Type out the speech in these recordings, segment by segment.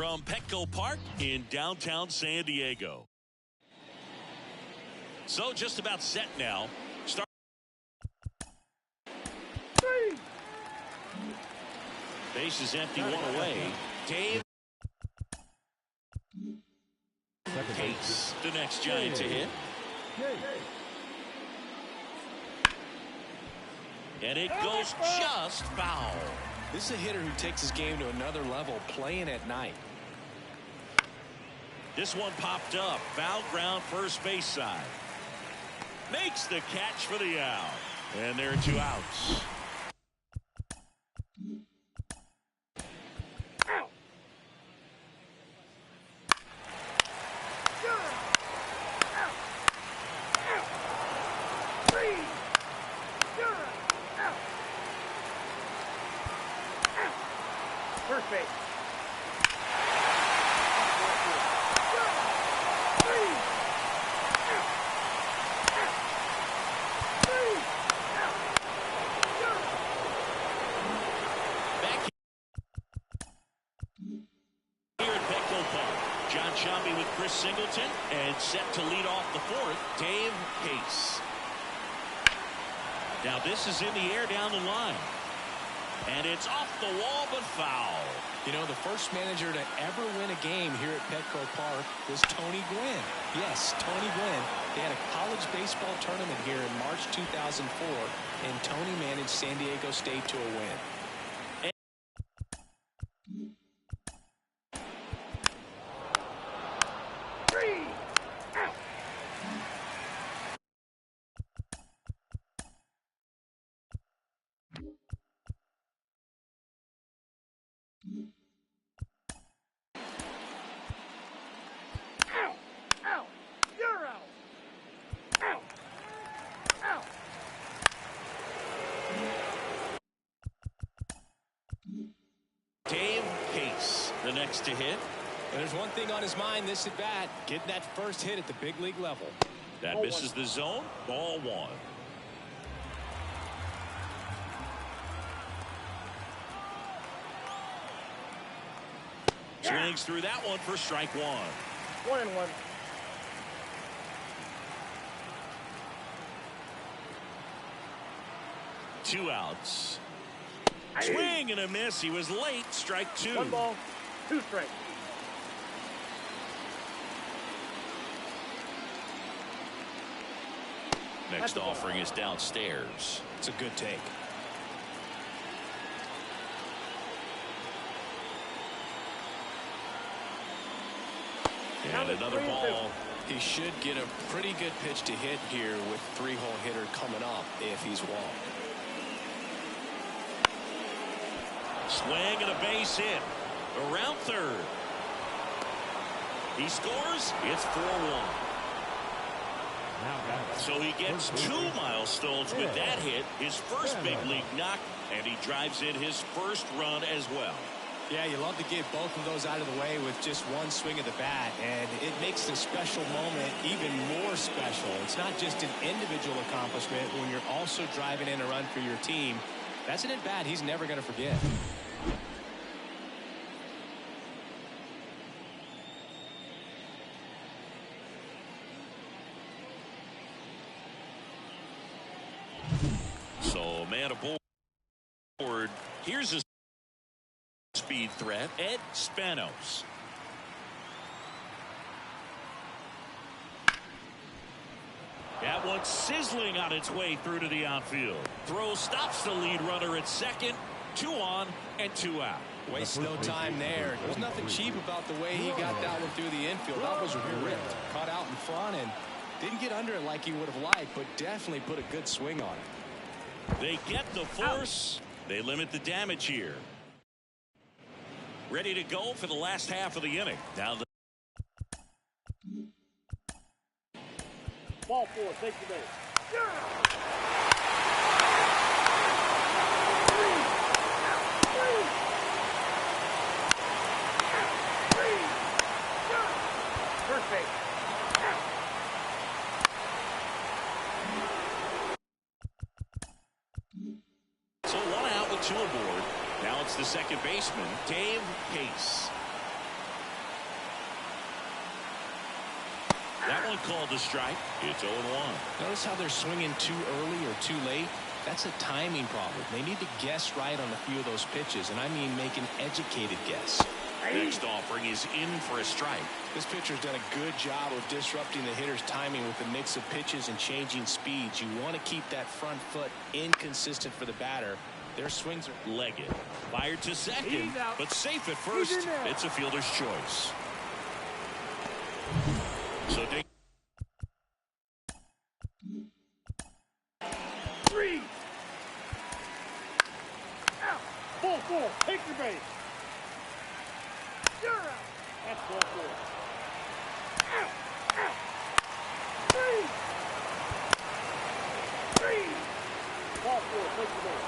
from Petco Park in downtown San Diego. So just about set now. Start. Base is empty, one away. Dave Case, the next Giant to hit. And it goes just foul. This is a hitter who takes his game to another level, playing at night. This one popped up. Foul ground, first base side. Makes the catch for the out. And there are 2 outs. First base. With Chris Singleton and set to lead off the 4th, Dave Case. Now this is in the air down the line. And it's off the wall but foul. You know, the first manager to ever win a game here at Petco Park was Tony Gwynn. Yes, Tony Gwynn. They had a college baseball tournament here in March 2004, and Tony managed San Diego State to a win. Dave Case, the next to hit. And there's one thing on his mind this at bat, getting that first hit at the big league level. That misses the zone. Ball 1. Swings through that one for strike 1. 1-1. Two outs. Swing and a miss. He was late. Strike 2. 1 ball, 2 strikes. Next offering is downstairs. It's a good take. And another ball. He should get a pretty good pitch to hit here with 3-hole hitter coming up if he's walked. Swing and a base hit. Around third. He scores. It's 4-1. So he gets 2 milestones with that hit. His first big league knock. And he drives in his first run as well. Yeah, you love to get both of those out of the way with just one swing of the bat, and it makes the special moment even more special. It's not just an individual accomplishment when you're also driving in a run for your team. That's an at-bat he's never going to forget. So man aboard. Here's his speed threat, Ed Spanos. That one sizzling on its way through to the outfield. Throw stops the lead runner at second. 2 on and 2 out. Wastes no time there. There's nothing cheap about the way he got that one through the infield. That was ripped. Caught out in front and didn't get under it like he would have liked, but definitely put a good swing on it. They get the force. They limit the damage here. Ready to go for the last half of the inning. Now the Ball 4, take the base. First base. So 1 out with 2 aboard. Now it's the second baseman, Dave Case. one called a strike. It's 0-1. Notice how they're swinging too early or too late. That's a timing problem. They need to guess right on a few of those pitches, and I mean make an educated guess. Next offering is in for a strike. This pitcher's done a good job of disrupting the hitter's timing with the mix of pitches and changing speeds. You want to keep that front foot inconsistent for the batter. Their swings are Leggett fired to second, but safe at first. It's a fielder's choice. So Dick. 3. Out. Full. Take your base. You're out. That's 4-4. Out. 3. Ball 4. Take your base.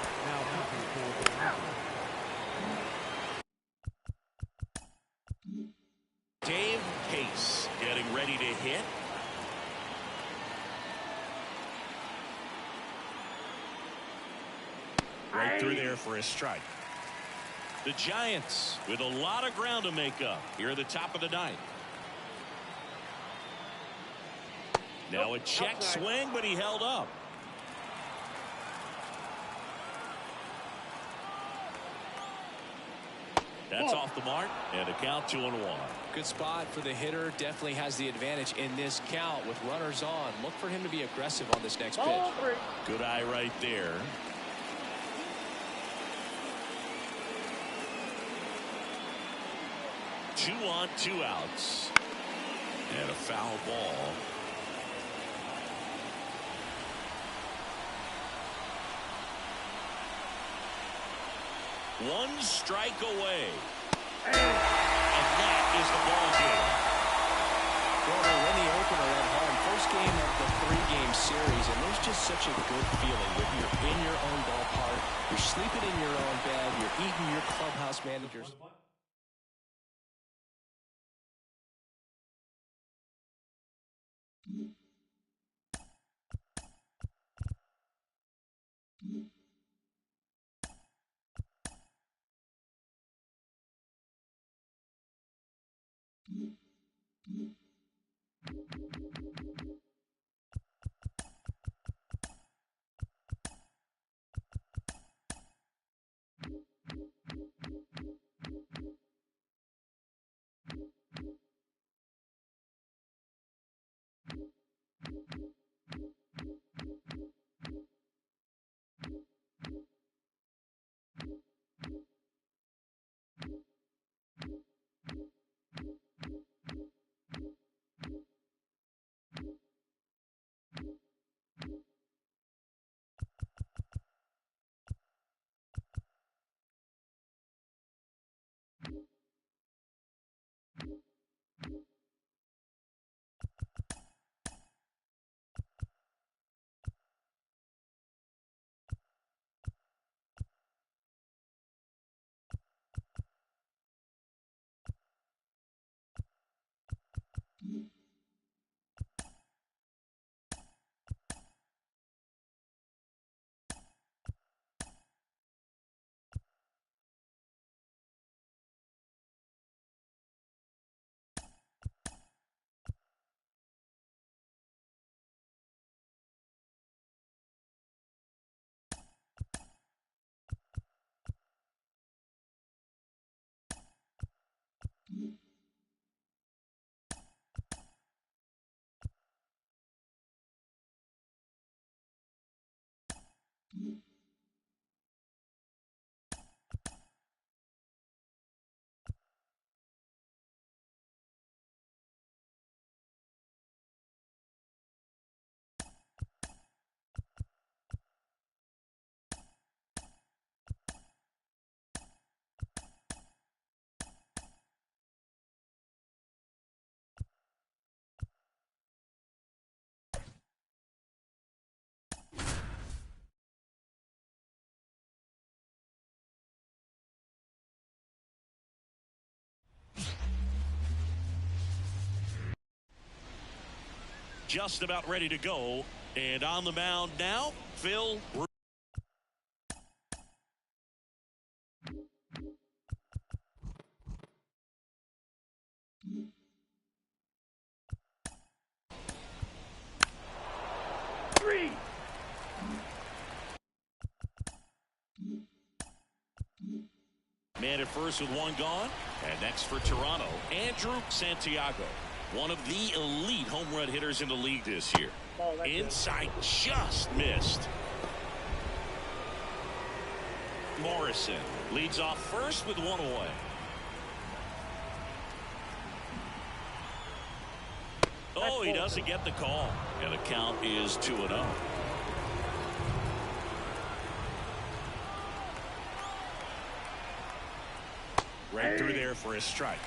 Dave Pace getting ready to hit. Right through there for a strike. The Giants with a lot of ground to make up here at the top of the ninth. Now a check swing, but he held up. That's off the mark, and a count 2-1. good spot for the hitter. Definitely has the advantage in this count with runners on. Look for him to be aggressive on this next pitch. Good eye right there. Two on, 2 outs. And a foul ball. One strike away. And that is the ball game. Well, they win the opener at home. First game of the 3-game series, and there's just such a good feeling when you're in your own ballpark, you're sleeping in your own bed, you're eating your clubhouse managers. Just about ready to go. And on the mound now, Phil. Man at first with one gone. And next for Toronto, Andrew Santiago. One of the elite home run hitters in the league this year. Inside just missed. Morrison leads off first with one away. Oh, he doesn't get the call. And the count is 2-0. Right through there for a strike.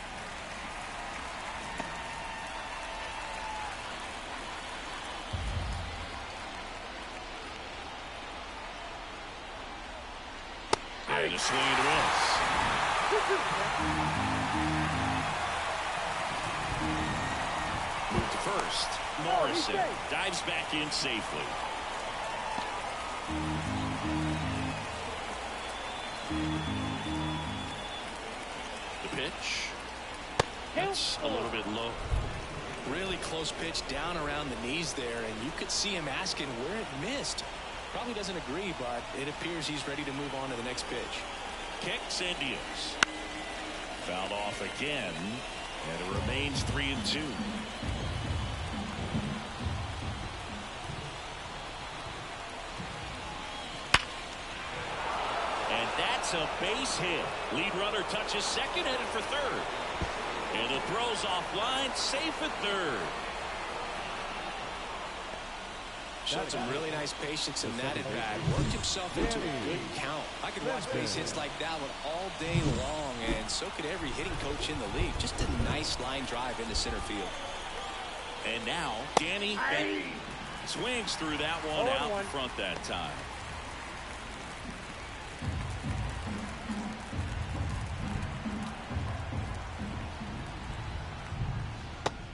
And a swing and a miss. Move to first. Morrison dives back in safely. The pitch. That's a little bit low. Really close pitch down around the knees there, and you could see him asking where it missed. Probably doesn't agree, but it appears he's ready to move on to the next pitch. Kicks and deals. Fouled off again, and it remains 3-2. And that's a base hit. Lead runner touches second, headed for third. And the throw's offline, safe at third. Showed some really nice patience in that at bat. Worked himself into a good count. I could watch base hits like that one all day long, and so could every hitting coach in the league. Just a nice line drive into center field. And now Danny Benton swings through that one out in front that time.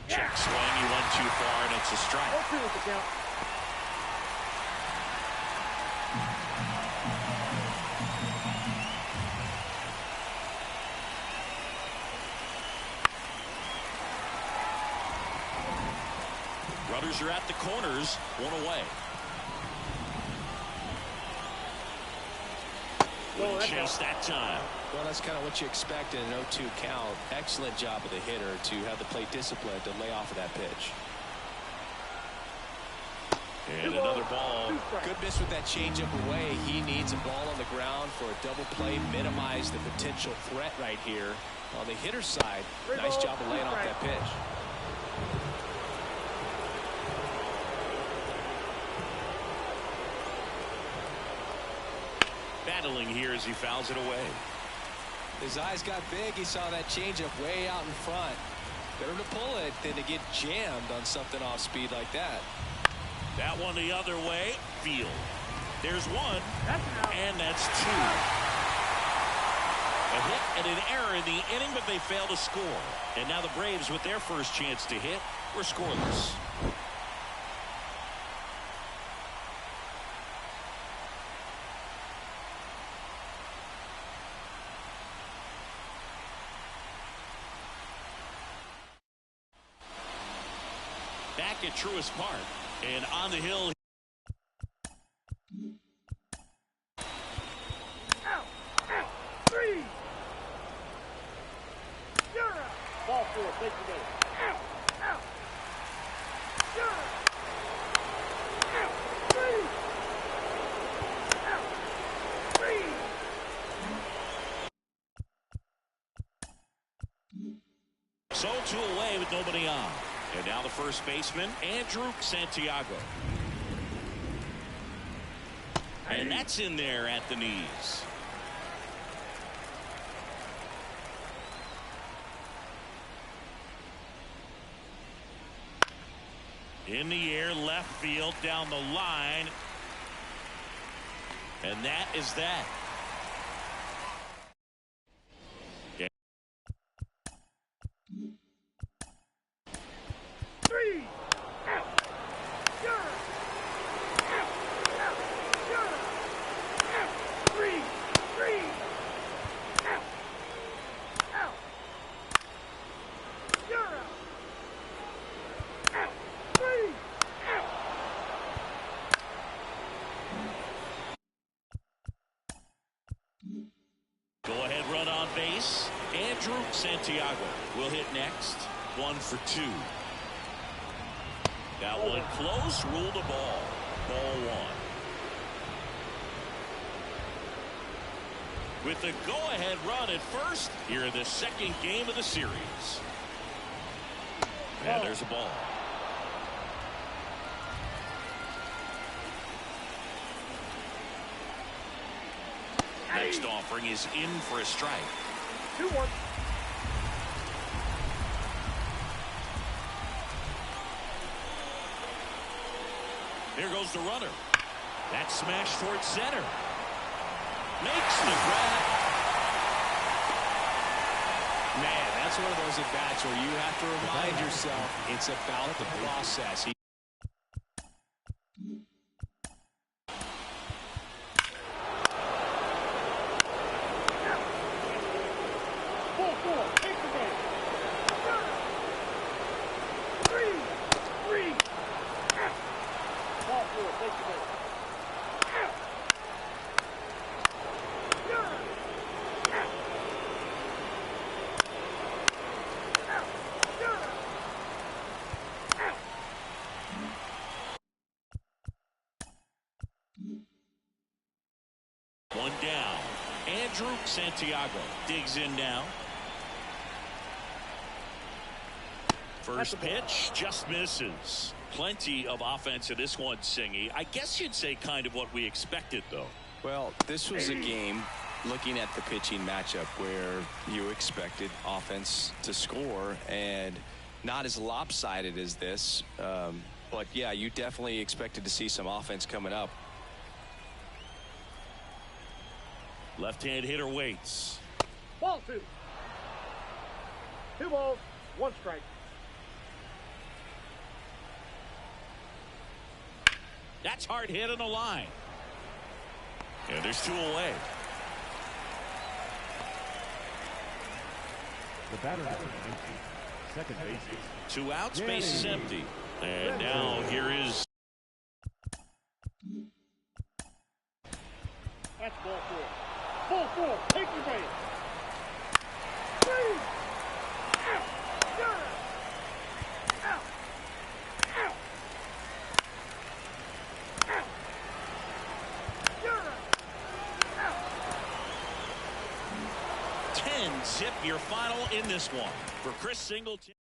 Check swing, he went too far, and it's a strike. Runners are at the corners, one away. Wouldn't chase that time. Well, that's kind of what you expect in an 0-2 count. Excellent job of the hitter to have the plate discipline to lay off of that pitch. And another ball. Good miss with that changeup away. He needs a ball on the ground for a double play. Minimize the potential threat right here. On the hitter's side, nice job of laying off that pitch. Battling here as he fouls it away. His eyes got big. He saw that changeup way out in front. Better to pull it than to get jammed on something off speed like that. That one the other way. Field. There's one. And that's two. A hit and an error in the inning, but they fail to score. And now the Braves, with their first chance to hit, were scoreless. Back at Truist Park, and on the hill. Ball four, take the game. So two away with nobody on. And now the first baseman, Andrew Santiago. And that's in there at the knees. In the air, left field, down the line. And that is that. Santiago will hit next. 1 for 2. That one close, ruled a ball. Ball 1. With the go-ahead run at first here in the second game of the series. And there's a ball. Next offering is in for a strike. 2-1. Here goes the runner. That smash towards center. Makes the grab. Man, that's one of those at-bats where you have to remind yourself it's about the process. One down. Andrew Santiago digs in now. First pitch just misses. Plenty of offense in this one, Singy. I guess you'd say kind of what we expected, though. Well, this was a game, looking at the pitching matchup, where you expected offense to score, and not as lopsided as this. But, yeah, you definitely expected to see some offense coming up. Left-hand hitter waits. Ball 2. 2 balls, 1 strike. That's hard hit on the line. And there's 2 away. The batter is second base. 2 outs, base is empty. And now here is. That's ball 4. Ball 4, take your base. 3. Out. Out. Out. Out. Out. Out. 10-zip your final in this one. For Chris Singleton.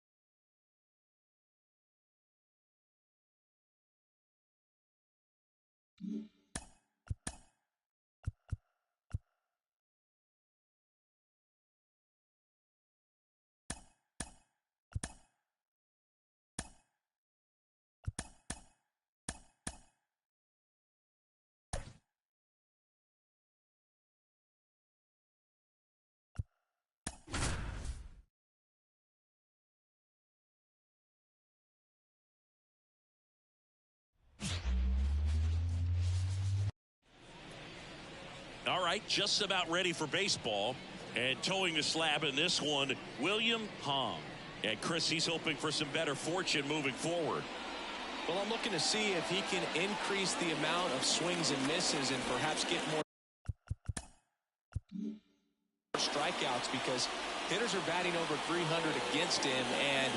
All right, just about ready for baseball. And towing the slab in this one, William Hong. And Chris, he's hoping for some better fortune moving forward. Well, I'm looking to see if he can increase the amount of swings and misses and perhaps get more strikeouts, because hitters are batting over 300 against him, and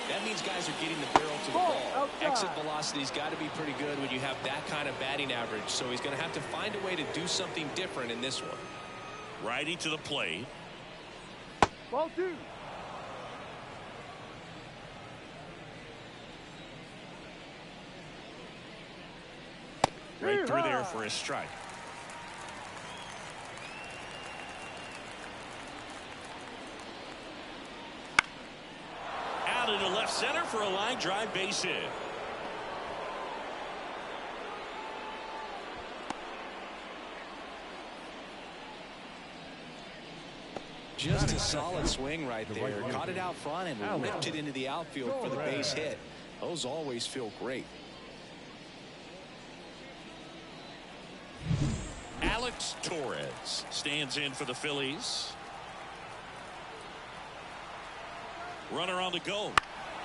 that means guys are getting the barrel to the ball. Exit velocity's got to be pretty good when you have that kind of batting average, so he's going to have to find a way to do something different in this one. Righty to the plate. Ball 2. Right through there for a strike. Out into left center for a line drive base hit. Just a solid swing right there. Caught it out front and ripped it into the outfield for the base hit. Those always feel great. Alex Torres stands in for the Phillies. Runner on the go.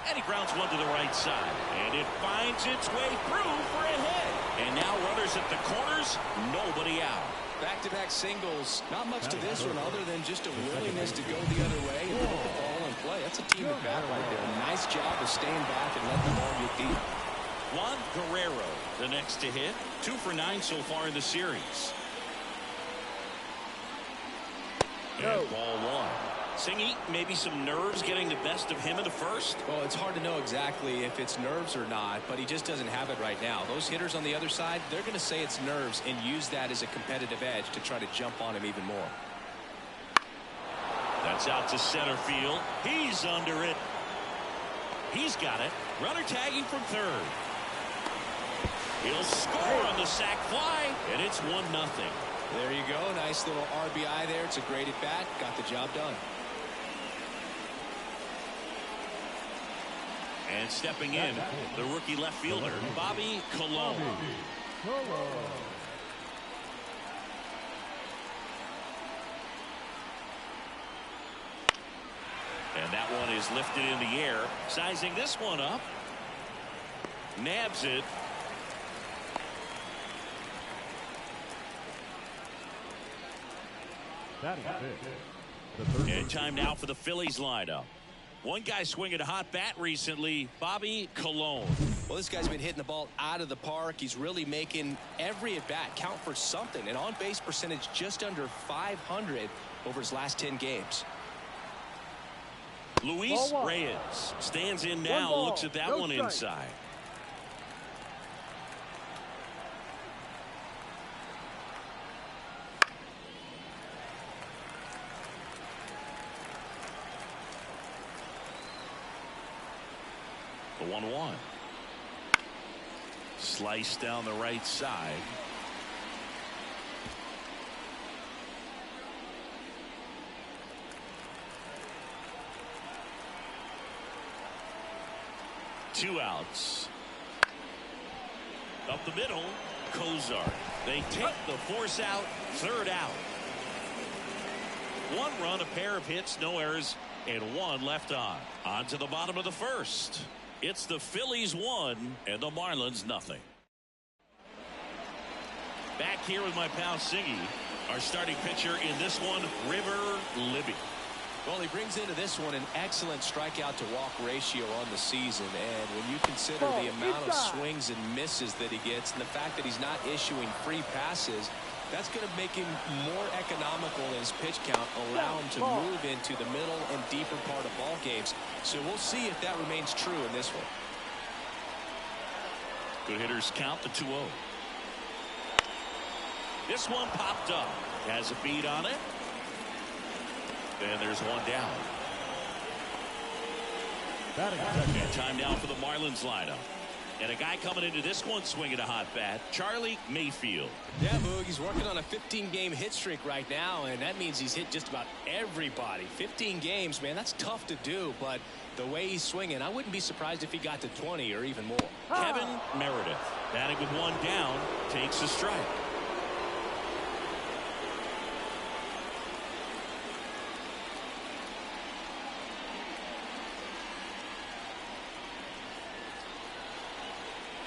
And he grounds one to the right side. And it finds its way through for a hit. And now runners at the corners, nobody out. Back-to-back singles. Not much to this one other than just a willingness to go the other way and put the ball in play. That's a team at bat right there. Nice job of staying back and letting the ball get deep. Juan Guerrero, the next to hit. 2 for 9 so far in the series. And ball 1. Singy, maybe some nerves getting the best of him in the first? Well, it's hard to know exactly if it's nerves or not, but he just doesn't have it right now. Those hitters on the other side, they're going to say it's nerves and use that as a competitive edge to try to jump on him even more. That's out to center field. He's under it. He's got it. Runner tagging from third. He'll score on the sac fly, and it's 1-0. There you go. Nice little RBI there. It's a great at bat. Got the job done. And stepping in, the rookie left fielder, Bobby Colon. And that one is lifted in the air. Sizing this one up. Nabs it. And time now for the Phillies lineup. One guy swinging a hot bat recently, Bobby Colon. Well, this guy's been hitting the ball out of the park. He's really making every at bat count for something. An on-base percentage just under 500 over his last 10 games. Luis Reyes stands in now, looks at that one inside. The 1-1. Slice down the right side. Two outs. Up the middle, Kozar. They take the force out, third out. 1 run, a pair of hits, no errors, and 1 left on. On to the bottom of the first. It's the Phillies 1 and the Marlins nothing. Back here with my pal Singy, our starting pitcher in this one, River Libby. Well, he brings into this one an excellent strikeout to walk ratio on the season, and when you consider the amount of swings and misses that he gets and the fact that he's not issuing free passes, that's going to make him more economical in his pitch count, allow him to move into the middle and deeper part of ball games. So we'll see if that remains true in this one. Good hitters count the 2-0. This one popped up. Has a beat on it. And there's one down. And time now for the Marlins lineup. And a guy coming into this one swinging a hot bat, Charlie Mayfield. Yeah, Boog, he's working on a 15-game hit streak right now, and that means he's hit just about everybody. 15 games, man, that's tough to do, but the way he's swinging, I wouldn't be surprised if he got to 20 or even more. Kevin Meredith, batting with 1 down, takes a strike.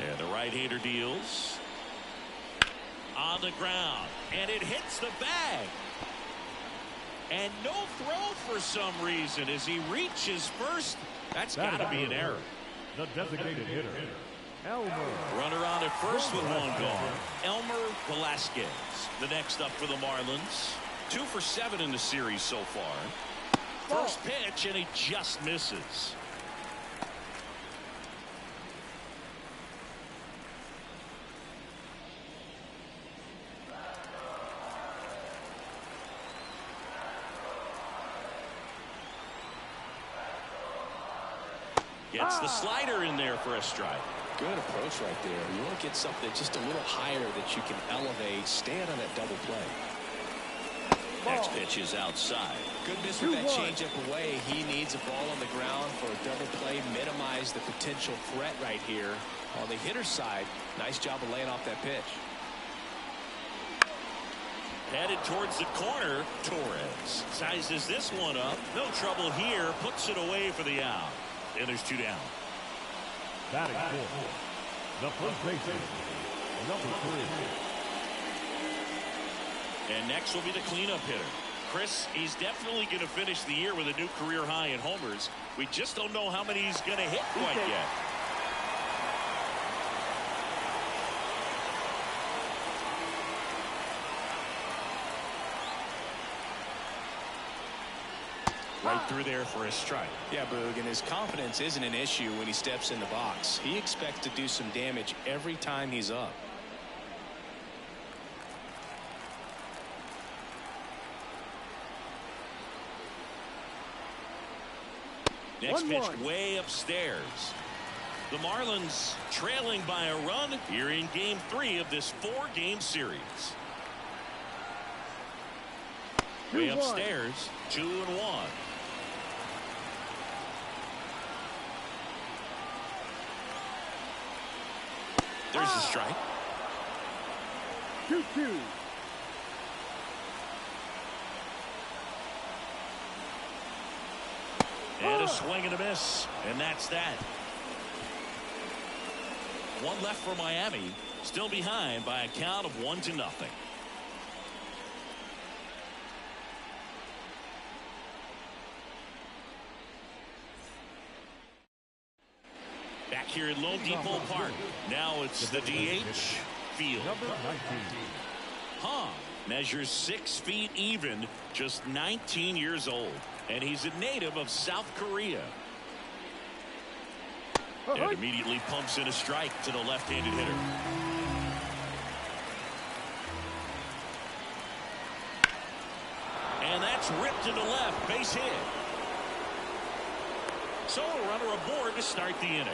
And the right-hander deals. On the ground. And it hits the bag. And no throw for some reason as he reaches first. That's got to be an error. The designated hitter, Elmer. Runner on at first with 1 gone. Elmer Velasquez, the next up for the Marlins. 2 for 7 in the series so far. First pitch, and he just misses. Gets the slider in there for a strike. Good approach right there. You want to get something just a little higher that you can elevate. Stand on that double play. Next pitch is outside. Good miss with that changeup away. He needs a ball on the ground for a double play. Minimize the potential threat right here. On the hitter's side, nice job of laying off that pitch. Headed towards the corner, Torres sizes this one up. No trouble here. Puts it away for the out. And there's 2 down. Batting fourth, the first baseman, number 3. And next will be the cleanup hitter. Chris, he's definitely going to finish the year with a new career high in homers. We just don't know how many he's going to hit quite yet. Right through there for a strike. Yeah, Boog, and his confidence isn't an issue when he steps in the box. He expects to do some damage every time he's up. Next pitch way upstairs. The Marlins trailing by a run here in game 3 of this 4-game series. Way upstairs, 2-1. There's a strike. 2-2. And a swing and a miss. And that's that. One left for Miami. Still behind by a count of 1-0. Back here at Lone Depot Park. Now it's the DH field. Number 19. Hong measures 6 feet even, just 19 years old. And he's a native of South Korea. And immediately pumps in a strike to the left-handed hitter. And that's ripped into left, base hit. So a runner aboard to start the inning.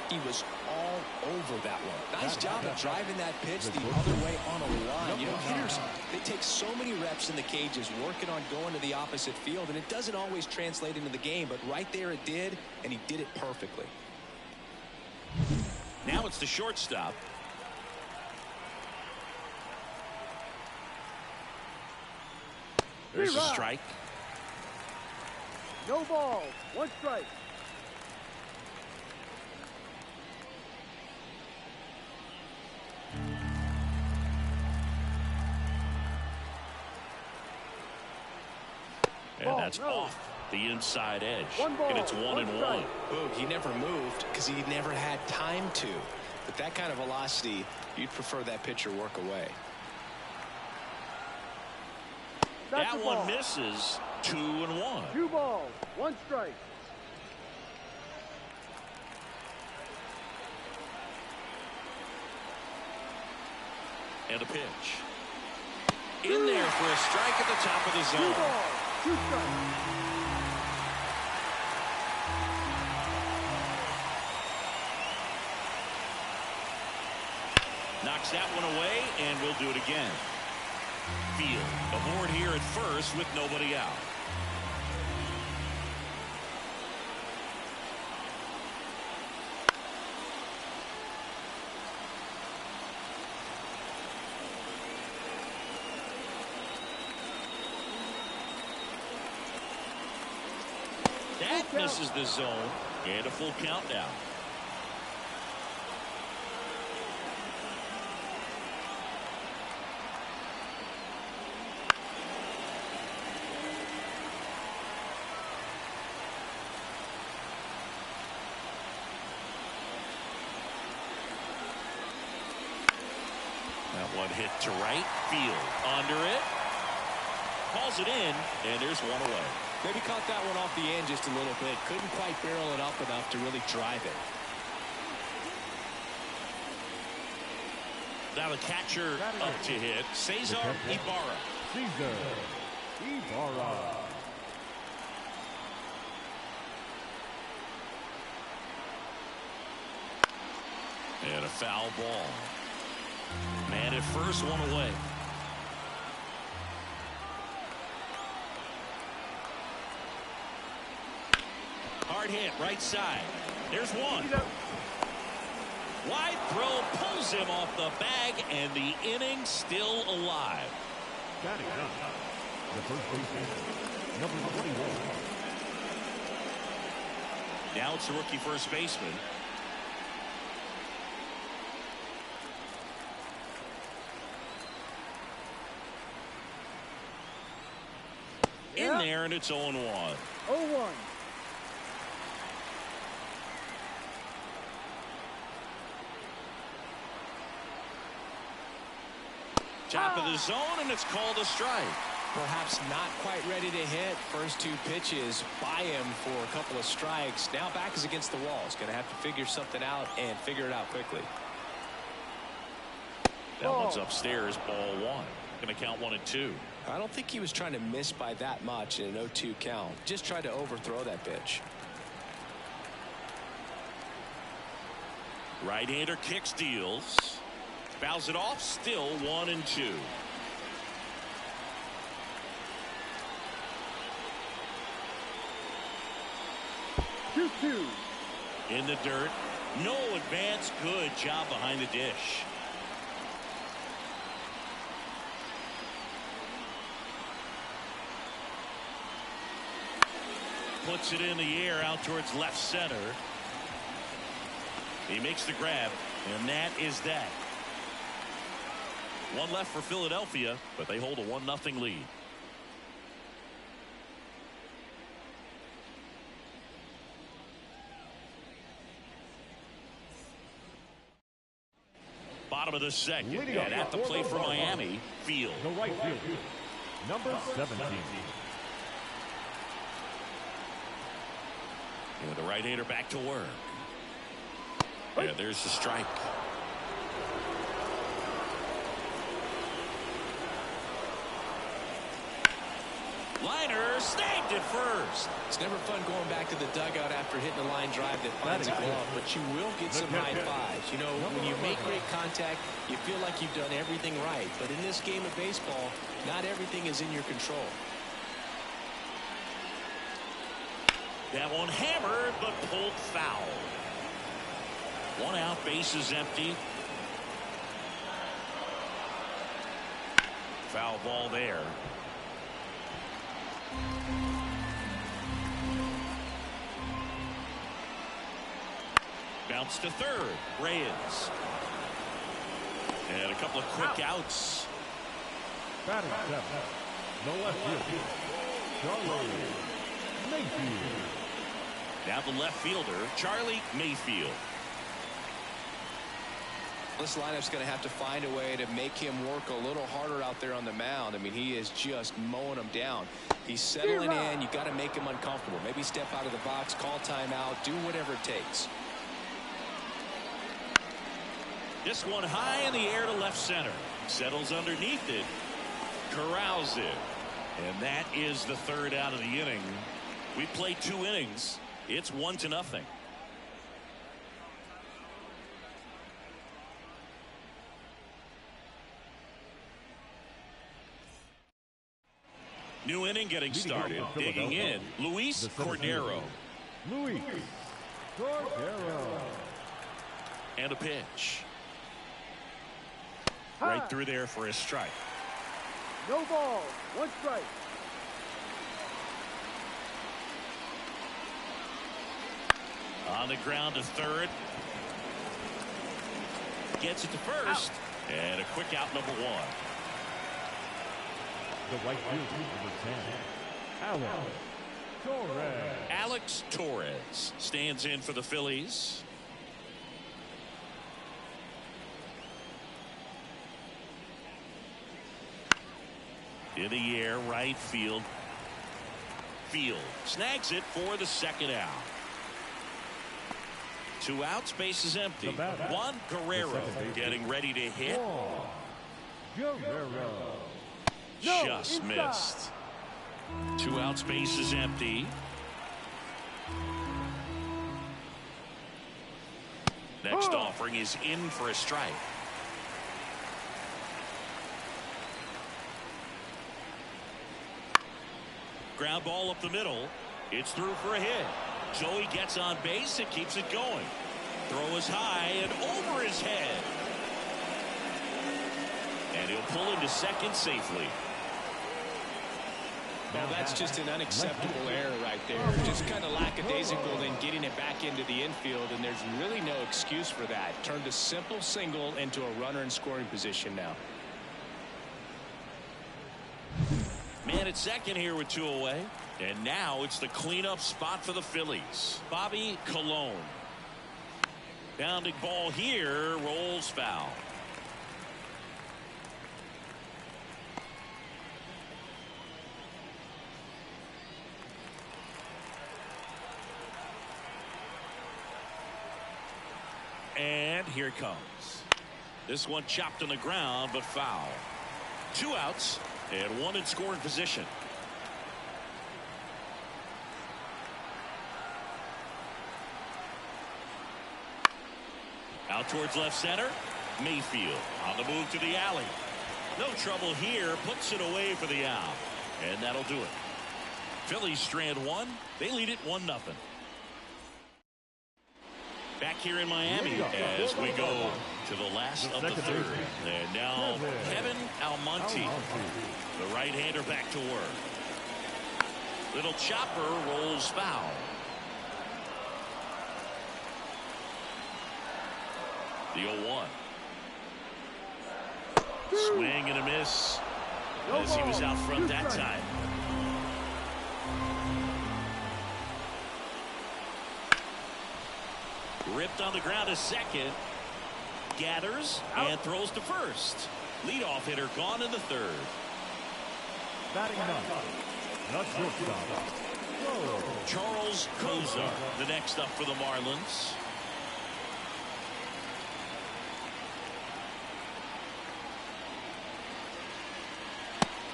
He was all over that one. Nice job of driving that pitch the other way on a line. You know, hitters, they take so many reps in the cages working on going to the opposite field, and it doesn't always translate into the game, but right there it did, and he did it perfectly. Now it's the shortstop. There's a strike. No ball. 1 strike. And that's off the inside edge. And it's 1-1. Boog, he never moved because he never had time to. But that kind of velocity, you'd prefer that pitcher work away. That one misses. 2-1. 2 balls. 1 strike. And a pitch. In there for a strike at the top of the 2 zone. balls. 2 strikes. Knocks that one away, and we'll do it again. Field aboard here at first with nobody out. That misses the zone, and a full count now. That one hit to right field. Under it. Calls it in, and there's one away. Maybe caught that one off the end just a little bit. Couldn't quite barrel it up enough to really drive it. Now the catcher up to hit. Cesar Ibarra. Cesar Ibarra. And a foul ball. Man at first, one away. Hard hit, right side. There's one. Wide throw pulls him off the bag, and the inning still alive. Batting up, the first baseman, number 21. Now it's the rookie first baseman. in there, and it's 0-1. 0-1. Top of the zone, and it's called a strike. Perhaps not quite ready to hit. First two pitches by him for a couple of strikes. Now back is against the wall. He's going to have to figure something out and figure it out quickly. That one's upstairs, ball one. Going to count 1-2. I don't think he was trying to miss by that much in an 0-2 count. Just tried to overthrow that pitch. Right-hander kicks, deals. Fouls it off, still 1-2. In the dirt. No advance. Good job behind the dish. Puts it in the air out towards left center. He makes the grab, and that is that. One left for Philadelphia, but they hold a 1-0 lead. Bottom of the second, and at the plate for Miami, Field. The right field, number 17. And the right-hander back to work. Yeah, there's the strike. Liner snagged it first. It's never fun going back to the dugout after hitting a line drive that finds a glove, but you will get some high fives. You know, when you make great contact, you feel like you've done everything right. But in this game of baseball, not everything is in your control. That one hammered, but pulled foul. One out, base is empty. Foul ball there. Bounce to third. Reyes. And a couple of quick outs. Batting seven, the left field, Charlie Mayfield. Now the left fielder, Charlie Mayfield. This lineup's going to have to find a way to make him work a little harder out there on the mound. I mean, he is just mowing them down. He's settling in. You got to make him uncomfortable. Maybe step out of the box, call timeout, do whatever it takes. This one high in the air to left center. Settles underneath it. Corrals it. And that is the third out of the inning. We played 2 innings. It's 1-0. New inning getting started. Digging in, Luis Cordero. Luis Cordero. And a pitch. Right through there for a strike. No ball. 1 strike. On the ground to third. Gets it to first. Out. And a quick out, number 1. The right fielder, number 10, Alex Torres. Alex Torres stands in for the Phillies. In the air, right field. Field snags it for the second out. 2 outs, base is empty. Juan Guerrero getting ready to hit. Guerrero. Just missed. 2 outs, base is empty. Next offering is in for a strike. Ground ball up the middle. It's through for a hit. Joey gets on base and keeps it going. Throw is high and over his head. And he'll pull into second safely. Well, that's just an unacceptable error right there. Just kind of lackadaisical in getting it back into the infield, and there's really no excuse for that. Turned a simple single into a runner in scoring position now. Man at second here with 2 away. And now it's the cleanup spot for the Phillies. Bobby Colon. Bounding ball here, rolls foul. And here it comes. This one chopped on the ground, but foul. 2 outs and 1 in scoring position. Out towards left center. Mayfield on the move to the alley. No trouble here. Puts it away for the out. And that'll do it. Phillies strand 1. They lead it 1-0. Back here in Miami as we go to the last of the third. And now Kevin Almonte, the right-hander, back to work. Little chopper rolls foul. The 0-1. Swing and a miss as he was out front that time. Ripped on the ground to second. Gathers and throws to first. Leadoff hitter gone in the third. Batting ninth. Not shortstop. Charles Koza, the next up for the Marlins.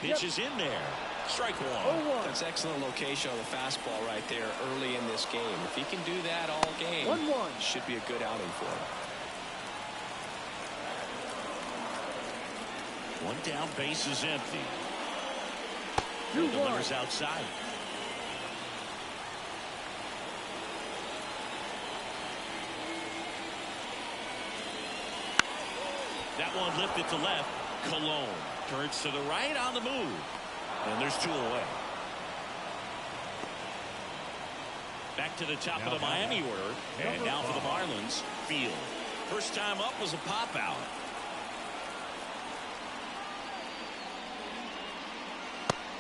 Pitch is in there. Strike 1. That's excellent location on the fastball right there early in this game. If he can do that all game, 1-1. should be a good outing for him. 1 down, base is empty. 2-1. The runner's outside. That one lifted to left. Colon turns to the right on the move. And there's 2 away. Back to the top of the Miami order. And now for the Marlins, Field. First time up was a pop out.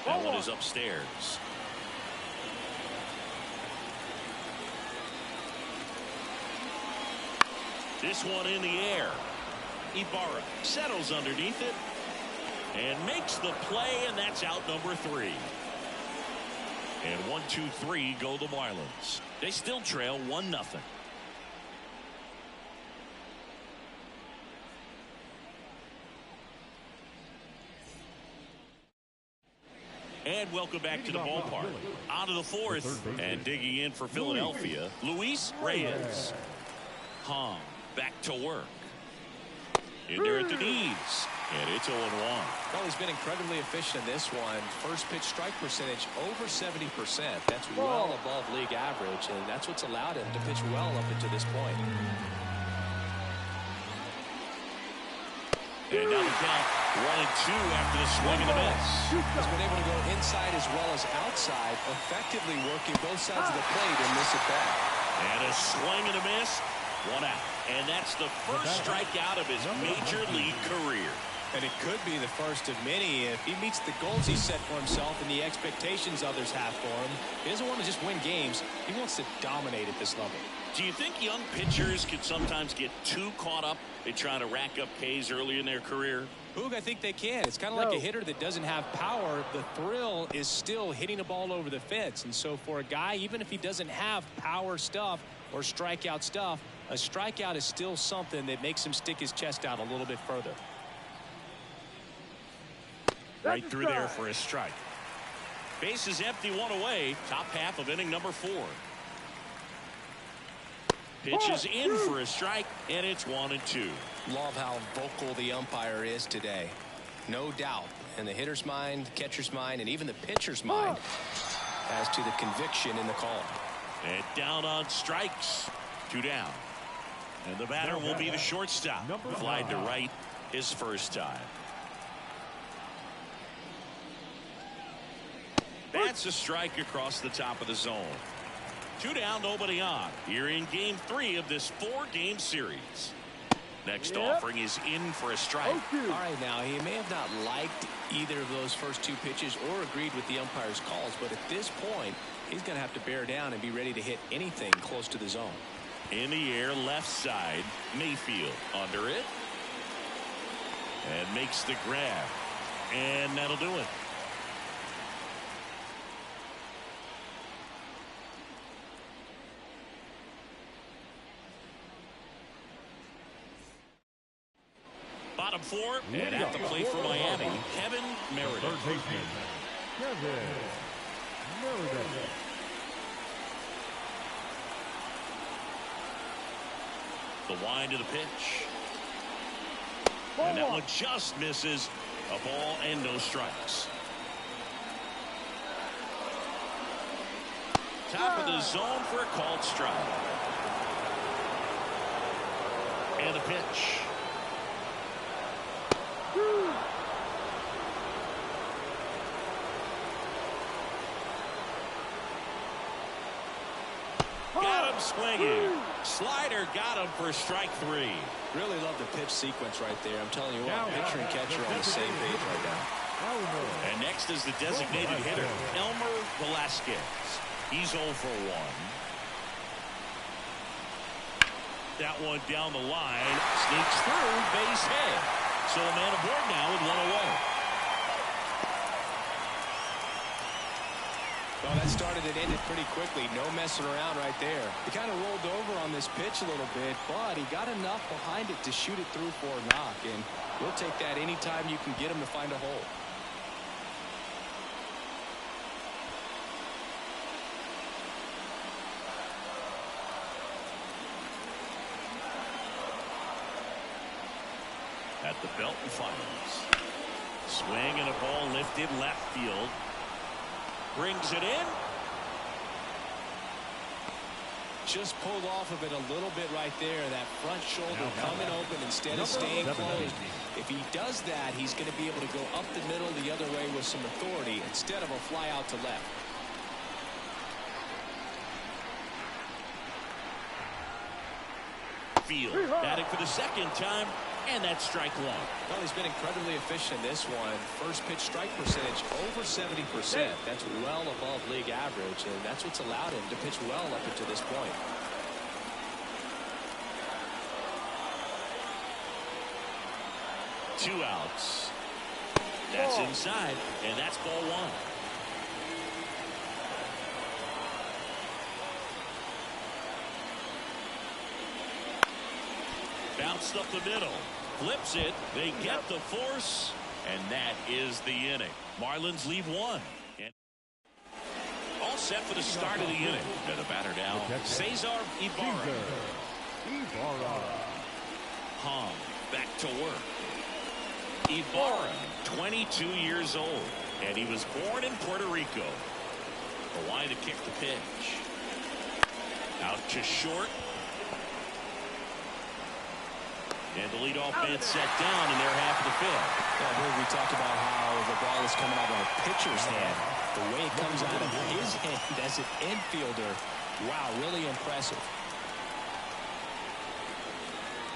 That one is upstairs. This one in the air. Ibarra settles underneath it and makes the play, and that's out number 3. And 1-2-3 go the Marlins. They still trail 1-0. And welcome back to the ballpark. On to the 4th, and digging in for Philadelphia, Luis Reyes. Hong back to work. In there at the knees. And it's 0-1. Well, he's been incredibly efficient in this one. First pitch strike percentage over 70%. That's well above league average, and that's what's allowed him to pitch well up until this point. And now the count 1-2 after the swing and a miss. He's been able to go inside as well as outside, effectively working both sides of the plate in this at bat. And a swing and a miss. 1 out. And that's the first strikeout of his major league career. And it could be the first of many if he meets the goals he set for himself and the expectations others have for him. He doesn't want to just win games. He wants to dominate at this level. Do you think young pitchers can sometimes get too caught up in trying to rack up Ks early in their career? Boog, I think they can. It's kind of like a hitter that doesn't have power. The thrill is still hitting a ball over the fence. And so for a guy, even if he doesn't have power stuff or strikeout stuff, a strikeout is still something that makes him stick his chest out a little bit further. Right through there for a strike. Base is empty, 1 away. Top half of inning number 4. Pitch is in for a strike, and it's 1-2. Love how vocal the umpire is today. No doubt in the hitter's mind, catcher's mind, and even the pitcher's mind as to the conviction in the call. And down on strikes. 2 down. And the batter will be the shortstop. Flied to right his first time. That's a strike across the top of the zone. 2 down, nobody on. Here in game 3 of this 4-game series. Next Yep. offering is in for a strike. Oh, All right, now he may have not liked either of those first two pitches or agreed with the umpire's calls, but at this point, he's going to have to bear down and be ready to hit anything close to the zone. In the air, left side. Mayfield under it. And makes the grab. And that'll do it. Bottom four, and at the plate for Miami, Kevin Meredith. Third baseman, Kevin Meredith. The wind of the pitch. And that one just misses. A ball and no strikes. Top of the zone for a called strike. And a pitch. Got him swinging. Slider got him for strike three. Really love the pitch sequence right there. I'm telling you what, pitcher and catcher are on the same page right now. And next is the designated hitter, Elmer Velasquez. He's 0 for 1. That one down the line, sneaks through, base hit. So a man aboard now with one away. Well, that started and ended pretty quickly. No messing around right there. He kind of rolled over on this pitch a little bit, but he got enough behind it to shoot it through for a knock. And we'll take that anytime you can get him to find a hole. At the belt and fires. Swing and a ball lifted left field. Brings it in. Just pulled off of it a little bit right there. That front shoulder coming open instead of staying closed. If he does that, he's going to be able to go up the middle the other way with some authority instead of a fly out to left. Field batting for the second time, and that's strike one. Well, he's been incredibly efficient in this one. First pitch strike percentage over 70%. That's well above league average, and that's what's allowed him to pitch well up until this point. Two outs. That's inside, and that's ball one. Bounced up the middle. Flips it. They get the force. And that is the inning. Marlins leave one. And all set for the start of the inning. And the batter now, Cesar Ibarra. Hong back to work. Ibarra, 22 years old. And he was born in Puerto Rico. Hawaii to kick the pitch. Out to short. And the leadoff man set down in their half of the field. Well, here we talked about how the ball is coming out of a pitcher's hand. The way it comes out of his hand as an infielder, wow, really impressive.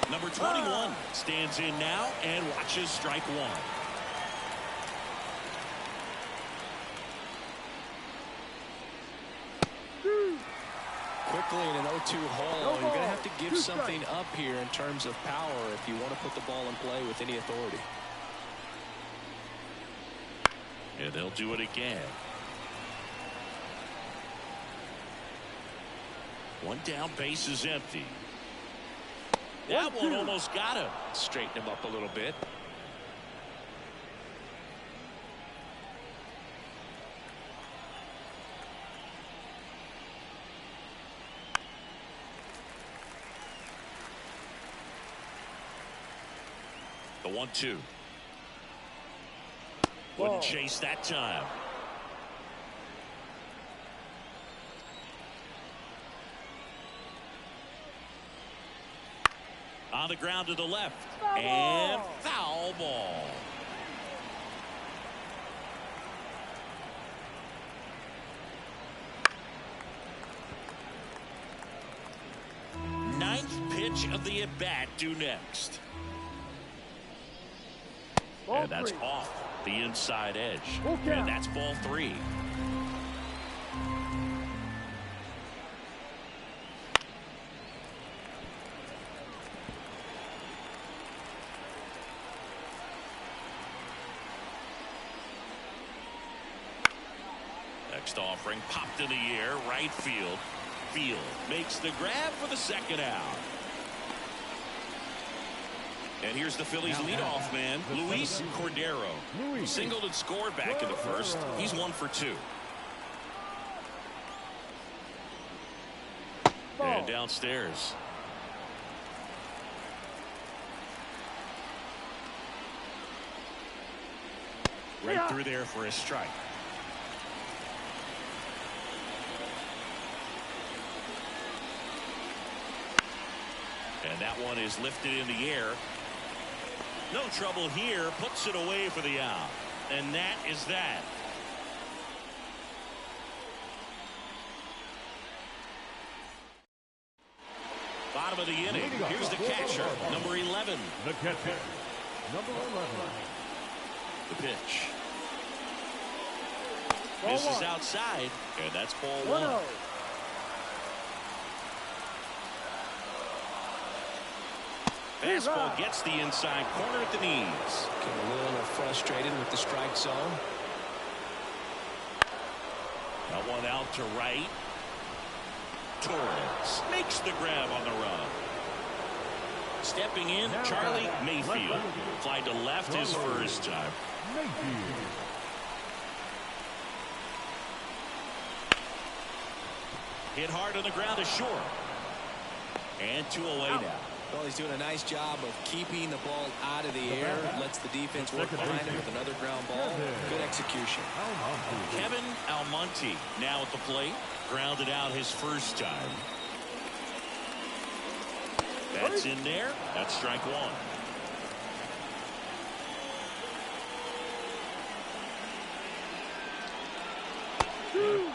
Number 21 stands in now and watches strike one. Quickly in an 0-2 hole, you're going to have to give something up here in terms of power if you want to put the ball in play with any authority. And they'll do it again. One down, base is empty. That one almost got him. Straighten him up a little bit. The 1-2. Wouldn't chase that time. On the ground to the left. And foul ball. Ninth pitch pitch of the at-bat due next. Ball And that's three. off the inside edge. Full count. And that's ball 3. Next offering popped in the air, right field. Field makes the grab for the second out. And here's the Phillies leadoff man, Luis Cordero. Singled and scored back in the first. He's 1 for 2. And downstairs. Right through there for a strike. And that one is lifted in the air. No trouble here. Puts it away for the out. And that is that. Bottom of the inning. Here's the catcher, number 11. The catcher, number 11. The pitch. Ball Misses one. outside. And that's ball 1-0. 1. Fastball gets the inside corner at the knees. Getting a little frustrated with the strike zone. That one out to right. Torres makes the grab on the run. Stepping in, Charlie Mayfield. Fly to left his first time. Mayfield. Hit hard on the ground to short. And 2 away now. Well, he's doing a nice job of keeping the ball out of the air. Lets the defense work behind him with another ground ball. Good execution. Kevin Almonte now at the plate. Grounded out his first time. That's in there. That's strike 1.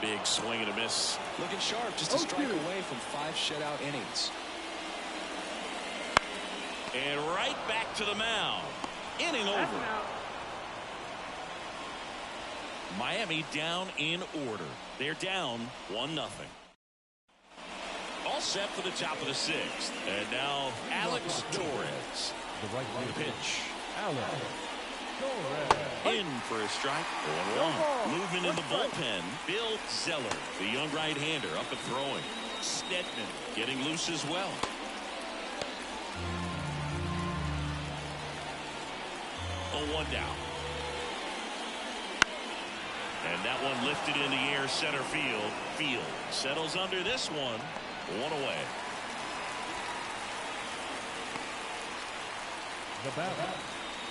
Big swing and a miss. Looking sharp, just a strike away from 5 shutout innings. And right back to the mound. Inning over. Miami down in order. They're down 1-0. All set for the top of the 6th. And now Alex Torres. The right The pitch. Alex Torres. In for a strike. 1-1. Movement in the bullpen. Bill Zeller, the young right-hander, up and throwing. Stedman getting loose as well. Oh, 1 down. And that one lifted in the air, center field. Field settles under this one. 1 away. The batter.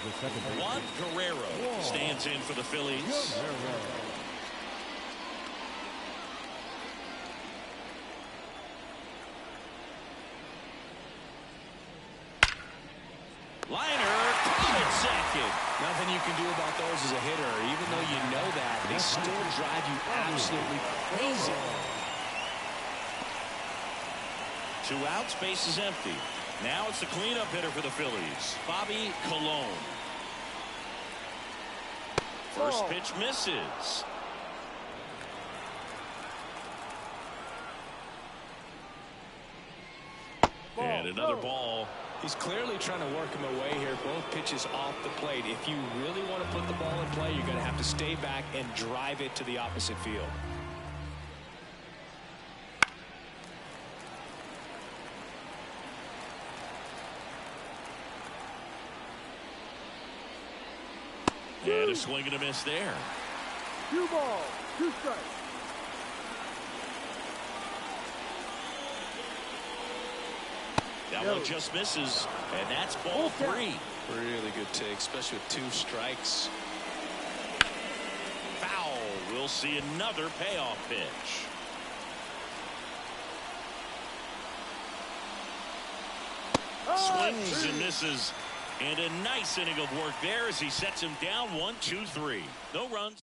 The second baseman. Juan Guerrero stands in for the Phillies. Liner, caught at second. Nothing you can do about those as a hitter. Even though you know that, they still drive you absolutely crazy. 2 outs, base is empty. Now it's the cleanup hitter for the Phillies, Bobby Colon. First pitch misses. And another ball. He's clearly trying to work him away here. Both pitches off the plate. If you really want to put the ball in play, you're going to have to stay back and drive it to the opposite field. And a swing and a miss there. 2 balls, 2 strikes. That one just misses, and that's ball 3. Really good take, especially with 2 strikes. Foul. We'll see another payoff pitch. Swings and misses. And a nice inning of work there as he sets him down 1-2-3. No runs.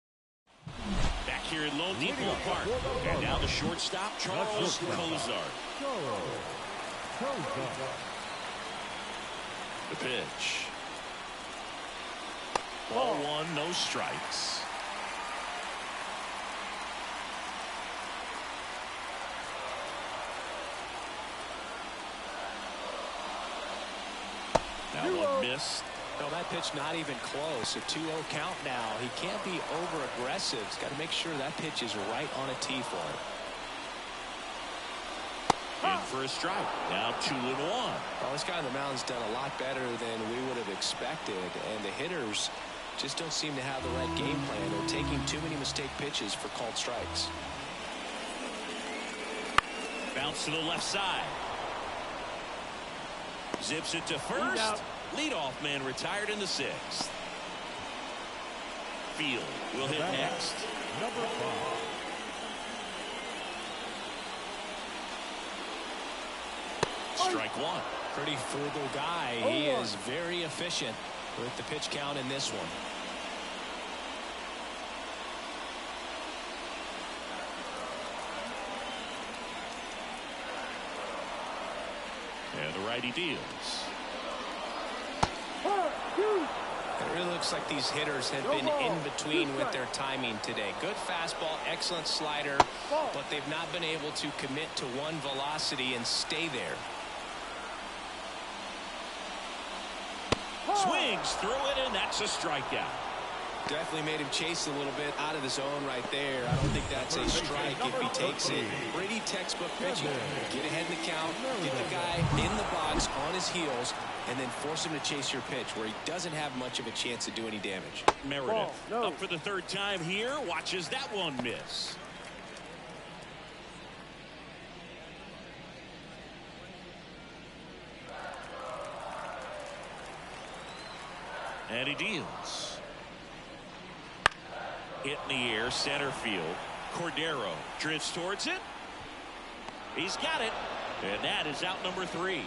Back here at Lone Depot Park. And now the shortstop, Charles Cozart. Cozart. The pitch. Ball one, no strikes. That one missed. No, that pitch not even close. A 2-0 count now. He can't be over aggressive. He's got to make sure that pitch is right on a tee for him. In for a strike. Now 2-1. Well, this guy on the mound's done a lot better than we would have expected, and the hitters just don't seem to have the right game plan. They're taking too many mistake pitches for called strikes. Bounce to the left side. Zips it to first. Leadoff man retired in the 6th. Field will hit next. Number 5. Strike one. Pretty frugal guy. He is very efficient with the pitch count in this one. And the righty deals. It really looks like these hitters have been in between with their timing today. Good fastball, excellent slider, but they've not been able to commit to one velocity and stay there. Swings through it, and that's a strikeout. Definitely made him chase a little bit out of the zone right there. I don't think that's a strike if he takes it. Pretty textbook pitching. Get ahead in the count, get the guy in the box on his heels, and then force him to chase your pitch where he doesn't have much of a chance to do any damage. Meredith up for the 3rd time here. Watches that one miss. And he deals. Hit in the air, center field. Cordero drifts towards it. He's got it. And that is out number 3.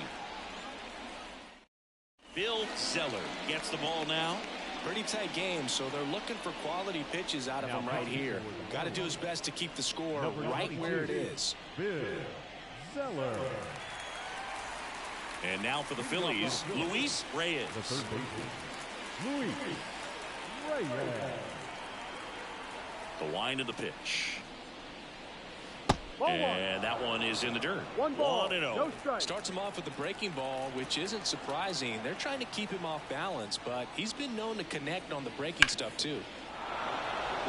Bill Zeller gets the ball now. Pretty tight game, so they're looking for quality pitches out of him right here. Got to do his best to keep the score right where it is. Bill Zeller. And now for the Phillies, Luis Reyes. The third baseman, Luis Reyes. The wind of the pitch. And that one is in the dirt. 1-0. No strike. Starts him off with the breaking ball, which isn't surprising. They're trying to keep him off balance, but he's been known to connect on the breaking stuff too.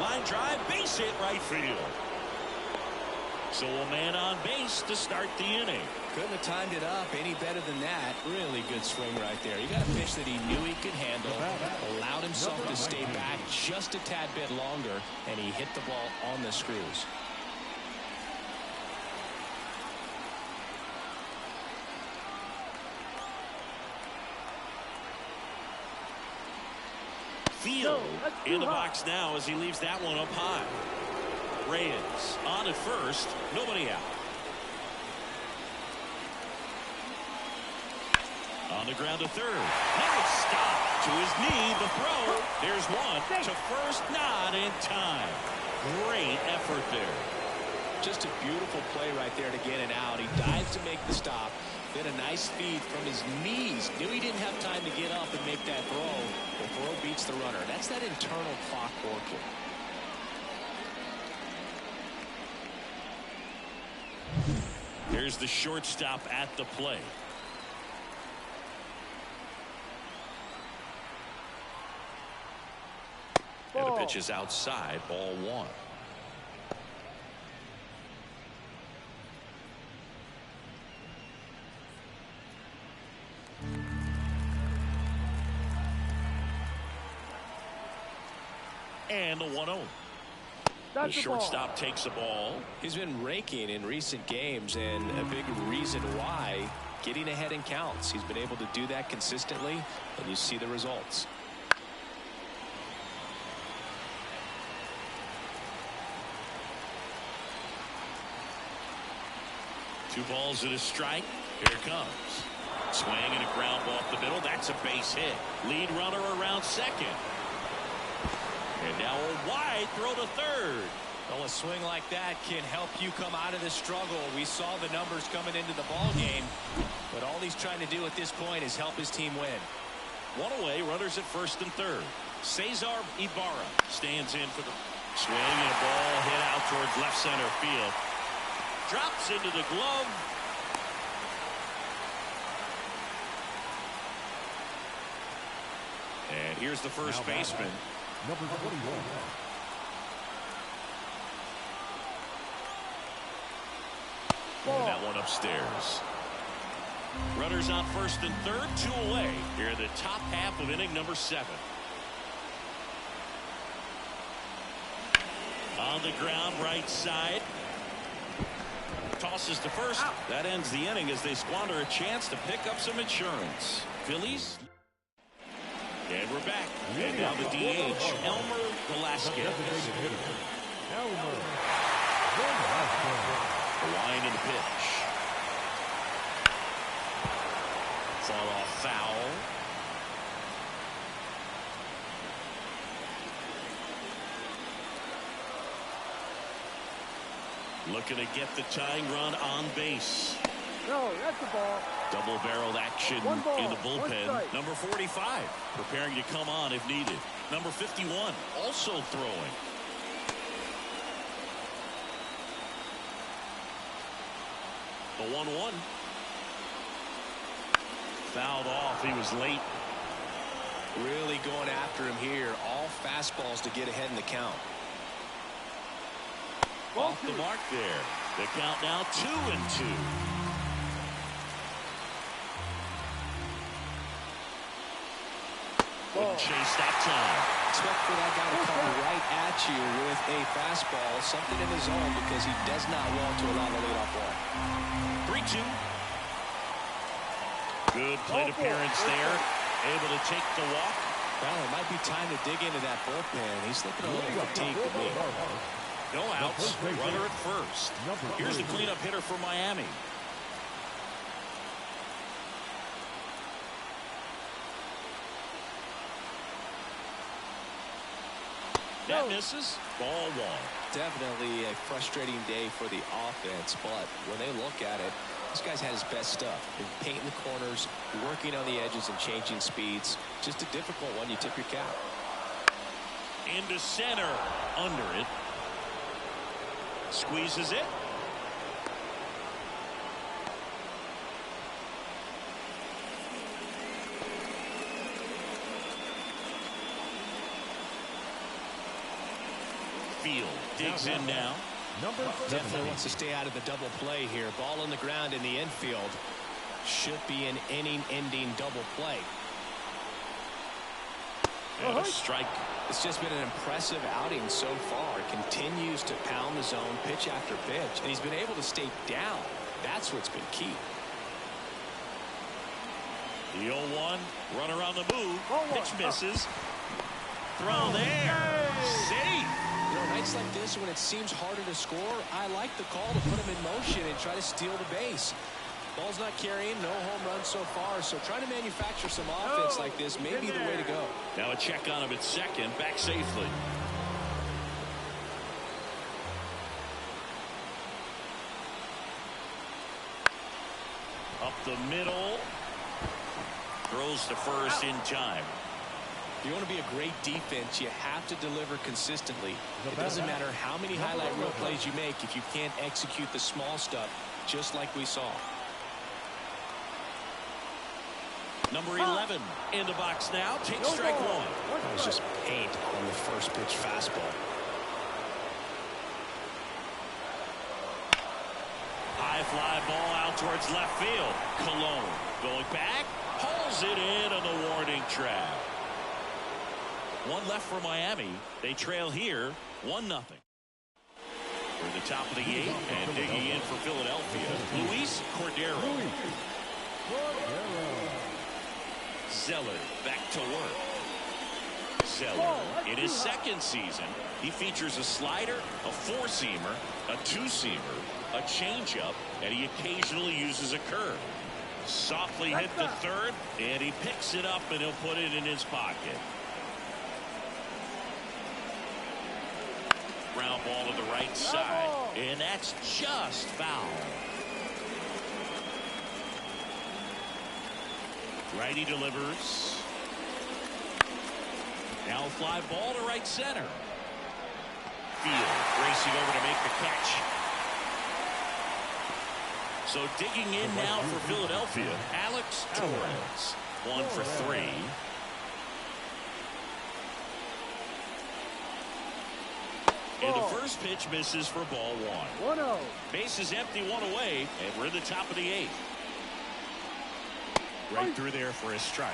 Line drive, base hit right field. So a man on base to start the inning. Couldn't have timed it up any better than that. Really good swing right there. He got a pitch that he knew he could handle, allowed himself to stay back just a tad bit longer, and he hit the ball on the screws. Field in the box now as he leaves that one up high. Reyes on at first, nobody out. On the ground to third. Nice stop to his knee. The throw. There's one to first, not in time. Great effort there. Just a beautiful play right there to get it out. He dives to make the stop. Then a nice feed from his knees. Knew he didn't have time to get up and make that throw. The throw beats the runner. That's that internal clock working. Here's the shortstop at the plate. And the pitch is outside, ball one. And the 1-0. The shortstop takes the ball. He's been raking in recent games, and a big reason why, getting ahead in counts. He's been able to do that consistently, and you see the results. Two balls and a strike. Here it comes. Swing and a ground ball up the middle. That's a base hit. Lead runner around second. And now a wide throw to third. Well, a swing like that can help you come out of this struggle. We saw the numbers coming into the ball game, but all he's trying to do at this point is help his team win. One away, runners at first and third. Cesar Ibarra stands in for the swing, and a ball hit out towards left center field. Drops into the glove. And here's the first baseman. Number 21. And that one upstairs. Runners on first and third, 2 away here in the top half of inning number 7. On the ground, right side. Tosses to first. That ends the inning as they squander a chance to pick up some insurance. Phillies. And we're back. And now the DH, Elmer Velasquez. The line and the pitch. Fall off foul. Looking to get the tying run on base. No, that's the ball. Double-barreled action One ball, in the one bullpen. strike. Number 45 preparing to come on if needed. Number 51 also throwing. The 1-1. Fouled off. He was late. Really going after him here. All fastballs to get ahead in the count. Off the mark there. The count now 2-2. Wouldn't chase that time. Tough for that guy to come right at you with a fastball, something in his zone, because he does not want to allow the leadoff walk. 3-2. Good plate appearance there. Able to take the walk. Well, it might be time to dig into that bullpen. He's looking a little fatigued to me. No outs. Runner at first. Here's the cleanup hitter for Miami. That misses. Ball 1. Definitely a frustrating day for the offense, but when they look at it, this guy's had his best stuff. Been painting the corners, working on the edges and changing speeds. Just a difficult one. You tip your cap. Into center. Under it. Squeezes it. Field digs in now. Definitely wants to stay out of the double play here. Ball on the ground in the infield. Should be an inning-ending double play. And a strike. It's just been an impressive outing so far. Continues to pound the zone pitch after pitch, and he's been able to stay down. That's what's been key. The 0-1. Runner on the move. Pitch misses. Throw there. Safe. You know, nights like this when it seems harder to score, I like the call to put him in motion and try to steal the base. Ball's not carrying, no home runs so far, so trying to manufacture some offense like this may be the way to go. Now a check on him at second, back safely. Up the middle. Throws to first in time. If you want to be a great defense, you have to deliver consistently. It doesn't matter how many highlight reel plays you make if you can't execute the small stuff, just like we saw. Number 11 in the box now. Takes strike 1. That was just paint on the first pitch fastball. High fly ball out towards left field. Cologne going back. Pulls it in on the warning track. One left for Miami. They trail here 1-0. We're the top of the 8th and digging in for Philadelphia. Luis Cordero. Zeller back to work. Zeller in his second season. He features a slider, a four-seamer, a two-seamer, a changeup, and he occasionally uses a curve. Softly hit the third, and he picks it up and he'll put it in his pocket. ground ball to the right side. And that's just foul. Righty delivers. Now a fly ball to right center. Field racing over to make the catch. So digging in now for Philadelphia, Alex Torres. 1 for 3. And the first pitch misses for ball 1. 1-0. Base is empty, 1 away, and we're in the top of the 8th. Right through there for a strike.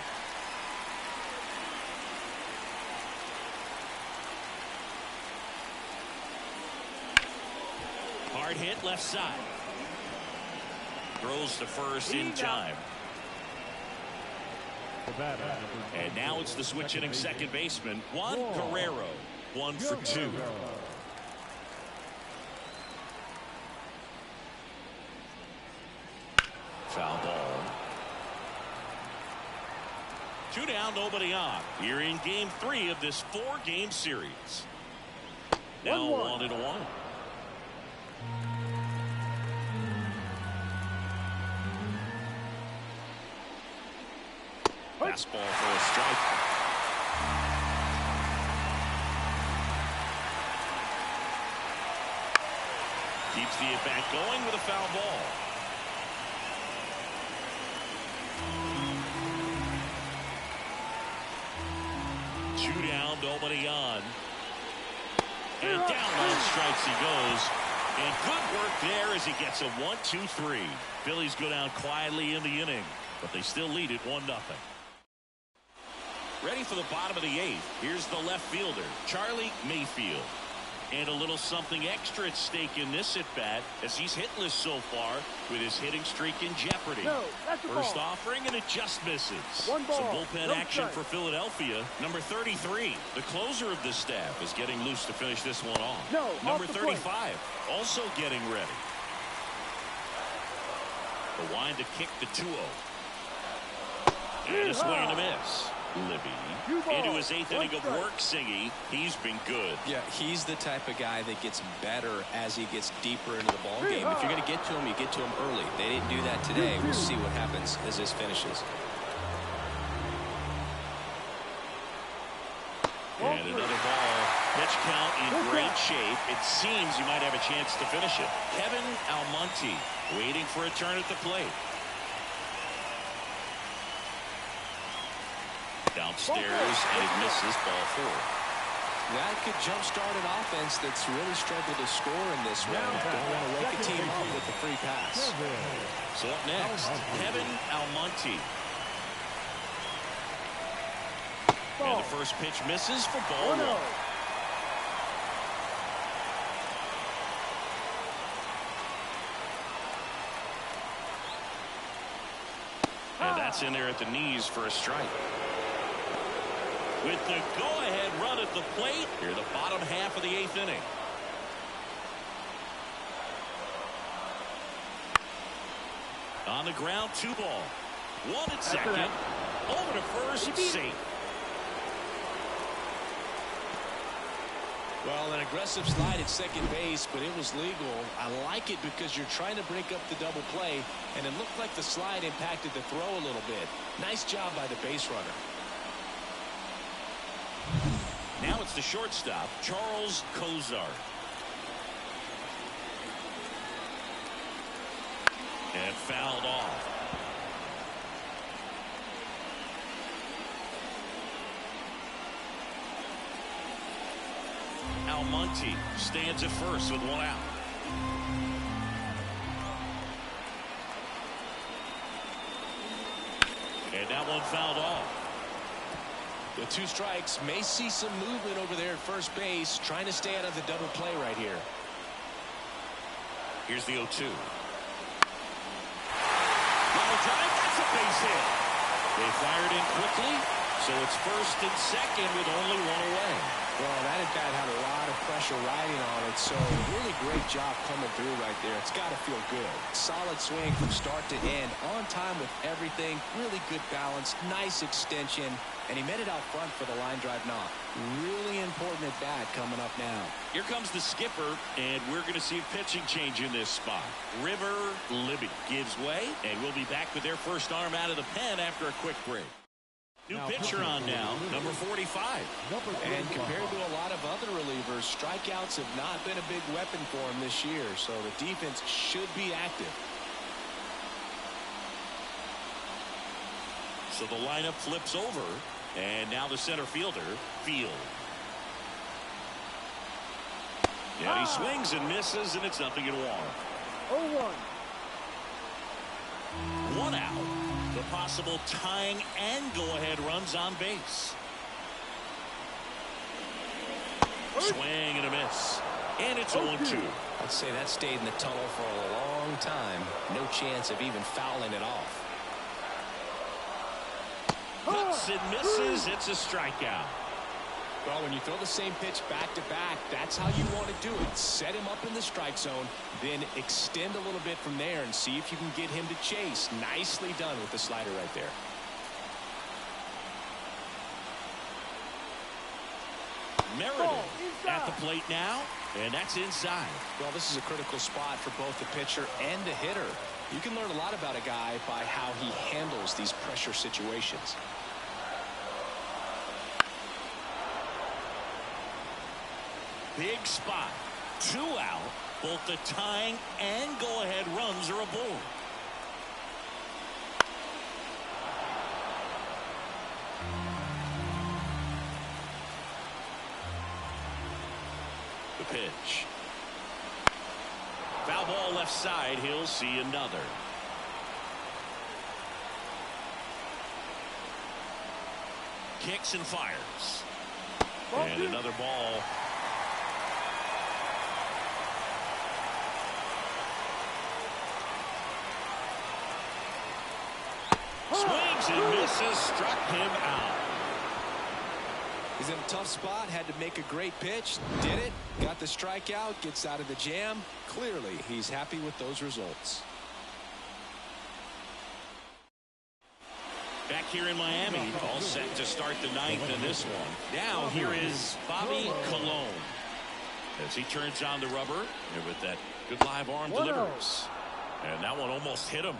Hard hit left side. Throws to first in time. And now it's the switch hitting second baseman, Juan Guerrero. 1 for 2. Foul ball. 2 down, nobody on. Here in game 3 of this 4-game series. Now 1-1. Fastball for a strike. Keeps the at-bat going with a foul ball. Two down, nobody on. And down on strikes he goes. And good work there as he gets a 1-2-3. Phillies go down quietly in the inning, but they still lead it 1-0. Ready for the bottom of the 8th. Here's the left fielder, Charlie Mayfield. And a little something extra at stake in this at-bat as he's hitless so far with his hitting streak in jeopardy. First offering and it just misses. Some bullpen action for Philadelphia. Number 33, the closer of this staff, is getting loose to finish this one off. Number 35, also getting ready. The wind to kick the 2-0. And a swing and a miss. Libby into his 8th inning of work, Singy. He's been good. Yeah, he's the type of guy that gets better as he gets deeper into the ball game. If you're going to get to him, you get to him early. They didn't do that today. We'll see what happens as this finishes. And another ball. Pitch count in great shape. It seems you might have a chance to finish it. Kevin Almonte waiting for a turn at the plate. Downstairs, and it misses ball 4. That could jumpstart an offense that's really struggled to score in this round. Don't want to wake a team up with the free pass. So up next, Kevin Almonte. And the first pitch misses for ball 1. And that's in there at the knees for a strike. With the go-ahead run at the plate, here the bottom half of the 8th inning. On the ground, 2 ball. 1 at second. Over to first, safe. Well, an aggressive slide at second base, but it was legal. I like it because you're trying to break up the double play, and it looked like the slide impacted the throw a little bit. Nice job by the base runner. Now it's the shortstop, Charles Cozart. And fouled off. Almonte stands at first with 1 out. And that one fouled off. With 2 strikes, may see some movement over there at first base, trying to stay out of the double play right here. Here's the 0-2. Level drive, that's a base hit. They fired in quickly, so it's first and second with only 1 away. Well, that at bat had a lot of pressure riding on it, so really great job coming through right there. It's got to feel good. Solid swing from start to end, on time with everything, really good balance, nice extension, and he met it out front for the line drive knock. Really important at bat coming up now. Here comes the skipper, and we're going to see a pitching change in this spot. River Libby gives way, and we'll be back with their first arm out of the pen after a quick break. New pitcher on now, number 45. And compared to a lot of other relievers, strikeouts have not been a big weapon for him this year, so the defense should be active. So the lineup flips over, and now the center fielder, Field. And he swings and misses, and it's 0-1. 0-1. One out. The possible tying and go-ahead runs on base. Swing and a miss. And it's 0-2. I'd say that stayed in the tunnel for a long time. No chance of even fouling it off. Hits and misses. It's a strikeout. Well, when you throw the same pitch back-to-back, that's how you want to do it. Set him up in the strike zone, then extend a little bit from there and see if you can get him to chase. Nicely done with the slider right there. Meredith at the plate now, and that's inside. Well, this is a critical spot for both the pitcher and the hitter. You can learn a lot about a guy by how he handles these pressure situations. Big spot. 2 out. Both the tying and go-ahead runs are aboard. The pitch. Foul ball left side. He'll see another. Kicks and fires. And another ball. Swings and misses, struck him out. He's in a tough spot, had to make a great pitch, did it, got the strikeout, gets out of the jam. Clearly, he's happy with those results. Back here in Miami, all set to start the 9th in this one. Now here is Bobby Colon as he turns on the rubber and with that good live arm delivers. And that one almost hit him.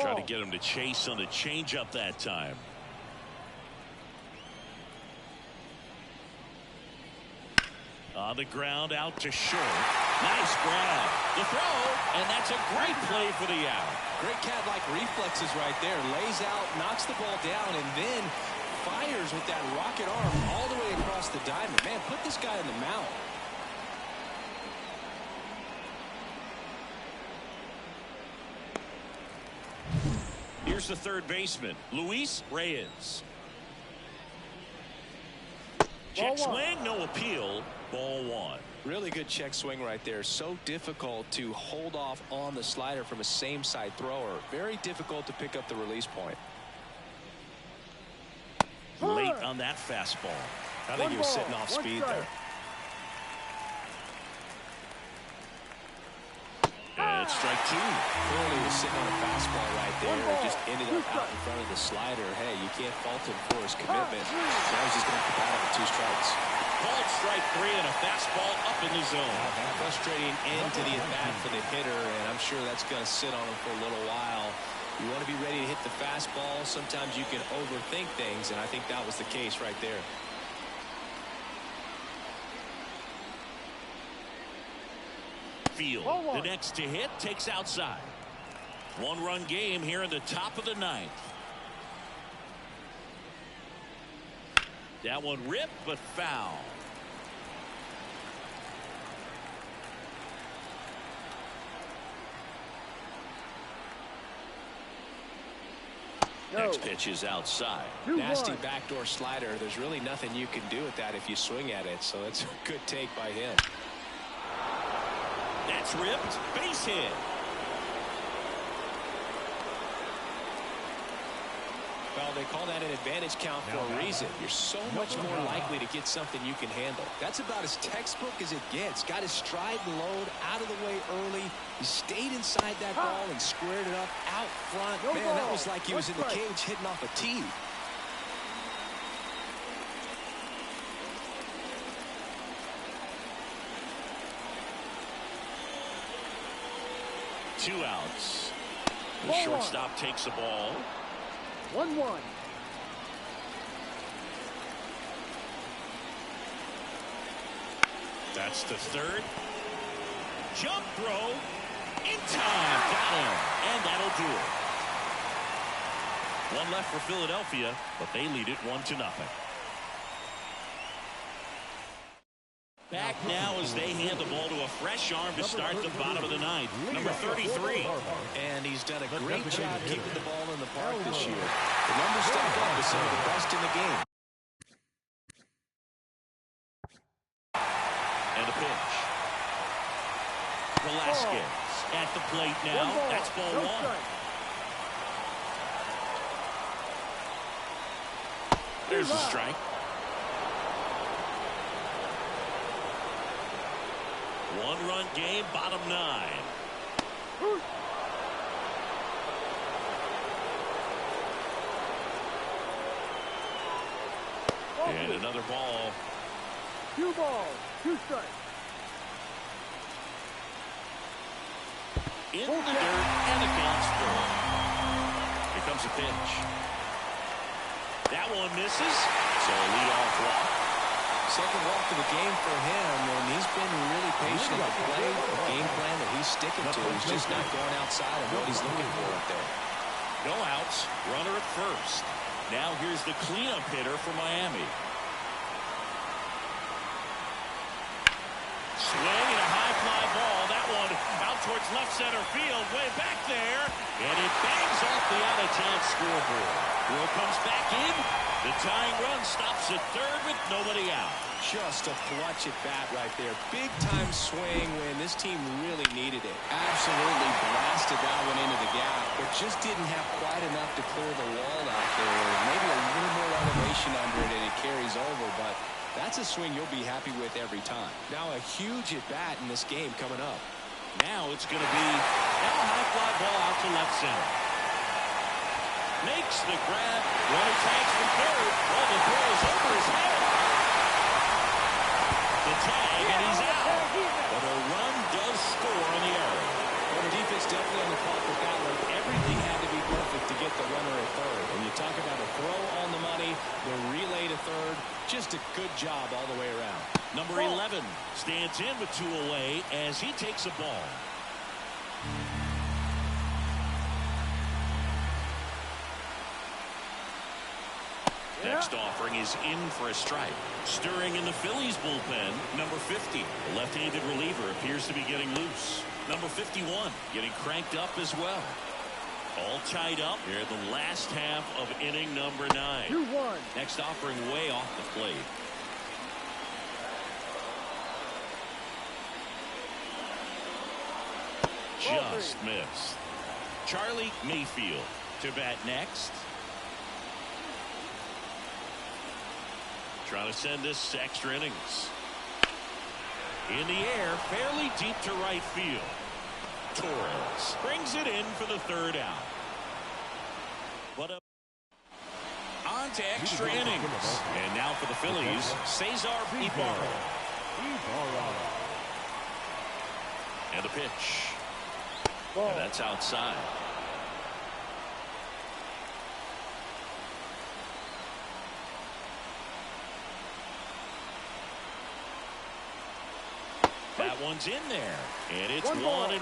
Trying to get him to chase on the changeup that time. On the ground out to short. Nice grab. The throw, and that's a great play for the out. Great cat-like reflexes right there. Lays out, knocks the ball down, and then fires with that rocket arm all the way across the diamond. Man, put this guy in the mound. Here's the third baseman, Luis Reyes. Check swing, no appeal. Ball 1. Really good check swing right there. So difficult to hold off on the slider from a same side thrower. Very difficult to pick up the release point. Late on that fastball. I think he was sitting off speed there. And it's strike 2. Clearly was sitting on a fastball right there. It just ended up out in front of the slider. Hey, you can't fault him for his commitment. Now he's just going to come out with 2 strikes. Called strike 3 and a fastball up in the zone. Frustrating end to the at-bat for the hitter, and I'm sure that's going to sit on him for a little while. You want to be ready to hit the fastball. Sometimes you can overthink things, and I think that was the case right there. Field, the next to hit, takes outside. 1-run game here in the top of the 9th. That one ripped, but foul. Next pitch is outside. Nasty backdoor slider. There's really nothing you can do with that if you swing at it, so it's a good take by him. That's ripped. Base hit. Well, they call that an advantage count for a reason. You're so much more likely to get something you can handle. That's about as textbook as it gets. Got his stride and load out of the way early. He stayed inside that ball and squared it up out front. Man, that was like he was in the cage hitting off a tee. Two outs. The shortstop takes the ball. 1-1. That's the third. Jump throw. In time. Got him. And that'll do it. One left for Philadelphia, but they lead it 1-0. Back now as they hand the ball to a fresh arm to start the bottom of the ninth. Number 33. And he's done a great job keeping the ball in the park this year. The numbers stack up with some of the best in the game. And a pitch. Velasquez at the plate now. That's ball one. There's a strike. One-run game, bottom 9. And another ball. 2 balls, 2 strikes. In the dirt, and the count's full. Here comes a pitch. That one misses, so a leadoff walk. Second walk of the game for him, and he's been really patient at the plate. The game plan that he's sticking to. He's just not going outside of what he's looking for up there. No outs, runner at first. Now here's the cleanup hitter for Miami. Swing and a high fly ball. That one out towards left center field, way back there, and it bangs off the out-of-town scoreboard. Will comes back in. The tying run stops at third with nobody out. Just a clutch at bat right there. Big time swing when this team really needed it. Absolutely blasted that one into the gap, but just didn't have quite enough to clear the wall out there. Maybe a little more elevation under it and it carries over, but that's a swing you'll be happy with every time. Now a huge at bat in this game coming up. Now it's going to be a high fly ball out to left center. Makes the grab. Runner tags from third. Well, the throw is over his head. The tag, and he's out. But a run does score on the error. Well, the defense definitely on the clock with that one. Everything had to be perfect to get the runner at third. When you talk about a throw on the money, the relay to third, just a good job all the way around. Number 11 stands in with 2 away as he takes a ball. Next offering is in for a strike. Stirring in the Phillies bullpen, number 50. The left-handed reliever appears to be getting loose. Number 51 getting cranked up as well. All tied up here in the last half of inning number 9. 2-1. Next offering way off the plate. Just missed. Charlie Mayfield to bat next. Trying to send this to extra innings. In the air, fairly deep to right field. Torres brings it in for the third out. But on to extra innings. And now for the Phillies, Cesar Ibarra. And the pitch. And that's outside. That one's in there, and it's 1-1.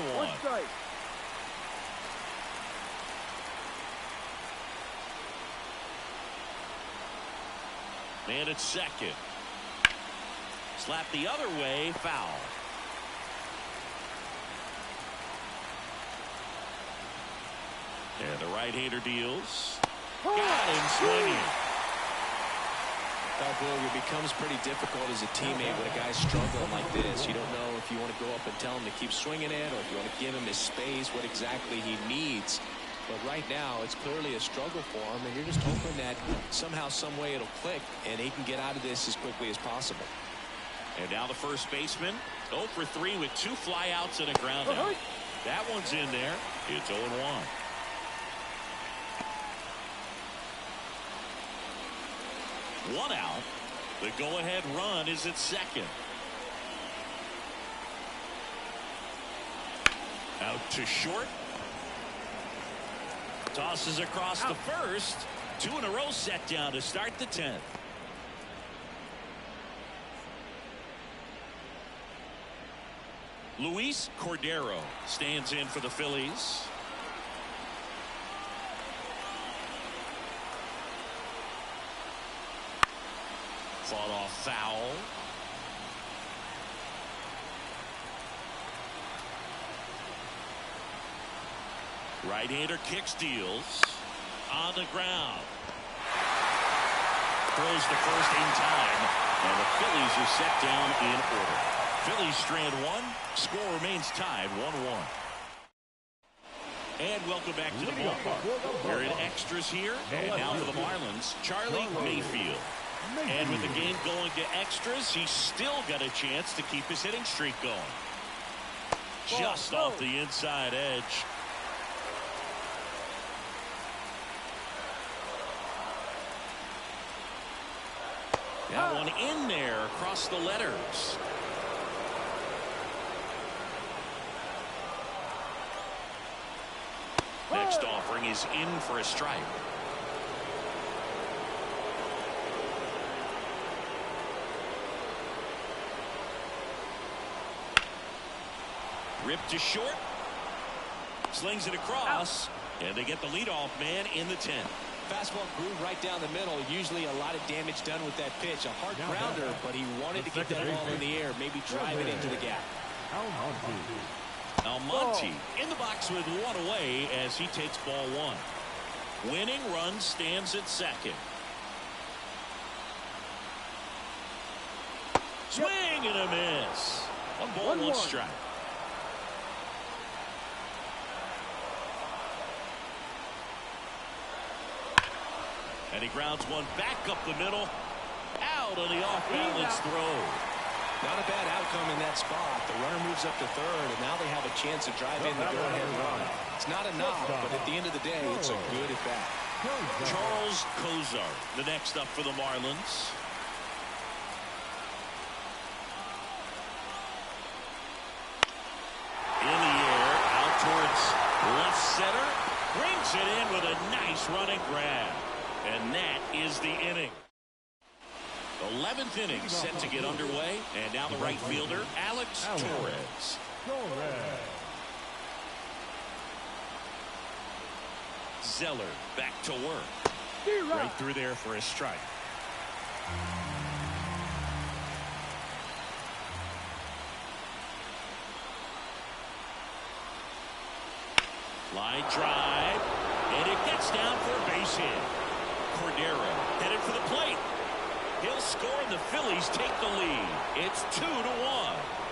And it's second. Slap the other way, foul. And the right-hander deals. Got him swinging. It becomes pretty difficult as a teammate when a guy's struggling like this. You don't know if you want to go up and tell him to keep swinging it or if you want to give him his space, what exactly he needs. But right now, it's clearly a struggle for him, and you're just hoping that somehow, some way it'll click, and he can get out of this as quickly as possible. And now the first baseman, 0 for 3 with 2 flyouts and a ground out. That one's in there. It's 0-1. One out. The go-ahead run is at second. Out to short. Tosses across the first. 2 in a row set down to start the 10th. Luis Cordero stands in for the Phillies. Fought off foul. Right-hander kicks, deals on the ground. Throws the first in time, and the Phillies are set down in order. Phillies strand 1. Score remains tied 1-1. And welcome back to the ballpark. We're in extras here, and now for the Marlins, Charlie Mayfield. And with the game going to extras, he's still got a chance to keep his hitting streak going. Just off the inside edge. That one in there across the letters. Next offering is in for a strike. Ripped to short. Slings it across. And they get the leadoff man in the 10th. Fastball groove right down the middle. Usually a lot of damage done with that pitch. A hard grounder, but he wanted to get that ball in the air, maybe drive it into the gap. Almonte in the box with 1 away as he takes ball 1. Winning run stands at second. Swing and a miss. 1 ball, 1 strike. And he grounds one back up the middle. Out on the off-balance throw. Not a bad outcome in that spot. The runner moves up to third, and now they have a chance to drive in the go-ahead run. It's not enough, but at the end of the day, it's a good at-bat. Charles Kozar, the next up for the Marlins. In the air, out towards left center. Brings it in with a nice running grab. And that is the inning. 11th inning set to get underway. And now the right fielder, Alex Torres. Zeller back to work. Right through there for a strike. Line drive. And it gets down for a base hit. Cordero headed for the plate. He'll score and the Phillies take the lead. It's 2-1.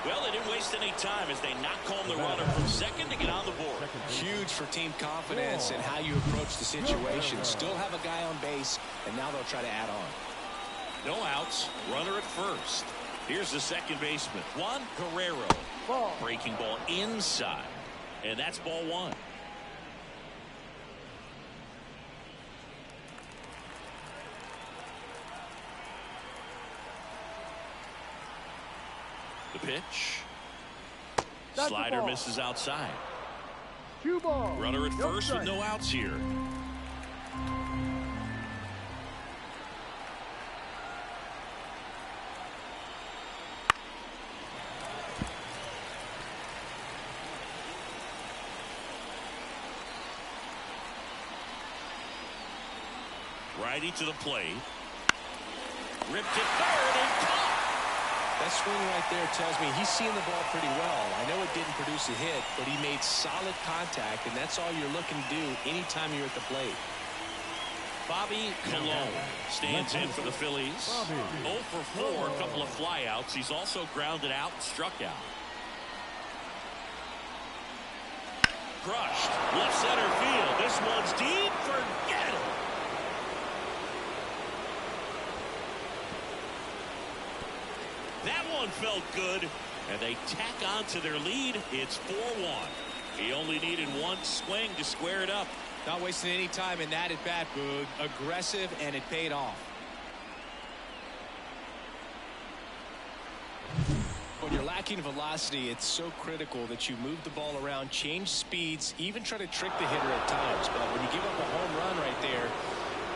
Well, they didn't waste any time as they knock home the runner from second to get on the board. Huge for team confidence and how you approach the situation. Still have a guy on base, and now they'll try to add on. No outs. Runner at first. Here's the second baseman, Juan Guerrero. Breaking ball inside. And that's ball 1. The pitch. Slider misses outside. Runner at first with no outs here. Righty to the plate. Ripped it third and caught. That swing right there tells me he's seeing the ball pretty well. I know it didn't produce a hit, but he made solid contact, and that's all you're looking to do anytime you're at the plate. Bobby Colon stands in for the Phillies. 0 for 4, a couple of flyouts. He's also grounded out and struck out. Crushed. Left center field. This This one's deep. Forget it. That one felt good, and they tack on to their lead. It's 4-1. He only needed one swing to square it up. Not wasting any time in that at bat, Boog. Aggressive, and it paid off. When you're lacking velocity, it's so critical that you move the ball around, change speeds, even try to trick the hitter at times. But when you give up a home run right there,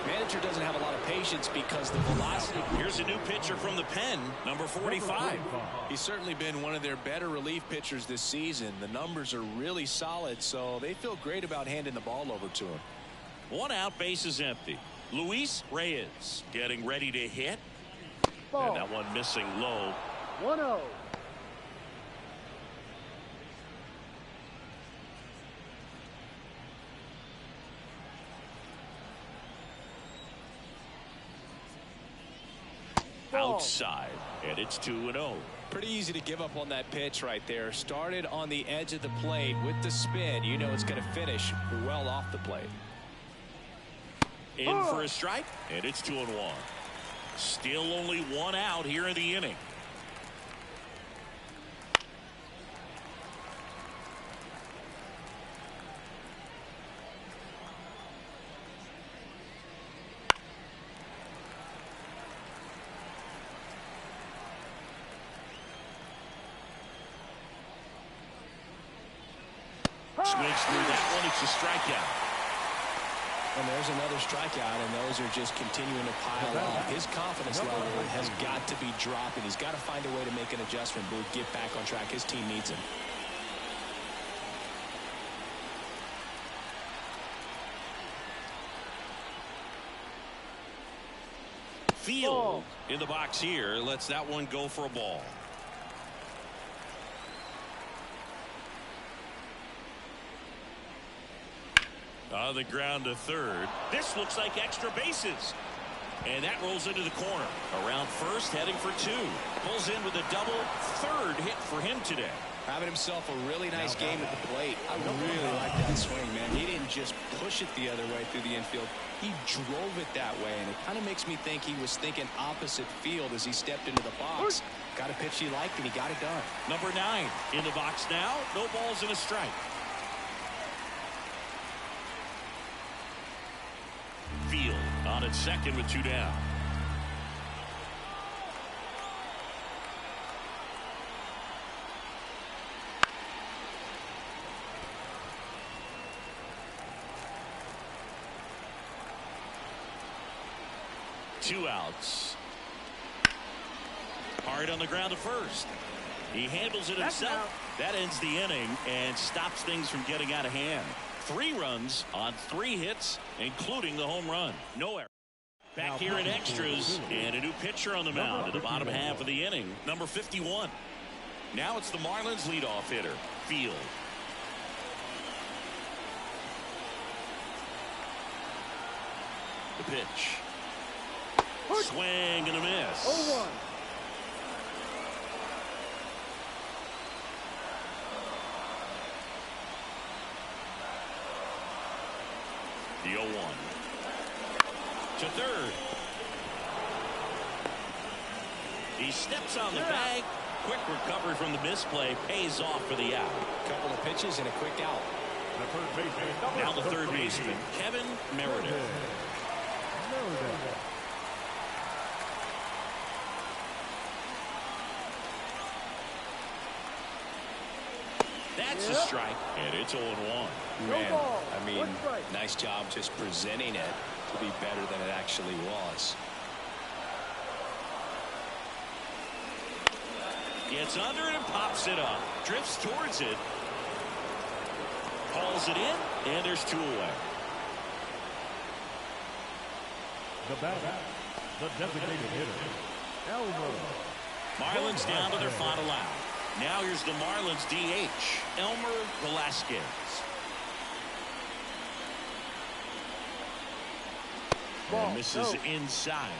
manager doesn't have a lot of patience because the velocity. Here's a new pitcher from the pen, number 45. He's certainly been one of their better relief pitchers this season. The numbers are really solid, so they feel great about handing the ball over to him. One out, base is empty. Luis Reyes getting ready to hit. Ball. And that one missing low. 1-0. Outside, and it's 2-0. Pretty easy to give up on that pitch right there. Started on the edge of the plate with the spin. You know it's going to finish well off the plate. In for a strike, and it's 2-1. Still only one out here in the inning. Swings through that one. It's a strikeout. And there's another strikeout, and those are just continuing to pile on. His confidence level has got to be dropping. He's got to find a way to make an adjustment, but get back on track. His team needs him. Field in the box here lets that one go for a ball. On the ground to third. This looks like extra bases. And that rolls into the corner. Around first, heading for two. Pulls in with a double. Third hit for him today. Having himself a really nice game at the plate. I really like that swing, man. He didn't just push it the other way through the infield. He drove it that way, and it kind of makes me think he was thinking opposite field as he stepped into the box. Got a pitch he liked, and he got it done. Number 9 in the box now. No balls and a strike. Field on its second with 2 down. Two outs. Hard on the ground to first. He handles it himself. That ends the inning and stops things from getting out of hand. 3 runs on 3 hits, including the home run. No error. Back here in extras, and a new pitcher on the mound in the bottom half of the inning, number 51. Now it's the Marlins leadoff hitter, Field. The pitch. Swing and a miss. 0-1. The 0-1. To third. He steps on the bag. Quick recovery from the misplay. Pays off for the out. Couple of pitches and a quick out. Now the third baseman, Kevin Meredith. That's a strike, and it's 0-1. Man, I mean, nice job just presenting it to be better than it actually was. Gets under it and pops it up. Drifts towards it. Calls it in, and there's 2 away. The batter, the designated hitter, Elmer. Marlins down to their final out. Now here's the Marlins DH, Elmer Velasquez. And this is inside.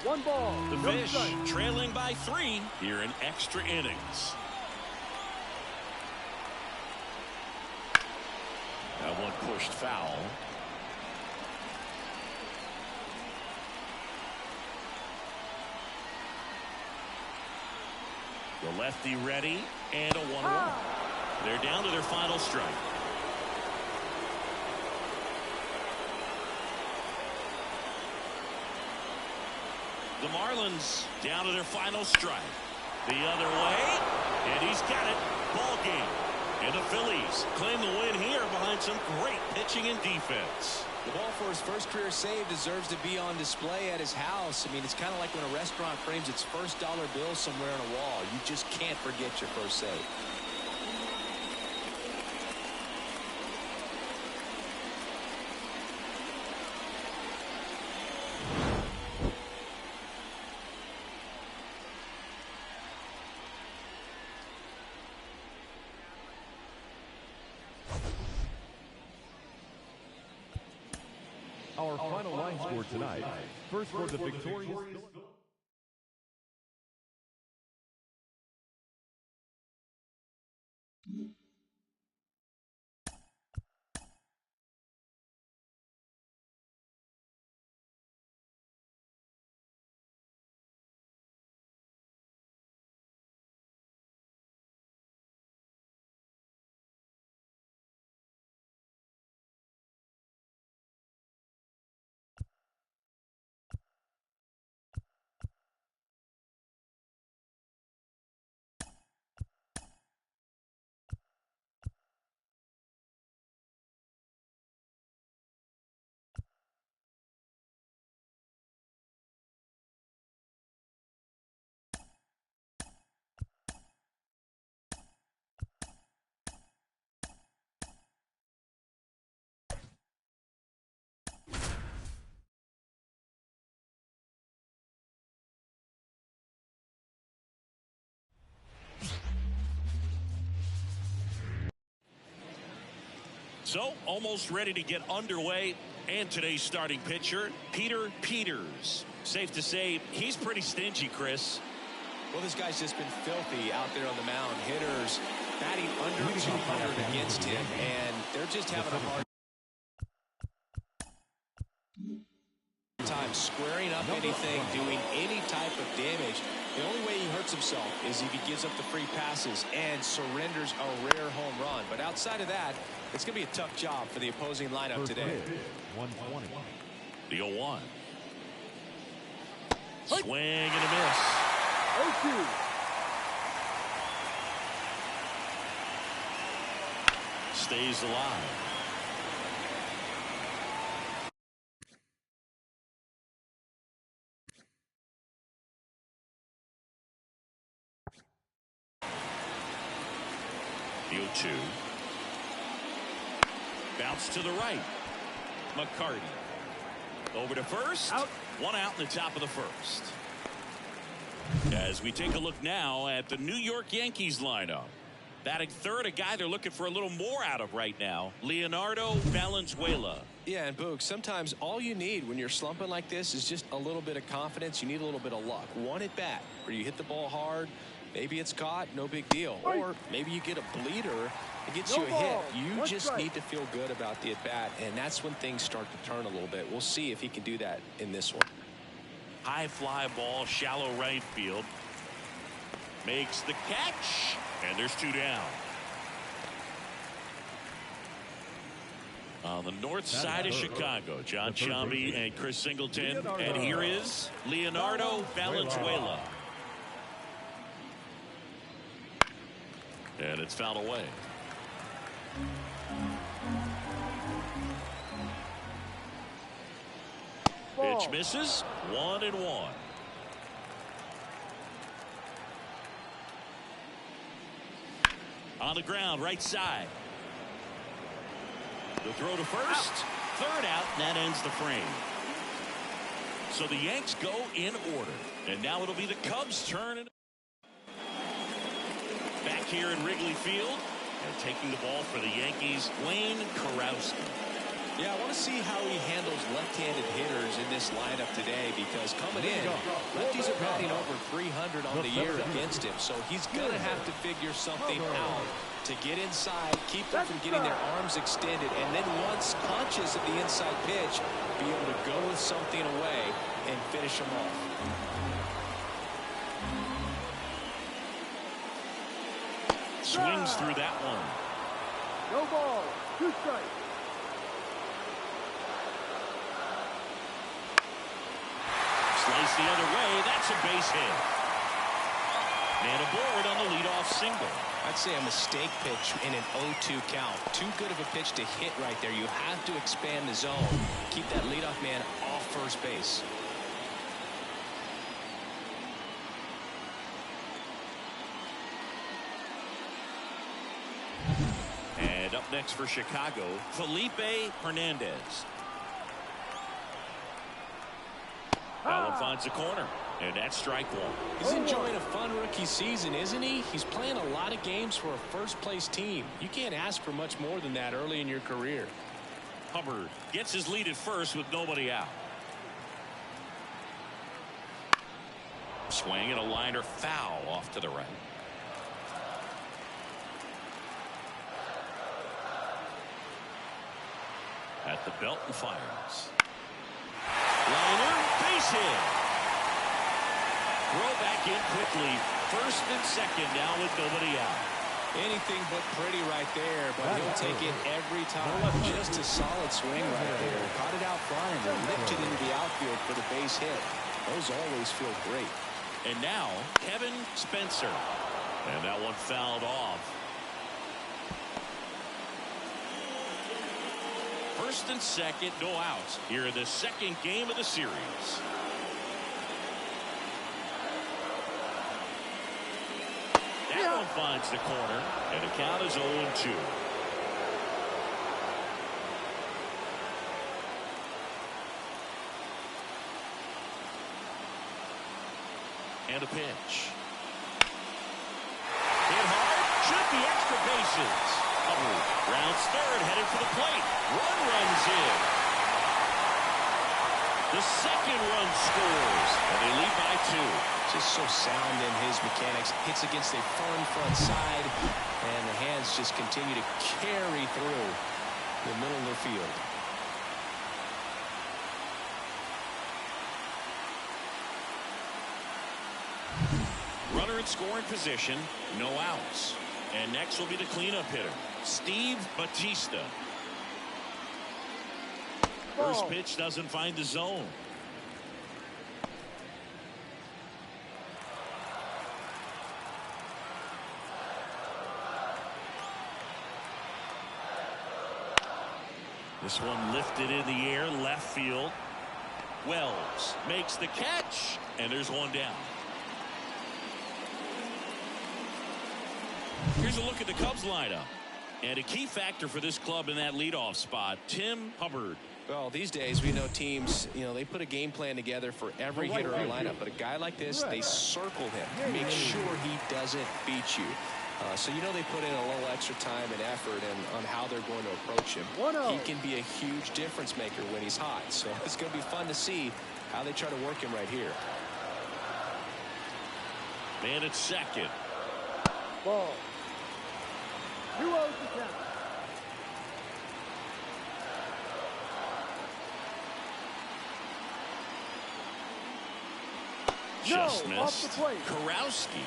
1 ball. The Fish trailing by 3 here in extra innings. That one pushed foul. The lefty ready, and a 1-1. They're down to their final strike. The Marlins down to their final strike. The other way, and he's got it. Ball game. And the Phillies claim the win here behind some great pitching and defense. The ball for his first career save deserves to be on display at his house. I mean, it's kind of like when a restaurant frames its first dollar bill somewhere on a wall. You just can't forget your first save. Our final line score tonight. First for the victorious. So almost ready to get underway, and today's starting pitcher, Peter Peters. Safe to say he's pretty stingy, Chris. Well, this guy's just been filthy out there on the mound. Hitters batting under 200 against him, and they're just having a hard time squaring up anything, doing any type of damage. The only way he hurts himself is if he gives up the free passes and surrenders a rare home run. But outside of that, it's going to be a tough job for the opposing lineup today. 120. The 0-1. Swing and a miss. 0-2. Stays alive. The 0-2. Bounce to the right. McCarty. Over to first. Out. One out in the top of the first. As we take a look now at the New York Yankees lineup. Batting third, a guy they're looking for a little more out of right now, Leonardo Valenzuela. Yeah, and Boog, sometimes all you need when you're slumping like this is just a little bit of confidence. You need a little bit of luck. One at bat where you hit the ball hard. Maybe it's caught, no big deal. Or maybe you get a bleeder, it gets you a hit. You just need to feel good about the at bat, and that's when things start to turn a little bit. We'll see if he can do that in this one. High fly ball, shallow right field. Makes the catch, and there's two down. On the north side of Chicago, John Sciambi and Chris Singleton. And here is Leonardo Valenzuela. And it's fouled away. Pitch misses. 1-1. On the ground, right side. The throw to first. Third out, and that ends the frame. So the Yanks go in order. And now it'll be the Cubs' turn. Back here in Wrigley Field. And taking the ball for the Yankees, Wayne Karowski. Yeah, I want to see how he handles left-handed hitters in this lineup today, because coming in, lefties are batting over 300 on the year against him. So he's going to have to figure something out to get inside, keep them from getting their arms extended, and then once conscious of the inside pitch, be able to go with something away and finish them off. Swings through that one. No ball. 2 strikes. Slice the other way. That's a base hit. Man aboard on the leadoff single. I'd say a mistake pitch in an 0-2 count. Too good of a pitch to hit right there. You have to expand the zone. Keep that leadoff man off first base. And up next for Chicago, Felipe Hernandez. That one finds the corner, and that's strike one. He's enjoying a fun rookie season, isn't he? He's playing a lot of games for a first-place team. You can't ask for much more than that early in your career. Hubbard gets his lead at first with nobody out. Swing and a liner foul off to the right. At the belt and fires. Liner, base hit. Throw back in quickly. First and second now with nobody out. Anything but pretty right there, but he'll take it every time. Just a solid swing right there. Caught it out front and lifted into the outfield for the base hit. Those always feel great. And now Kevin Spencer. And that one fouled off. First and second, no outs here in the second game of the series. That one finds the corner, and the count is 0-2. And a pitch. Hit hard, should be extra bases. Rounds third, headed for the plate. Run runs in. The second run scores, and they lead by 2. Just so sound in his mechanics. Hits against a firm front side, and the hands just continue to carry through the middle of the field. Runner in scoring position, no outs. And next will be the cleanup hitter, Steve Batista. First pitch doesn't find the zone. This one lifted in the air, left field. Wells makes the catch, and there's one down. Here's a look at the Cubs lineup. And a key factor for this club in that leadoff spot, Tim Hubbard. Well, these days we know teams, they put a game plan together for every hitter in lineup. But a guy like this, they circle him, make sure he doesn't beat you. So they put in a little extra time and effort on how they're going to approach him. He can be a huge difference maker when he's hot. So it's going to be fun to see how they try to work him right here. Man at second. Ball. 2-0 to count. Just No, off missed. the plate. Karowski,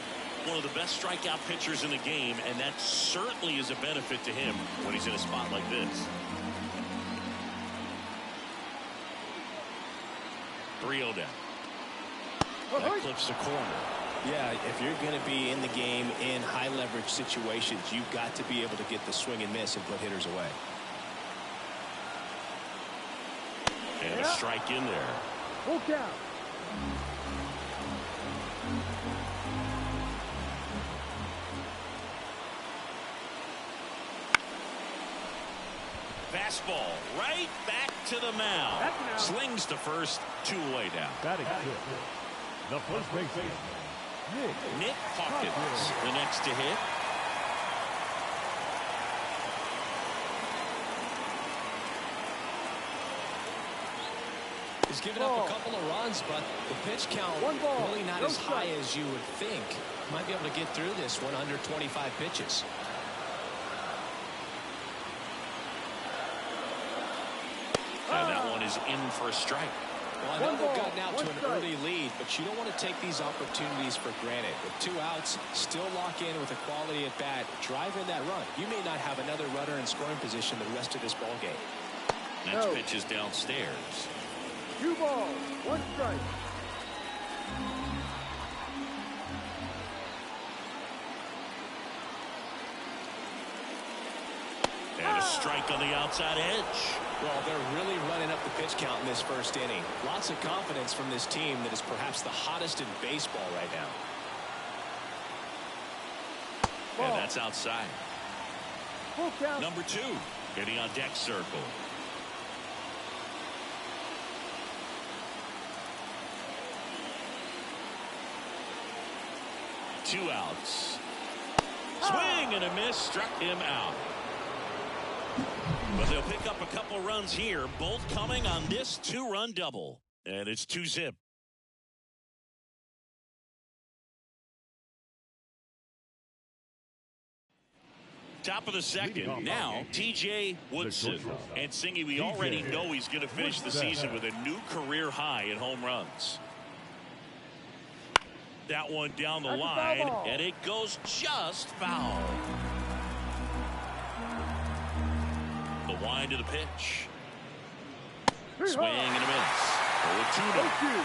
one of the best strikeout pitchers in the game, and that certainly is a benefit to him when he's in a spot like this. 3-0 down. That clips the corner. Yeah, if you're going to be in the game in high leverage situations, you've got to be able to get the swing and miss and put hitters away. And a strike in there. Full count. Fastball right back to the mound. Slings to first, 2 away down. Batting fifth. The first baseman, Nick Hawkins, the next to hit. He's given up a couple of runs, but the pitch count really not as high as you would think. Might be able to get through this one under 25 pitches. And that one is in for a strike. Well, I know they've gotten out to an early lead, but you don't want to take these opportunities for granted. With 2 outs, still lock in with a quality at bat, drive in that run. You may not have another runner in scoring position the rest of this ball game. Next pitch is downstairs. 2 balls, 1 strike. And a strike on the outside edge. Well, they're really running up the pitch count in this first inning. Lots of confidence from this team that is perhaps the hottest in baseball right now. And that's outside. Full count. Number 2 getting on deck circle. Two outs. Swing and a miss, struck him out. But they'll pick up a couple runs here, both coming on this 2-run double. And it's 2-zip. Top of the second. Now, T.J. Woodson. And Singy, we already know he's going to finish the season with a new career high in home runs. That one down the line, and it goes just foul. The wind of the pitch. Swing and a miss. 0-2.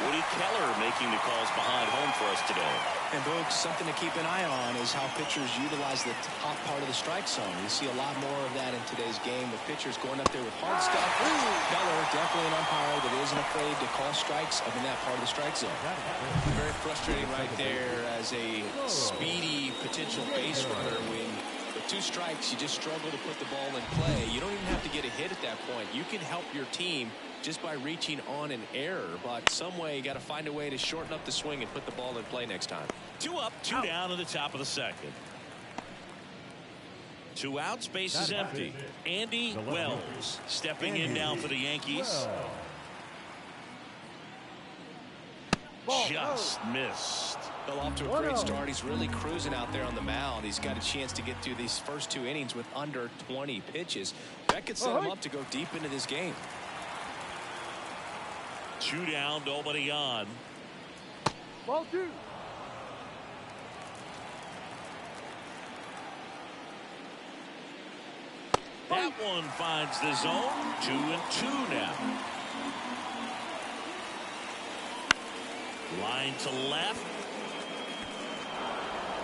Woody Keller making the calls behind home for us today. And Boog, something to keep an eye on is how pitchers utilize the top part of the strike zone. You see a lot more of that in today's game with pitchers going up there with hard stuff. Keller, definitely an umpire that isn't afraid to call strikes up in that part of the strike zone. Very frustrating right there as a speedy potential base runner when with 2 strikes you just struggle to put the ball in play. You don't even have to get a hit at that point. You can help your team just by reaching on an error, but some way you got to find a way to shorten up the swing and put the ball in play next time. 2 up, 2 down to the top of the second. 2 outs, base is empty. Andy Wells stepping in now for the Yankees. Just missed. Well, off to a great start. He's really cruising out there on the mound. He's got a chance to get through these first 2 innings with under 20 pitches. That could set him up to go deep into this game. 2 down, nobody on. Ball 2. That one finds the zone. 2-2 now. Line to left.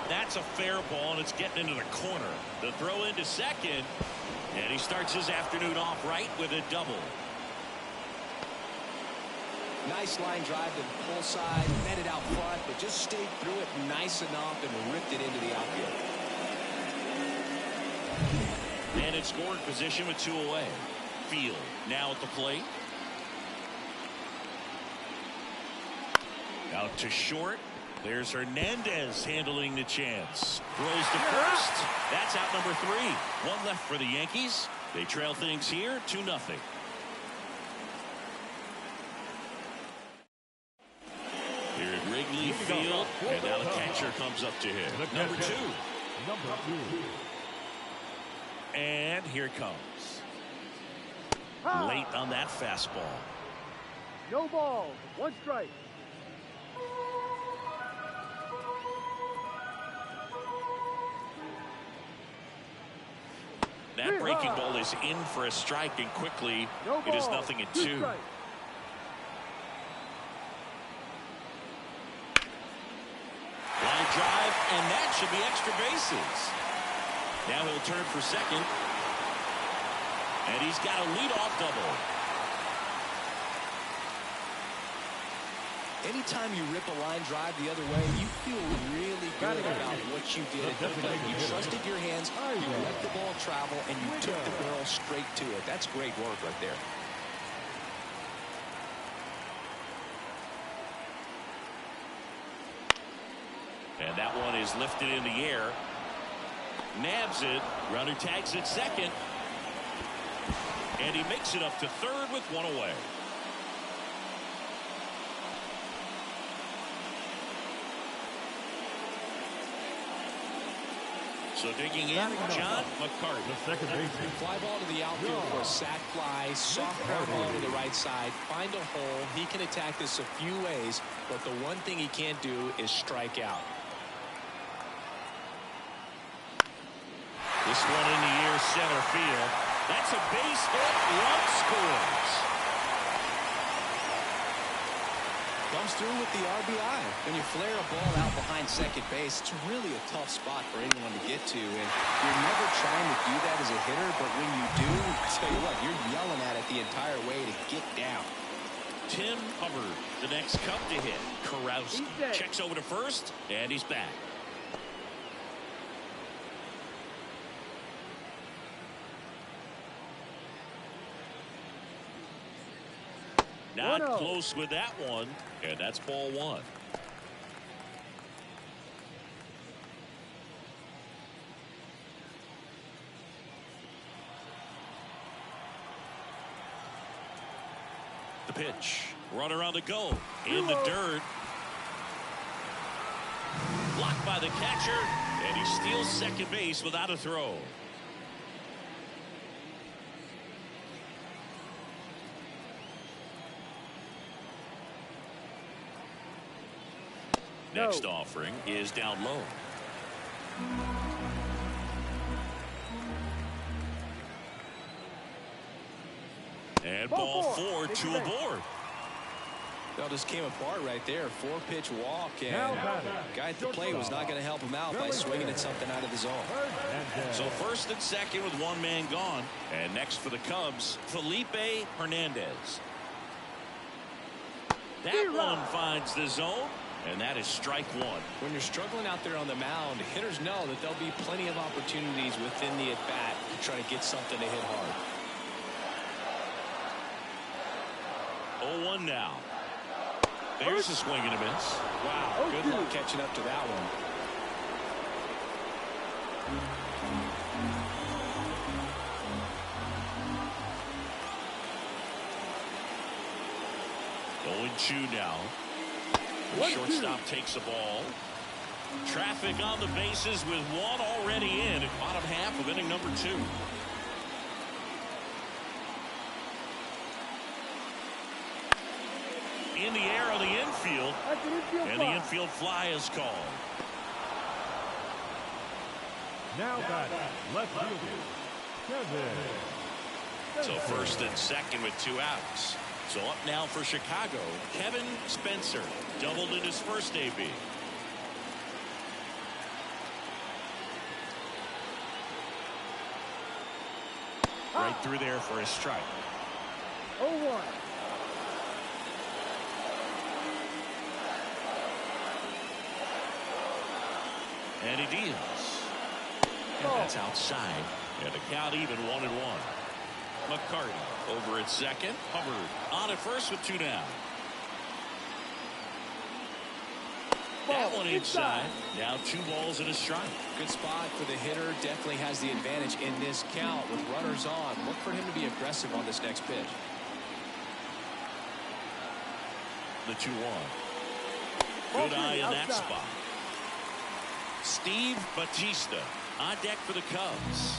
That's a fair ball, and it's getting into the corner. The throw into second, and he starts his afternoon off right with a double. Nice line drive to the pull side, netted out front, but just stayed through it nice enough and ripped it into the outfield. And in scoring position with 2 away. Field now at the plate. Out to short. There's Hernandez handling the chance. Throws to first. That's out number 3. 1 left for the Yankees. They trail things here 2-0. Here at Wrigley Field, and now the catcher comes up to hit. Number 2. And here it comes. Late on that fastball. No ball, 1 strike. That breaking ball is in for a strike, and quickly it is 0-2. Line drive, and that should be extra bases. Now he'll turn for second, and he's got a leadoff double. Anytime you rip a line drive the other way, you feel really good about what you did at the plate. You trusted your hands, you let the ball travel, and you took the barrel straight to it. That's great work right there. And that one is lifted in the air. Nabs it. Runner tags it second. And he makes it up to third with 1 away. So digging in, John McCarty. The second baseman. Fly ball to the outfield for a sac fly. Soft ground ball to the right side. Find a hole. He can attack this a few ways, but the one thing he can't do is strike out. This one in the air, center field. That's a base hit. Run scores. Comes through with the RBI. When you flare a ball out behind second base, it's really a tough spot for anyone to get to, and you're never trying to do that as a hitter, but when you do, I tell you what, you're yelling at it the entire way to get down. Tim Hubbard, the next Cub to hit. Karowski checks over to first, and he's back. Not close with that one, and that's ball one. The pitch. Runner on the go. In the dirt. Blocked by the catcher, and he steals second base without a throw. Next offering is down low. And ball four, two aboard. That just came apart right there. 4-pitch walk, and guy at the plate was not going to help him out by swinging at something out of the zone. So first and second with one man gone. And next for the Cubs, Felipe Hernandez. That one finds the zone. And that is strike one. When you're struggling out there on the mound, hitters know that there'll be plenty of opportunities within the at-bat to try to get something to hit hard. 0-1 now. There's a swing and a miss. Wow, good luck catching up to that one. Going 2 now. The shortstop takes the ball. Traffic on the bases with one already in at bottom half of inning number 2. In the air on the infield. And the infield fly is called. Now batting, left fielder, Kevin. So first and second with 2 outs. So up now for Chicago, Kevin Spencer doubled in his first AB. Right through there for a strike. 0-1. And he deals. And that's outside. And the count even 1-1. McCarty over at second. Hubbard on at first with 2 down. That one inside. Now 2 balls and a strike. Good spot for the hitter. Definitely has the advantage in this count with runners on. Look for him to be aggressive on this next pitch. The 2-1. Good eye in that spot. Steve Batista on deck for the Cubs.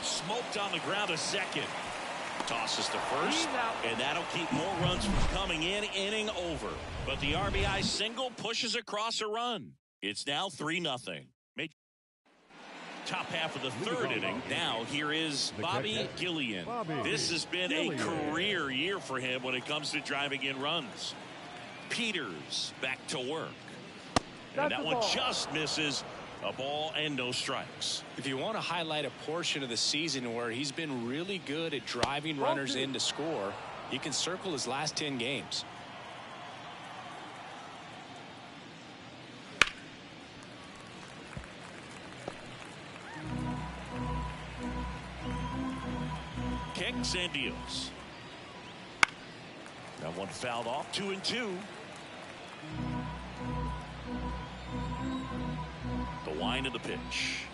Smoked on the ground to second. Tosses to first, and that'll keep more runs from coming in. Inning over. But the RBI single pushes across a run. It's now 3-0. Top half of the 3rd inning. Now here is Bobby Gillian. This has been a career year for him when it comes to driving in runs. Peters back to work. And that one just misses. A ball and no strikes. If you want to highlight a portion of the season where he's been really good at driving runners in to score, you can circle his last 10 games. Kicks and deals. That one fouled off. 2-2. The wind of the pitch.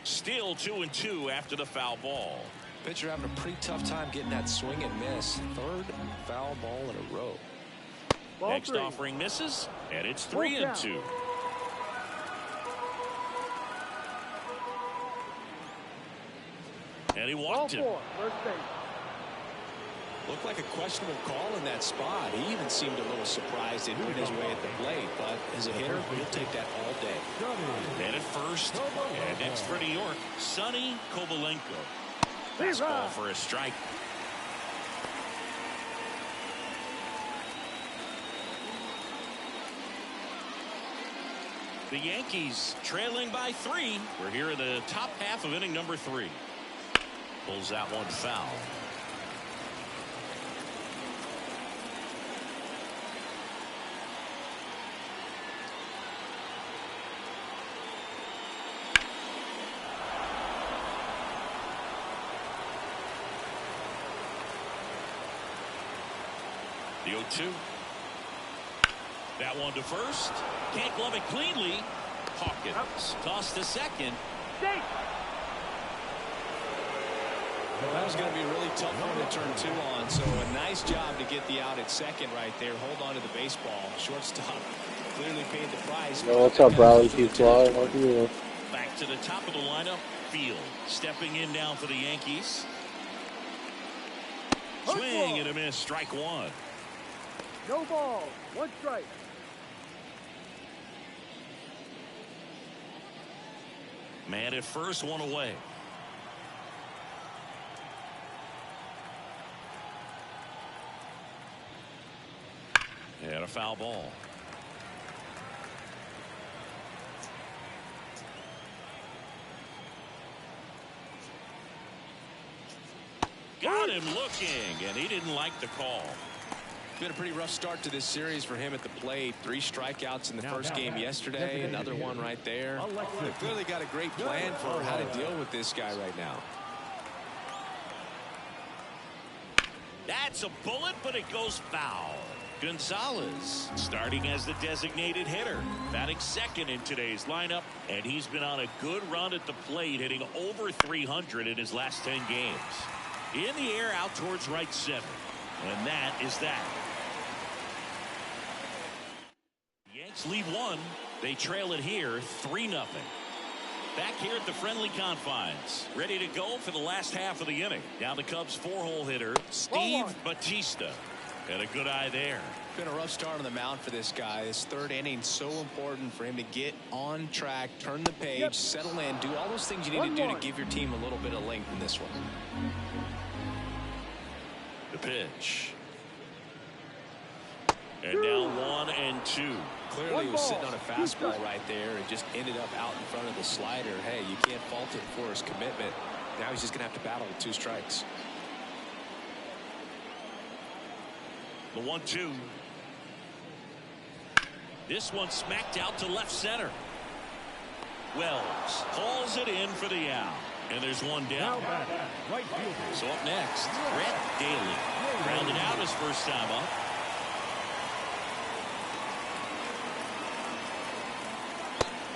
Still 2-2 after the foul ball. Pitcher having a pretty tough time getting that swing and miss. 3rd foul ball in a row. Ball Next 3. offering misses, and it's Full 3-2. count. And he Ball walked him. 4. First base. Looked like a questionable call in that spot. He even seemed a little surprised it went his way at the plate, but as a hitter, he'll take that all day. Man at first, and next for New York, Sonny Kovalenko. Lead Fastball ride. for a strike. The Yankees trailing by 3. We're here in the top half of inning number 3. Pulls that one foul. The 0-2. That one to first. Can't glove it cleanly. Hawkins tossed to second. Safe. Well, that was going to be a really tough one to turn 2 on, so a nice job to get the out at second right there. Hold on to the baseball. Shortstop clearly paid the price. Yo, what's up, Bradley? Q Fly? What are you? Back to the top of the lineup. Field stepping in down for the Yankees. Swing and a miss. Strike 1. No ball. 1 strike. Man at first, 1 away. And a foul ball. Got him looking, and he didn't like the call. Been a pretty rough start to this series for him at the plate. 3 strikeouts in the first game yesterday. Another one right there. They've clearly got a great plan for how to deal with this guy right now. That's a bullet, but it goes foul. Gonzalez starting as the designated hitter, batting second in today's lineup, and he's been on a good run at the plate, hitting over 300 in his last 10 games. In the air, out towards right center, and that is that. Yanks lead 1. They trail it here 3-0. Back here at the friendly confines, ready to go for the last half of the inning. Now the Cubs 4-hole hitter, Steve Batista. Got a good eye there. Been a rough start on the mound for this guy. This 3rd inning so important for him to get on track, turn the page, settle in, do all those things you need to do to give your team a little bit of length in this one. The pitch. And now 1-2. Clearly he was sitting on a fastball right there and just ended up out in front of the slider. Hey, you can't fault him for his commitment. Now he's just going to have to battle with 2 strikes. The 1-2. This one smacked out to left center. Wells calls it in for the out. And there's one down. So up next, Brett Daly. Grounded out his first time up.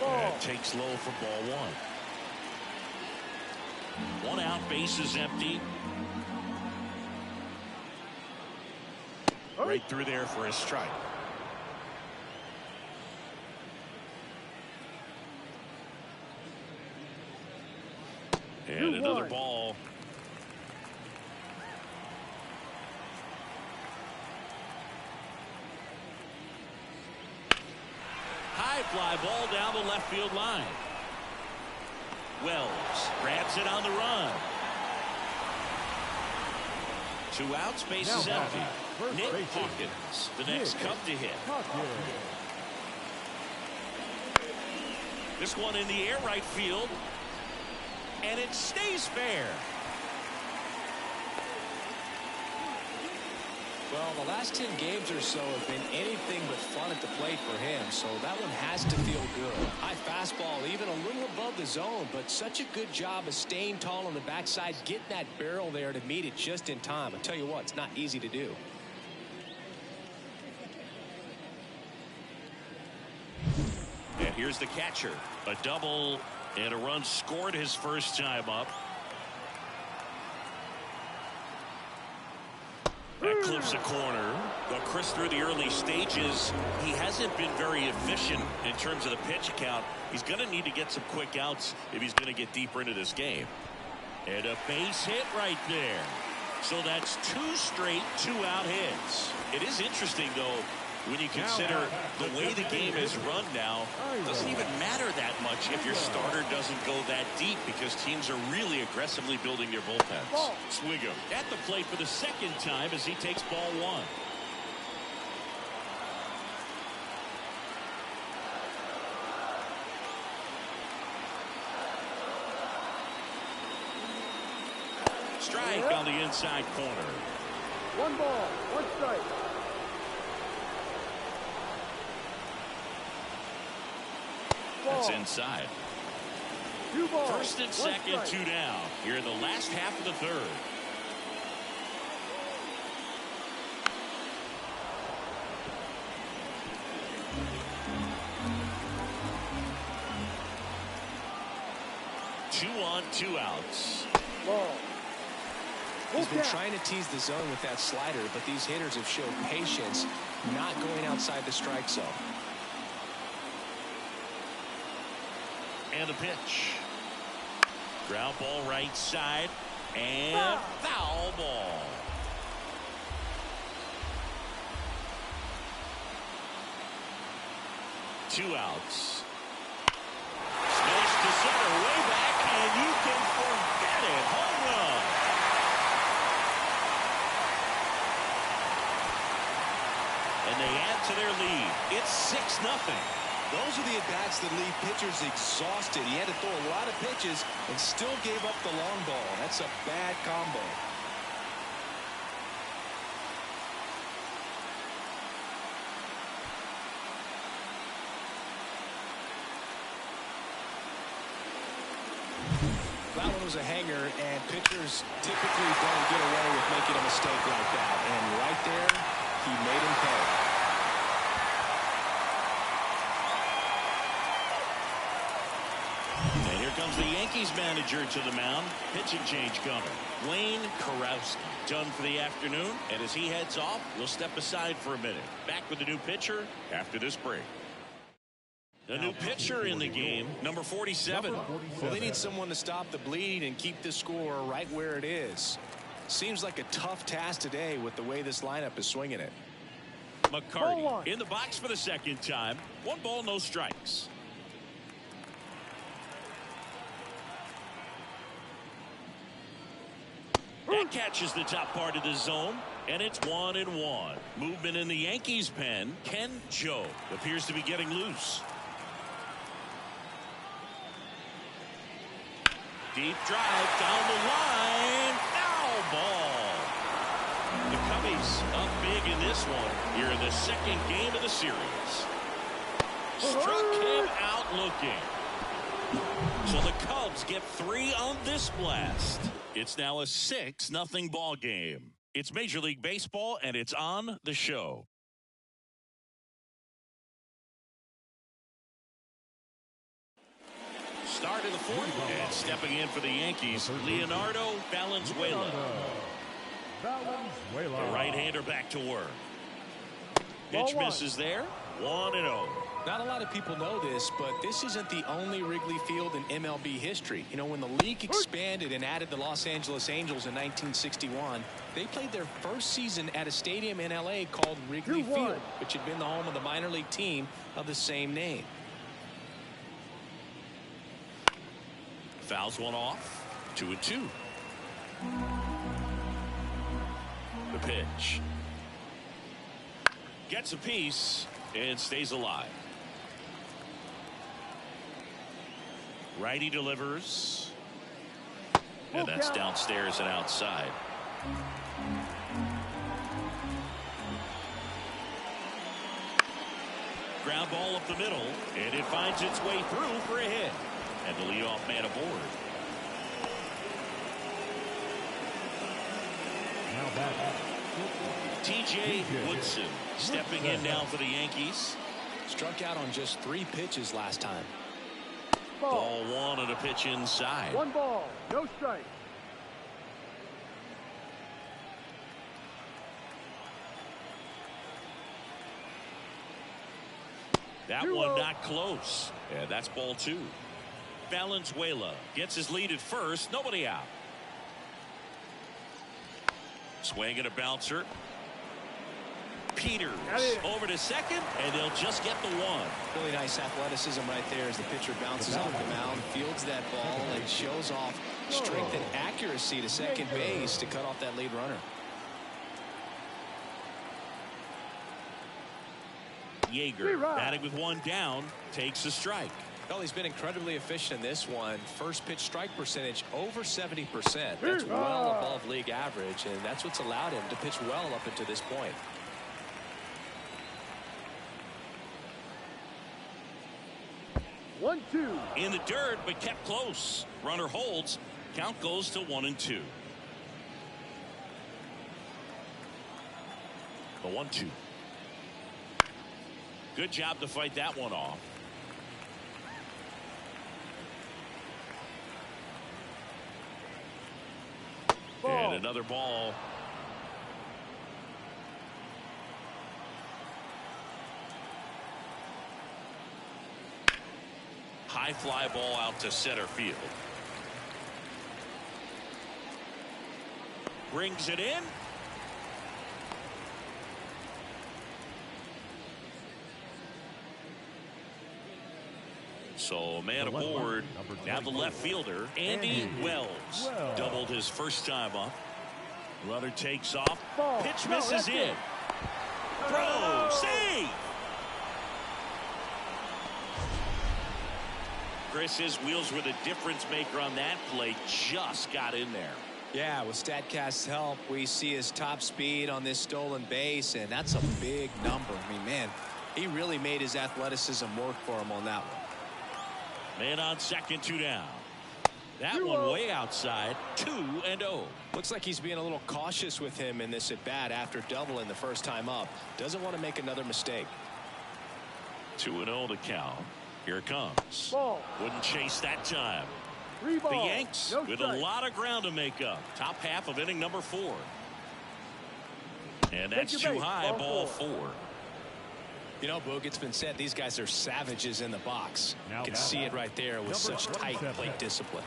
And takes low for ball 1. 1 out, bases empty. Right through there for a strike. And another ball. High fly ball down the left field line. Wells grabs it on the run. 2 outs, bases empty. Nick Hawkins, the next Cub to hit. This one in the air right field. And it stays fair. Well, the last 10 games or so have been anything but fun at the plate for him, so that one has to feel good. High fastball, even a little above the zone, but such a good job of staying tall on the backside, getting that barrel there to meet it just in time. I tell you what, it's not easy to do. And here's the catcher. A double and a run scored his first time up. That clips a corner. But Chris, through the early stages, he hasn't been very efficient in terms of the pitch count. He's going to need to get some quick outs if he's going to get deeper into this game. And a base hit right there. So that's 2 straight 2-out hits. It is interesting, though, when you consider the way the game is run now. It doesn't even matter that much if your starter doesn't go that deep, because teams are really aggressively building their bullpens. Swigum at the plate for the second time as he takes ball 1. Strike on the inside corner. 1 ball, 1 strike. That's inside. 2 balls. First and second, 2 down. Here in the last half of the third. Two on, 2 outs. Ball. He's been trying to tease the zone with that slider, but these hitters have showed patience, not going outside the strike zone. And the pitch. Ground ball right side. And foul ball. Two outs. Smash to center, way back, and you can forget it. Home run. And they add to their lead. It's 6-0. Those are the at-bats that leave pitchers exhausted. He had to throw a lot of pitches and still gave up the long ball. That's a bad combo. That one was a hanger, and pitchers typically don't get away with making a mistake like that. And right there, he made him pay. And here comes the Yankees manager to the mound. Pitching change coming. Wayne Karowski done for the afternoon. And as he heads off, we'll step aside for a minute. Back with the new pitcher after this break. A new pitcher in the game, number 47. Well, they need someone to stop the bleed and keep the score right where it is. Seems like a tough task today with the way this lineup is swinging it. McCarty in the box for the second time. 1 ball, no strikes. That catches the top part of the zone, and it's 1-1. Movement in the Yankees pen. Ken Joe appears to be getting loose. Deep drive down the line. Foul ball. The Cubbies up big in this one here in the second game of the series. Struck him out looking. So the Cubs get 3 on this blast. It's now a 6-0 ball game. It's Major League Baseball, and it's on the show. Start of the 4th, and stepping in for the Yankees, Leonardo Valenzuela. The right-hander back to work. Pitch misses there. 1-0. Not a lot of people know this, but this isn't the only Wrigley Field in MLB history. You know, when the league expanded and added the Los Angeles Angels in 1961, they played their first season at a stadium in LA called Wrigley Field, which had been the home of the minor league team of the same name. Fouls one off. 2-2. The pitch. Gets a piece and stays alive. Righty delivers. And that's downstairs and outside. Ground ball up the middle, and it finds its way through for a hit. And the leadoff man aboard. Now back. T.J. Woodson stepping in now for the Yankees. Struck out on just 3 pitches last time. Ball 1 and a pitch inside. 1 ball, no strike. That one not close. And that's ball 2. Valenzuela gets his lead at first. Nobody out. Swing and a bouncer. Peters over to second, and they'll just get the 1. Really nice athleticism right there as the pitcher bounces off the mound, fields that ball, and shows off strength and accuracy to second base to cut off that lead runner. Yeager batting with 1 down, takes a strike. Well, he's been incredibly efficient in this one. First pitch strike percentage over 70%. That's well above league average, and that's what's allowed him to pitch well up until this point. One, two. In the dirt, but kept close. Runner holds. Count goes to 1-2. The 1-2. Good job to fight that one off. And another ball. High fly ball out to center field. Brings it in. So man aboard. Now the left fielder, Andy Wells. Doubled his first time up. Runner takes off. Pitch misses in. Throw. Save. Chris, his wheels were the difference maker on that play. Just got in there. Yeah, with StatCast's help, we see his top speed on this stolen base, and that's a big number. I mean, man, he really made his athleticism work for him on that one. Man on second, 2 down. That one way outside, 2-0. Looks like he's being a little cautious with him in this at bat after doubling the first time up. Doesn't want to make another mistake. 2-0 to count. Here it comes. Ball. Wouldn't chase that time. 3 balls. The Yanks with a lot of ground to make up. Top half of inning number 4. And that's too high. Ball 4. You know, Boog, it's been said these guys are savages in the box. You can see it right there with such tight plate discipline.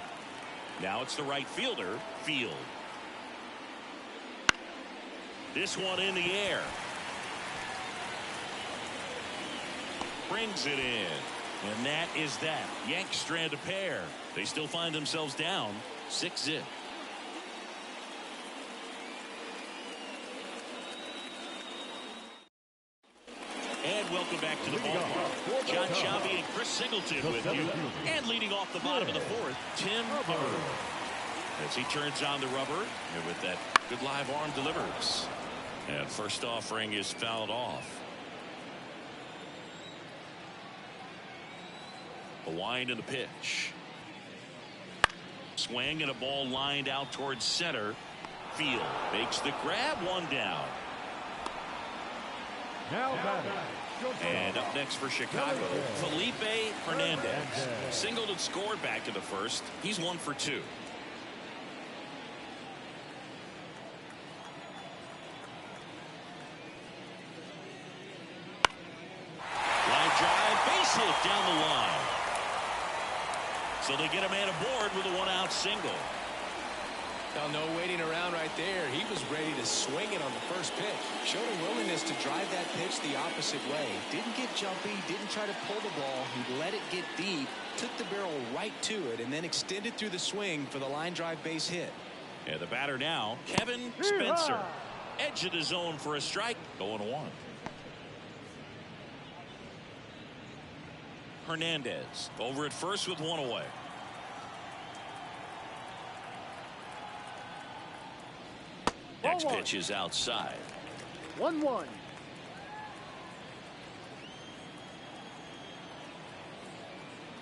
Now it's the right fielder, Field. This one in the air. Brings it in. And that is that. Yanks strand a pair. They still find themselves down 6-0. And welcome back to the ballpark. John Sciambi and Chris Singleton with you. And leading off the bottom of the 4th, Tim Hubbard. As he turns on the rubber, and with that good live arm delivers. And first offering is fouled off. A wind in the pitch. Swing and a ball lined out towards center. Field makes the grab, 1 down. And up next for Chicago, Felipe Hernandez. Singled and scored back in the first. He's 1 for 2. Line drive, base hit down the line. So they get a man aboard with a 1-out single. Now, no waiting around right there. He was ready to swing it on the first pitch. Showed a willingness to drive that pitch the opposite way. Didn't get jumpy, didn't try to pull the ball. He let it get deep, took the barrel right to it, and then extended through the swing for the line drive base hit. And the batter now, Kevin Spencer. Edge of the zone for a strike, going 1. Hernandez over at first with 1 away. Next pitch is outside. 1-1.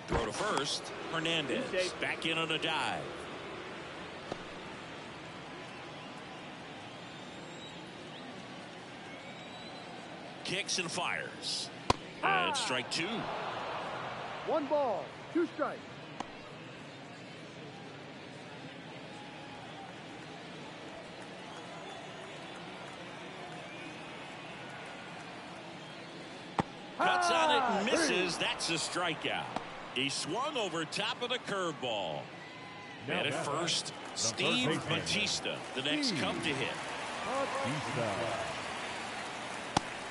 Throw to first. Hernandez back in on a dive. Kicks and fires. And strike 2. 1 ball, 2 strikes. Cuts on it and misses. That's a strikeout. He swung over top of the curveball. And at first, Steve Batista, the next come to hit.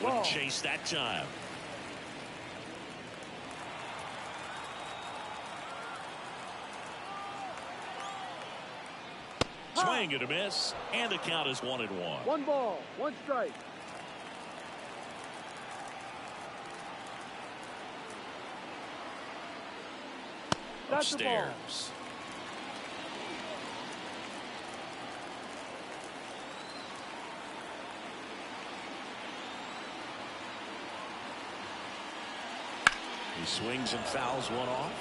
Wouldn't chase that time. Swing and a miss, and the count is 1-1. 1 ball, 1 strike. That's Upstairs. He swings and fouls one off.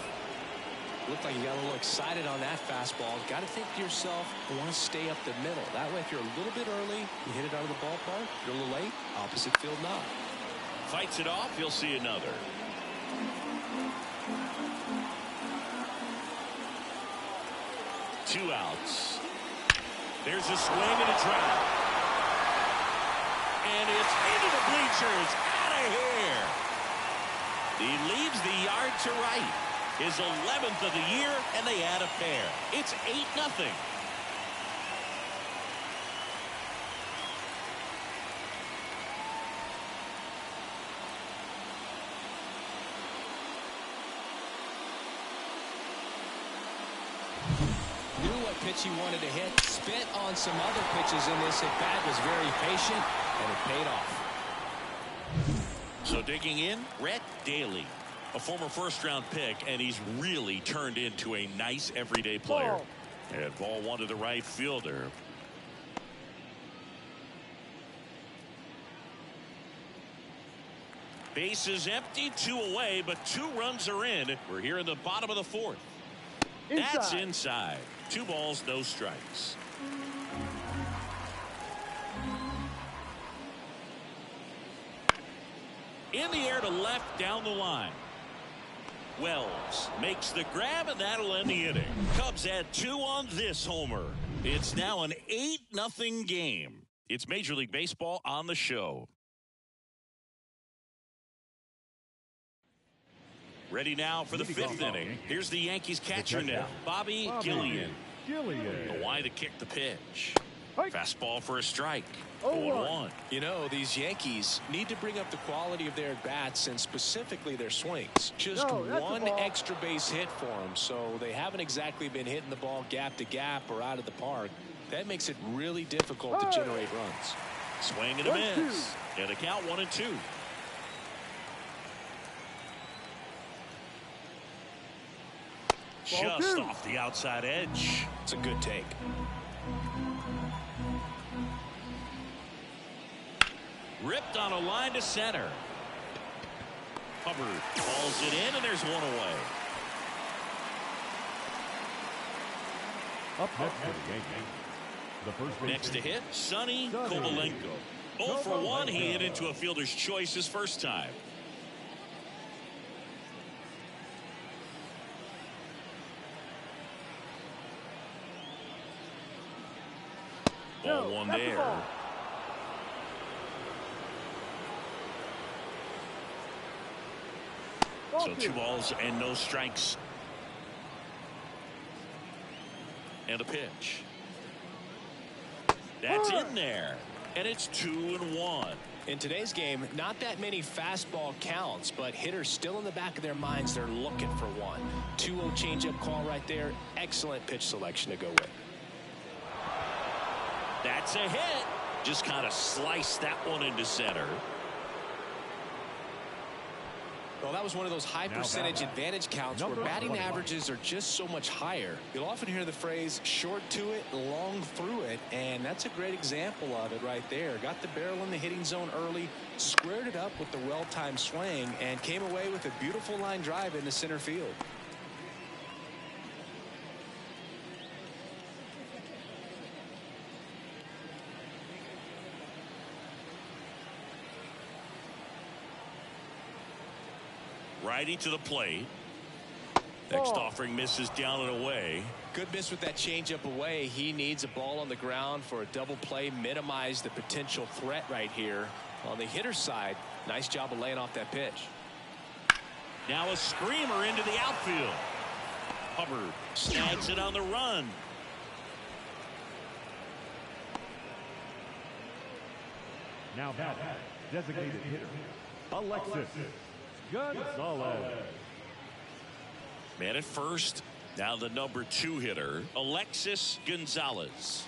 Looked like you got a little excited on that fastball. Got to think to yourself, I want to stay up the middle. That way, if you're a little bit early, you hit it out of the ballpark. If you're a little late, opposite field knock. Fights it off. You'll see another. Two outs. There's a swing and a drive. And it's into the bleachers. Out of here. He leaves the yard to right. His 11th of the year, and they add a pair. It's 8-0. Knew what pitch he wanted to hit. Spit on some other pitches in this at bat. Was very patient, and it paid off. So digging in, Rhett Daly, a former first-round pick, and he's really turned into a nice everyday player. And ball one to the right fielder. Base is empty, 2 away, but 2 runs are in. We're here in the bottom of the 4th. That's inside. 2 balls, no strikes. In the air to left, down the line. Wells makes the grab, and that'll end the inning. Cubs add 2 on this homer. It's now an 8-0 game. It's Major League Baseball on the show. Ready now for the 5th inning. Here's the Yankees catcher now, Bobby Gillian. The wide to kick the pitch. Fastball for a strike. 0-1. You know, these Yankees need to bring up the quality of their at-bats and specifically their swings. Just one extra base hit for them, so they haven't exactly been hitting the ball gap to gap or out of the park. That makes it really difficult to generate runs. Swing and a miss. And the count 1-2. Just off the outside edge. It's a good take. Ripped on a line to center. Hubbard falls it in, and there's 1 away. Up next for the Yankees, the first Next to hit, Sonny Kovalenko. 0 for 1. He hit into a fielder's choice his first time. Ball 1 there. So 2 balls and no strikes. And a pitch. That's in there. And it's 2-1. In today's game, not that many fastball counts, but hitters still in the back of their minds, they're looking for one. 2-0 changeup call right there. Excellent pitch selection to go with. That's a hit. Just kind of sliced that one into center. Well, that was one of those high percentage advantage counts where batting averages are just so much higher. You'll often hear the phrase short to it, long through it, and that's a great example of it right there. Got the barrel in the hitting zone early, squared it up with the well-timed swing, and came away with a beautiful line drive into center field. Righty to the plate. Next offering misses down and away. Good miss with that changeup away. He needs a ball on the ground for a double play. Minimize the potential threat right here. On the hitter's side, nice job of laying off that pitch. Now a screamer into the outfield. Hubbard snags it on the run. Now batting, designated hitter, Alexis Gonzalez. Man at first. Now the number 2 hitter, Alexis Gonzalez.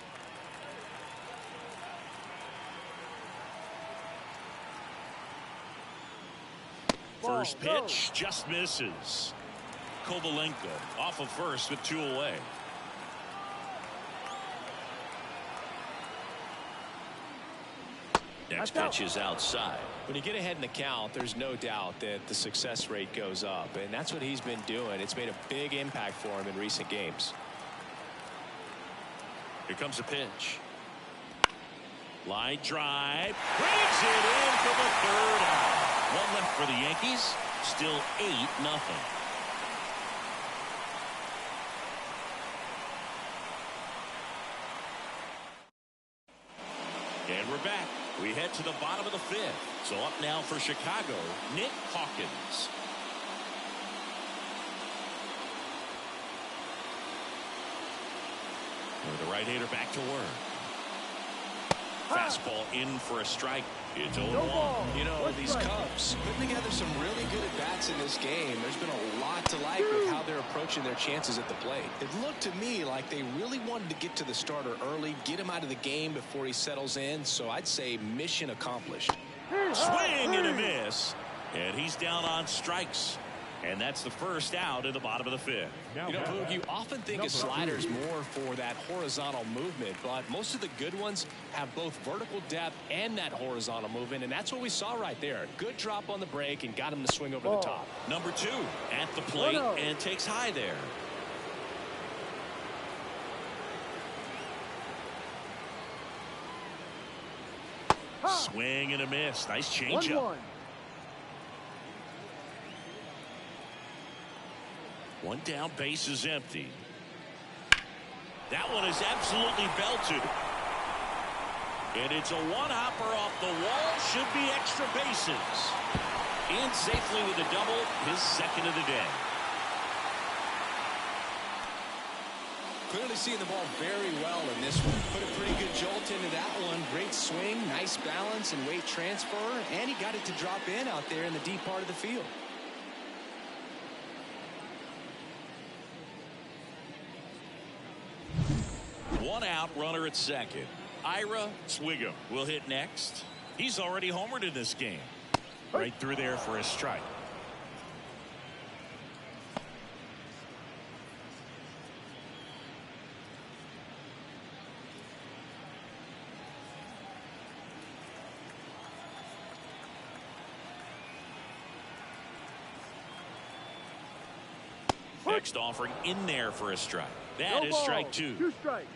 First pitch just misses. Kovalenko off of first with 2 away. Next pitch is outside. When you get ahead in the count, there's no doubt that the success rate goes up, and that's what he's been doing. It's made a big impact for him in recent games. Here comes a pitch. Line drive. Brings it in for the 3rd out. 1 left for the Yankees. Still 8-0. And we're back. We head to the bottom of the 5th. So up now for Chicago, Nick Hawkins. The right-hander back to work. Fastball in for a strike. It's 0-1. You know, these Cubs putting together some really good at-bats in this game. There's been a lot to like with how they're approaching their chances at the plate. It looked to me like they really wanted to get to the starter early, get him out of the game before he settles in. So I'd say mission accomplished. Swing and a miss. And he's down on strikes. And that's the 1st out in the bottom of the 5th. Now You know, batting, Boog, you often think of sliders more for that horizontal movement, but most of the good ones have both vertical depth and that horizontal movement, and that's what we saw right there. Good drop on the break and got him to swing over the top. Number 2 at the plate and takes high there. Swing and a miss. Nice changeup. 1 down, base is empty. That one is absolutely belted. And it's a 1-hopper off the wall. Should be extra bases. In safely with a double, his 2nd of the day. Clearly seeing the ball very well in this one. Put a pretty good jolt into that one. Great swing, nice balance and weight transfer, and he got it to drop in out there in the deep part of the field. One out, runner at second. Ira Swigum will hit next. He's already homered in this game. Right through there for a strike. Next offering in there for a strike. That is strike 2. 2 strikes.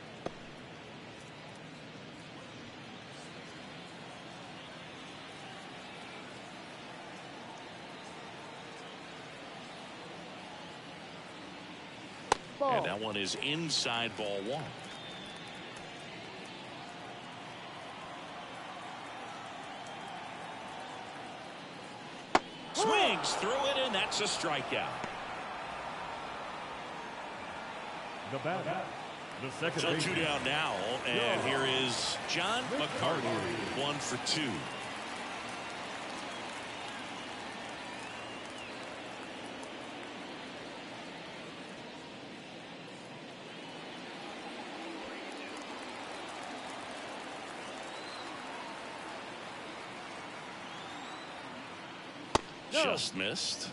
And that one is inside ball 1. Swings through it, and that's a strikeout. the batter, the second So baseman. 2 down now, and here is John McCarty, 1 for 2. Just missed.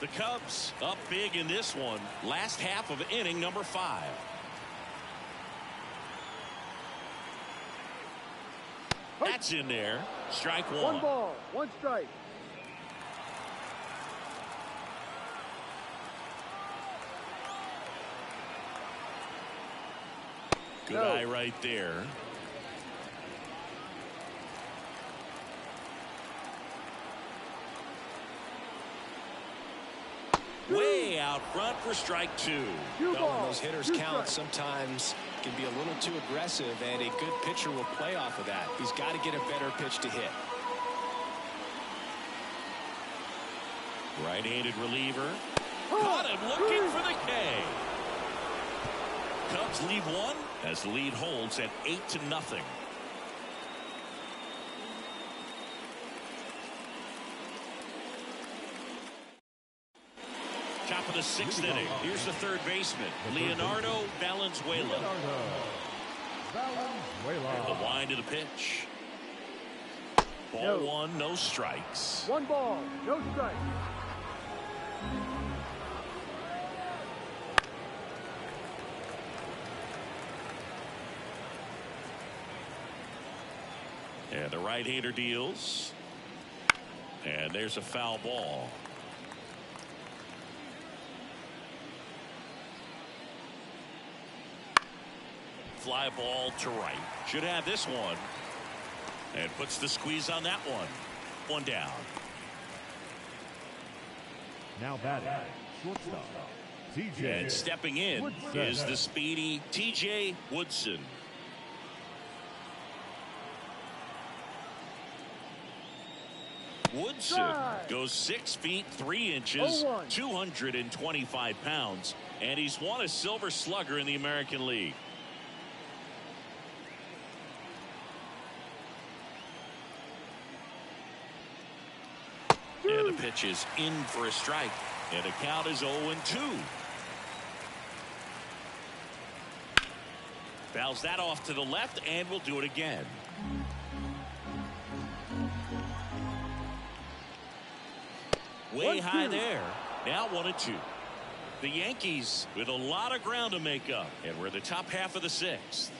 The Cubs up big in this one. Last half of inning number 5. That's in there. Strike 1. 1 ball, 1 strike. Good eye right there. Way out front for strike 2. Two When balls, those hitters 2 count, strikes. sometimes can be a little too aggressive, and a good pitcher will play off of that. He's got to get a better pitch to hit. Right-handed reliever. Caught him looking for the K. Cubs leave one as the lead holds at 8-0. Top of the 6th inning. Here's the third baseman, Leonardo Valenzuela. The wind of the pitch. Ball one, no strikes. 1 ball, no strikes. And the right-hander deals. And there's a foul ball. Fly ball to right. Should have this one. And puts the squeeze on that one. One down. Now batting, shortstop, TJ. And stepping in Woodson. is the speedy TJ Woodson. Woodson goes 6 feet 3 inches, 225 pounds, and he's won a Silver Slugger in the American League. And the pitch is in for a strike, and the count is 0-2. Fouls that off to the left, and will do it again. Way high there. Now 1-2. The Yankees with a lot of ground to make up, and we're the top half of the 6th.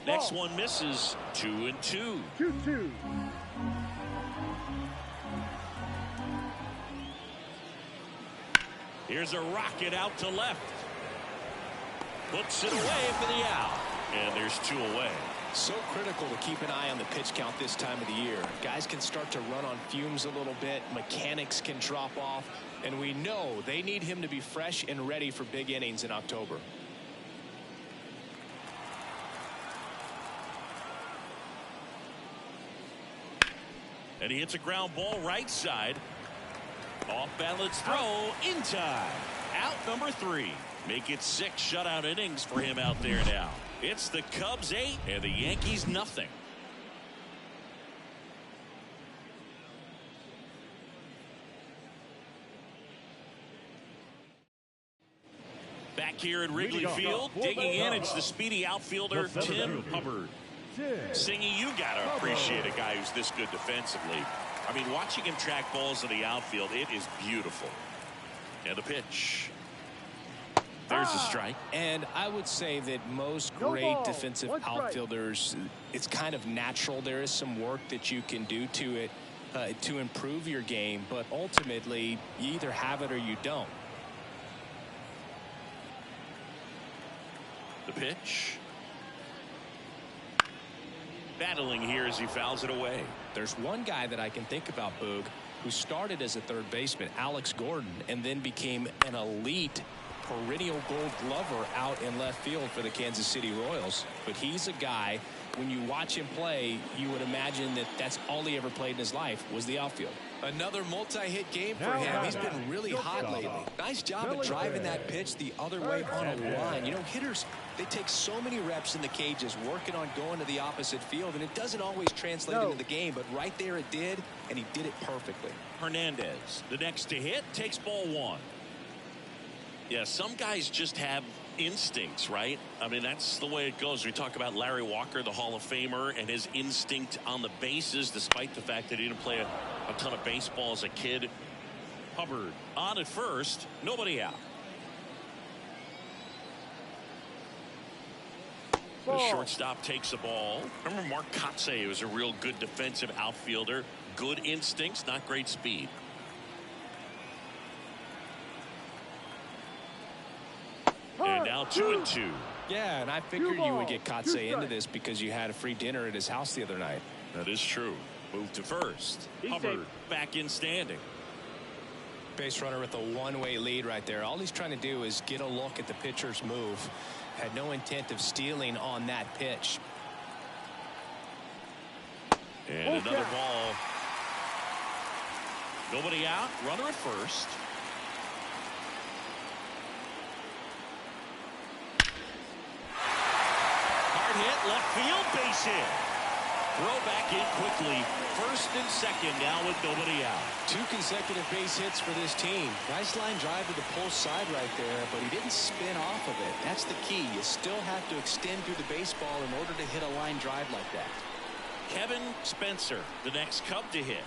Next one misses. 2-2. 2-2. Here's a rocket out to left. Puts it away for the out. And there's 2 away. So critical to keep an eye on the pitch count this time of the year. Guys can start to run on fumes a little bit. Mechanics can drop off. And we know they need him to be fresh and ready for big innings in October. And he hits a ground ball right side. Off balance throw in time. Out number 3. Make it 6 shutout innings for him out there now. It's the Cubs 8 and the Yankees nothing. Back here at Wrigley Field, digging in, it's the speedy outfielder Tim Hubbard. Singy, you gotta appreciate a guy who's this good defensively. I mean, watching him track balls in the outfield, it is beautiful. And the pitch. There's a strike. And I would say that most great defensive outfielders, it's kind of natural. There is some work that you can do to it to improve your game, but ultimately you either have it or you don't. The pitch. Battling here as he fouls it away. There's one guy that I can think about, Boog, who started as a third baseman, Alex Gordon, and then became an elite perennial Gold Glover out in left field for the Kansas City Royals. But he's a guy, when you watch him play, you would imagine that that's all he ever played in his life was the outfield. Another multi-hit game for him. He's been really hot lately. Nice job of driving that pitch the other way on a line. You know, hitters, they take so many reps in the cages working on going to the opposite field, and it doesn't always translate into the game, but right there it did, and he did it perfectly. Hernandez, the next to hit, takes ball 1. Yeah, some guys just have instincts, right? I mean, that's the way it goes. We talk about Larry Walker, the Hall of Famer, and his instinct on the bases, despite the fact that he didn't play a ton of baseball as a kid. Hubbard on at first, nobody out. The shortstop takes the ball. Remember Mark Kotsay was a real good defensive outfielder. Good instincts, not great speed. And now 2-2. Yeah, and I figured you would get Kotsay into this because you had a free dinner at his house the other night. That is true. Move to first. Hubbard back in standing. Base runner with a one-way lead right there. All he's trying to do is get a look at the pitcher's move. Had no intent of stealing on that pitch. And another ball. Nobody out. Runner at first. Hard hit. Left field. Base hit. Throw back in quickly. First and second now with nobody out. 2 consecutive base hits for this team. Nice line drive to the pull side right there, but he didn't spin off of it. That's the key. You still have to extend through the baseball in order to hit a line drive like that. Kevin Spencer, the next Cub to hit.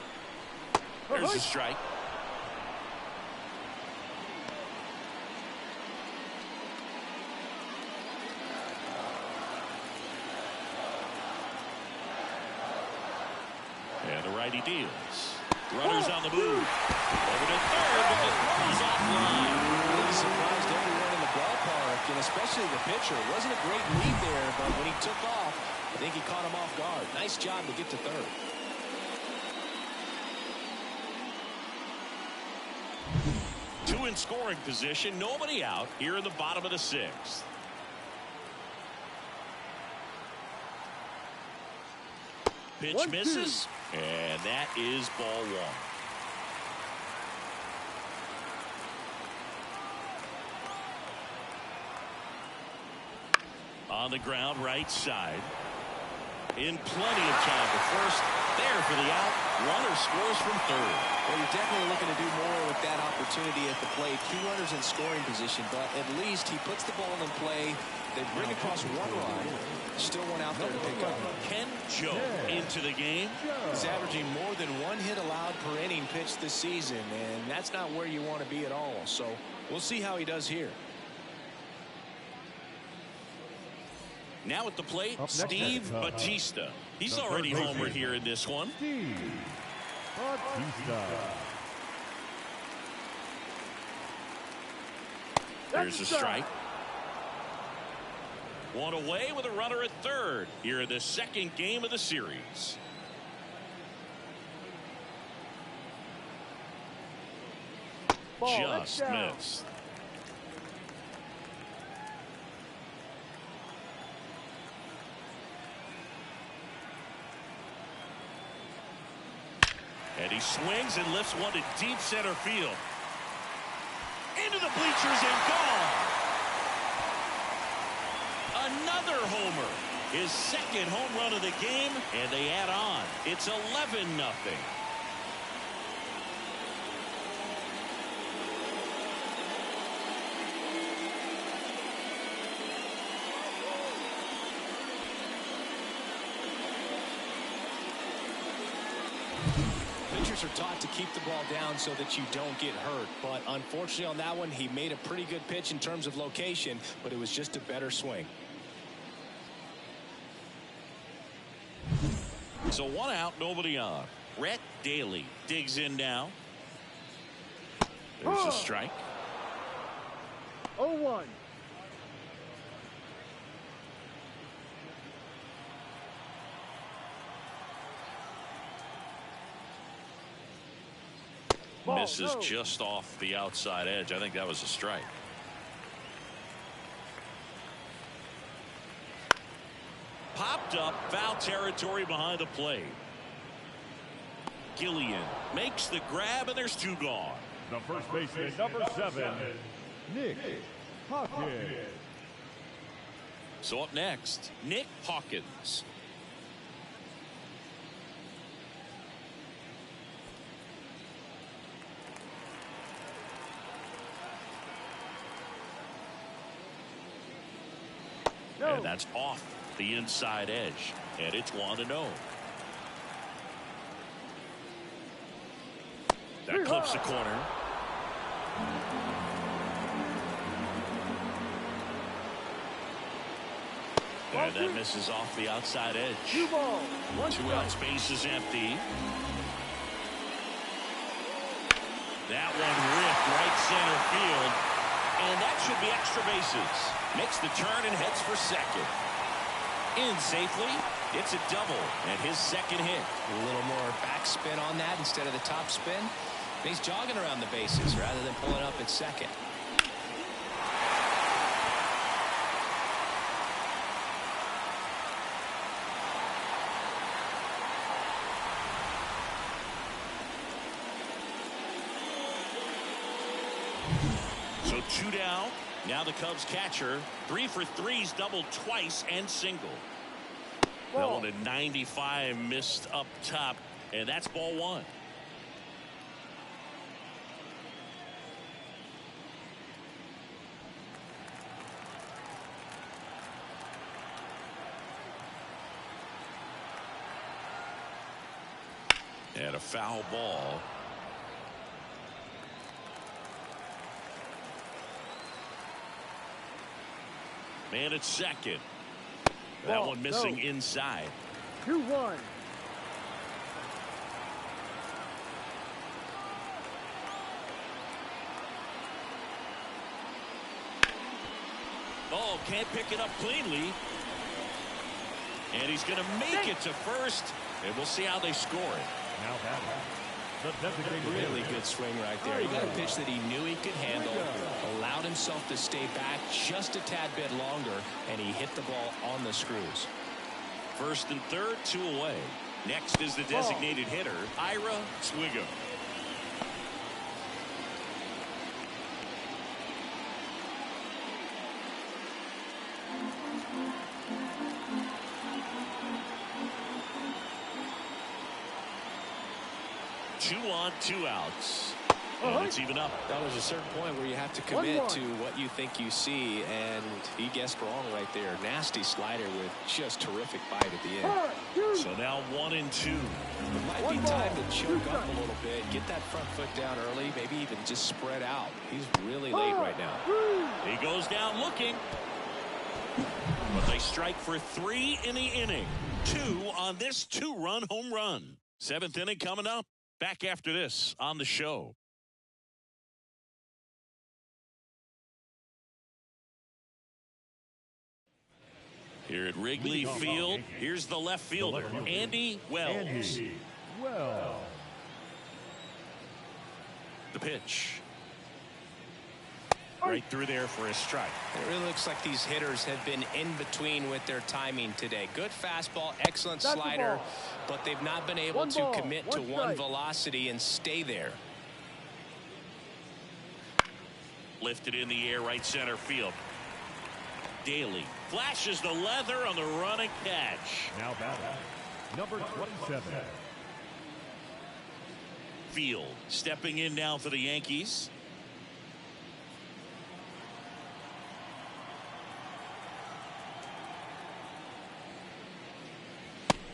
There's a strike. And the righty deals. Runners on the move. Over to third, but the throw is offline. Really surprised everyone in the ballpark, and especially the pitcher. It wasn't a great lead there, but when he took off, I think he caught him off guard. Nice job to get to third. Two in scoring position. Nobody out here in the bottom of the 6th. Pitch misses, and that is ball 1. On the ground, right side. In plenty of time to first. There for the out. Runner scores from third. Well, you're definitely looking to do more with that opportunity at the plate. 2 runners in scoring position, but at least he puts the ball in play. They bring across 1 run. Still one out there to pick up. Ken Joe into the game. He's averaging more than 1 hit allowed per inning pitched this season, and that's not where you want to be at all. So we'll see how he does here. Now at the plate, Steve Batista. He's already homered here in this one. Steve Batista. There's a strike. 1 away with a runner at third here in the 2nd game of the series. Just missed. And he swings and lifts one to deep center field. Into the bleachers and gone. Another homer. His 2nd home run of the game, and they add on. It's 11-0. Pitchers are taught to keep the ball down so that you don't get hurt, but unfortunately on that one he made a pretty good pitch in terms of location, but it was just a better swing. So 1 out, nobody on. Rhett Daly digs in now. There's a strike. 0-1. Misses just off the outside edge. I think that was a strike. Popped up, foul territory behind the plate. Gillian makes the grab, and there's 2 gone. The first baseman, number 7, Nick Hawkins. So up next, Nick Hawkins. And that's off the inside edge, and it's 1-0. That clips the corner. And that misses off the outside edge. 2 balls, 1 2 out, space is empty. That one ripped right center field, and that should be extra bases. Makes the turn and heads for second. In safely. It's a double and his 2nd hit. A little more backspin on that instead of the top spin. And he's jogging around the bases rather than pulling up at second. So 2 down. Now the Cubs catcher, 3 for 3's doubled twice and single. That one at 95 missed up top, and that's ball 1. And a foul ball. Man at second. That one missing inside. 2-1. Oh, can't pick it up cleanly. And he's going to make it to first. And we'll see how they score it. Now batting, the designated Really hitter. good swing right there. He got a pitch that he knew he could handle, allowed himself to stay back just a tad bit longer, and he hit the ball on the screws. First and third, 2 away. Next is the designated hitter, Ira Swiggo. Two on, 2 outs. And it's even up. Now there's a certain point where you have to commit to what you think you see, and he guessed wrong right there. Nasty slider with just terrific bite at the end. So now 1 and 2. It might be time to choke up a little bit, get that front foot down early, maybe even just spread out. He's really late right now. He goes down looking. But they strike for 3 in the inning. 2 on this 2-run home run. 7th inning coming up. Back after this on the show. Here at Wrigley Field, here's the left fielder, Andy Wells. Andy Wells. The pitch. Right through there for a strike. It really looks like these hitters have been in between with their timing today. Good fastball, excellent slider, but they've not been able to commit to one velocity and stay there. Lifted in the air, right center field. Daly flashes the leather on the running catch. Now batting, number 27. Field stepping in now for the Yankees.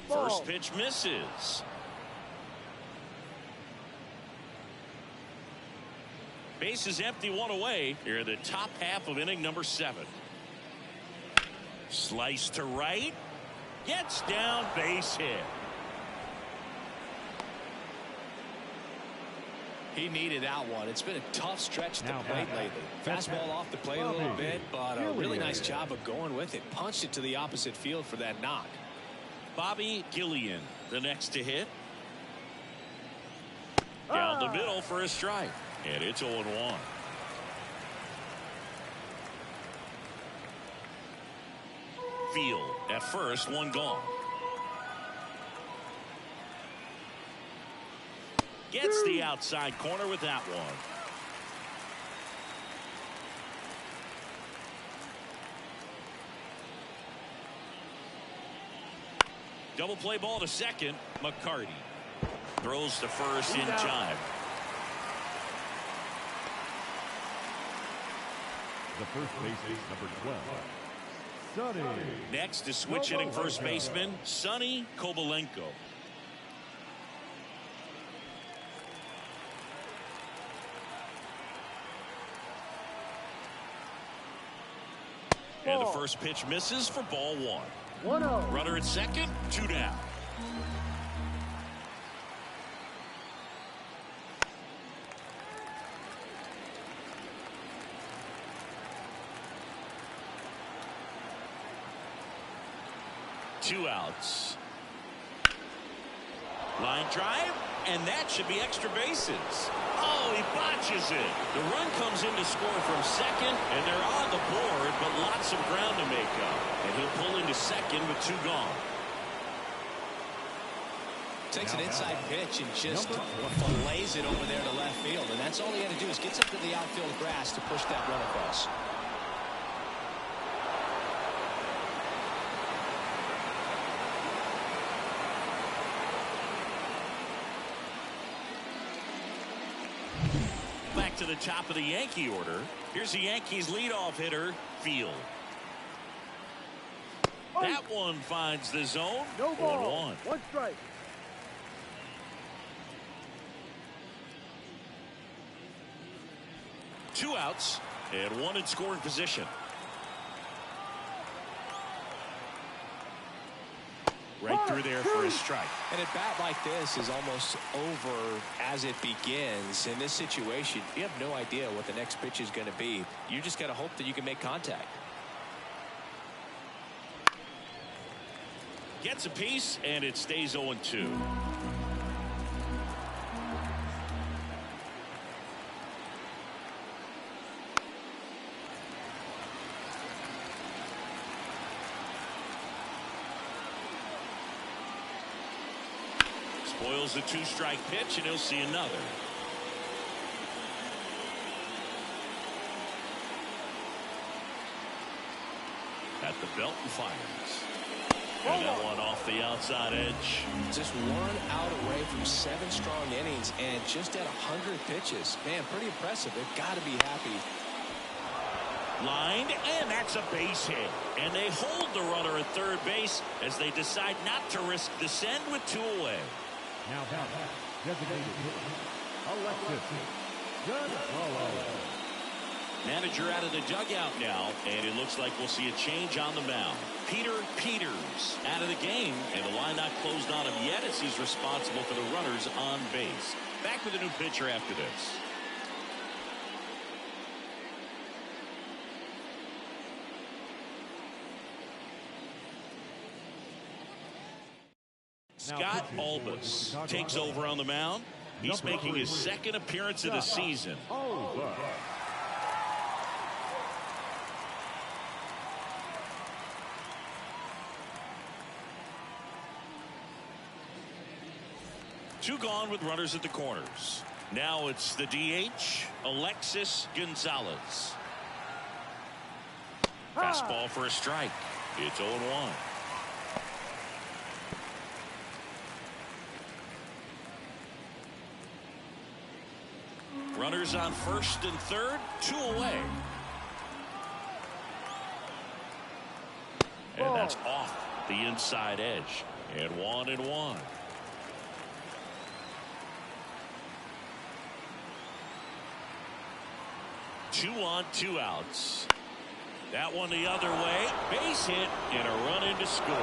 First pitch misses. Base is empty, 1 away. Here in the top half of inning number 7. Slice to right. Gets down, base hit. He needed that one. It's been a tough stretch at the plate lately. Fastball off the plate a little bit, but a really nice job of going with it. Punched it to the opposite field for that knock. Bobby Gillian, the next to hit. Down the middle for a strike. And it's 0-1. Field at first, 1 gone. Gets the outside corner with that one. Double play ball to second. McCarty throws to first in time. The first baseman, number 12. Sonny. Next is switch hitting first baseman Sonny Kovalenko. And the first pitch misses for ball 1. 1-0. Runner at second, 2 down. Two outs. Line drive, and that should be extra bases. Oh, he botches it. The run comes in to score from second, and they're on the board, but lots of ground to make up. And he'll pull into second with 2 gone. Takes an inside pitch and just fillets it over there to left field. And that's all he had to do is get up to the outfield grass to push that run across. Back to the top of the Yankee order. Here's the Yankees leadoff hitter, Field. That one finds the zone. No ball. 1-1. One strike. Two outs and one in scoring position. Right through there for a strike. And a bat like this is almost over as it begins. In this situation, you have no idea what the next pitch is going to be. You just got to hope that you can make contact. Gets a piece, and it stays 0-2. Spoils the two-strike pitch, and he'll see another. At the belt and fires. And that one off the outside edge. Just 1 out away from 7 strong innings and just at 100 pitches. Man, pretty impressive. They've got to be happy. Lined, and that's a base hit. And they hold the runner at third base as they decide not to risk the send with 2 away. Now designated hitter, Alexis Gonzalez. Manager out of the dugout now, and it looks like we'll see a change on the mound. Peter Peters out of the game, and the line not closed on him yet as he's responsible for the runners on base. Back with a new pitcher after this. Scott Albus takes over on the mound. He's making his second appearance of the season. Two gone with runners at the corners. Now it's the DH, Alexis Gonzalez. Fastball for a strike. It's 0-1. Runners on first and third, 2 away. And that's off the inside edge. And 1-1. Two on, 2 outs. That one the other way. Base hit and a run in to score.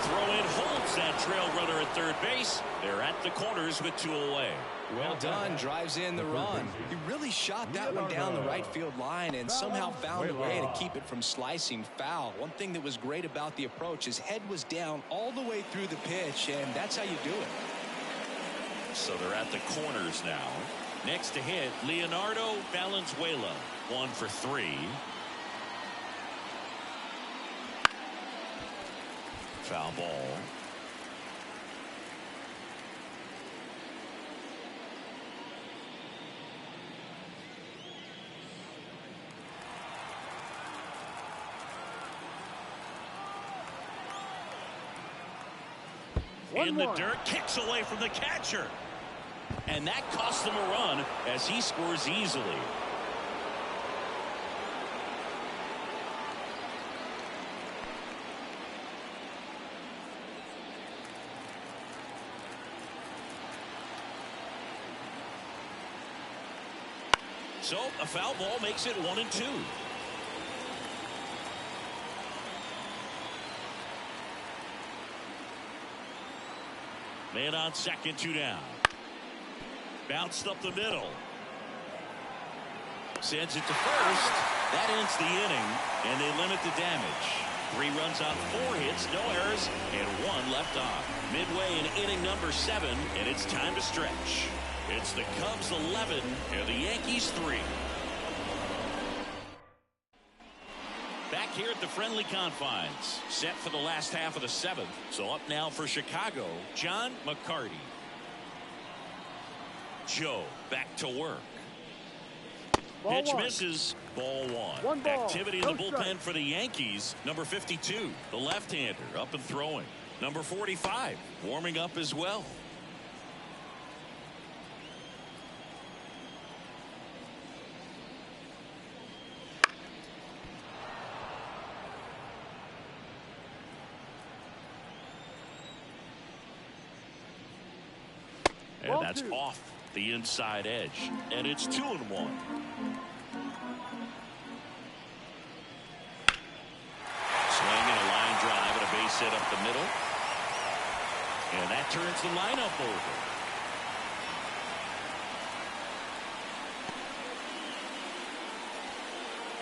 Throw in holds that trail runner at third base. They're at the corners with 2 away. Well done. Drives in the run. He really shot that one down the right field line and somehow found a way to keep it from slicing foul. One thing that was great about the approach, his head was down all the way through the pitch, and that's how you do it. So they're at the corners now. Next to hit, Leonardo Valenzuela, 1 for 3. Foul ball. In the dirt, kicks away from the catcher. And that cost them a run as he scores easily. So a foul ball makes it 1-2. Man on second, 2 down. Bounced up the middle. Sends it to first. That ends the inning, and they limit the damage. 3 runs on 4 hits, no errors, and 1 left on. Midway in inning number 7, and it's time to stretch. It's the Cubs 11 and the Yankees 3. Back here at the friendly confines. Set for the last half of the 7th. So up now for Chicago, John McCarty. Joe back to work. Ball Pitch one. misses. Ball one. One ball. Activity in No the bullpen strike. for the Yankees. Number 52, the left-hander, up and throwing. Number 45, warming up as well. And Ball that's two. off the inside edge. And it's 2-1. Swinging a line drive and a base hit up the middle. And that turns the lineup over.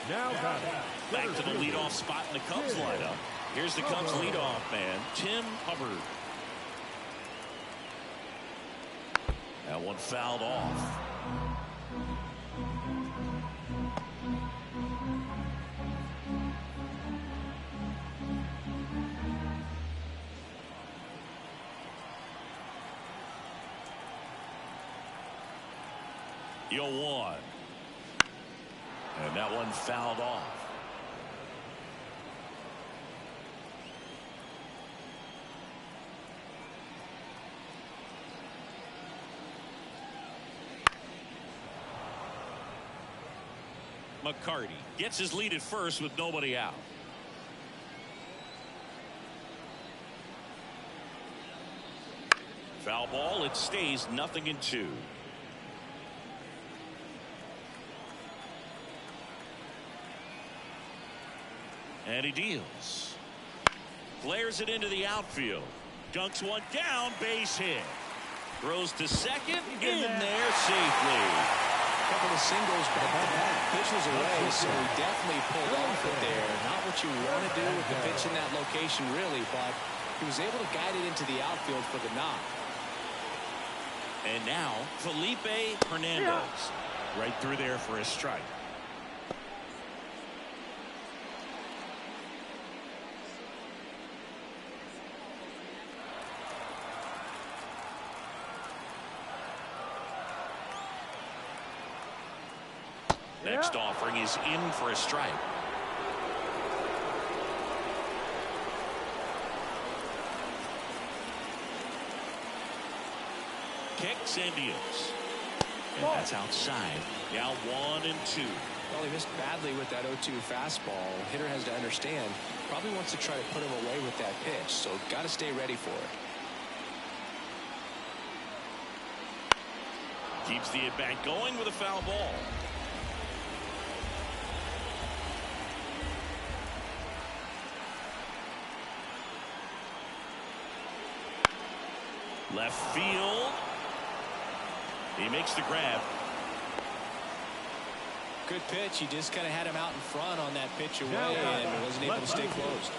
Now got it. Back to the leadoff spot in the Cubs lineup. Here's the Cubs leadoff man, Tim Hubbard. That one fouled off. Yo, 1. And that one fouled off. McCarty gets his lead at first with nobody out. Foul ball. It stays 0-2. And he deals. Flares it into the outfield. Dunks one down. Base hit. Throws to second. In there safely. Couple of singles back-to-back. Pitch was away, so he definitely pulled off it there. Not what you want to do with the pitch in that location, really, but he was able to guide it into the outfield for the knock. And now Felipe Hernandez. Right through there for a strike. Next offering is in for a strike. Kicks and deals. And that's outside. Now 1-2. Well, he missed badly with that 0-2 fastball. Hitter has to understand. Probably wants to try to put him away with that pitch, so got to stay ready for it. Keeps the at-bat going with a foul ball. Left field. He makes the grab. Good pitch. He just kind of had him out in front on that pitch away and wasn't able to stay close.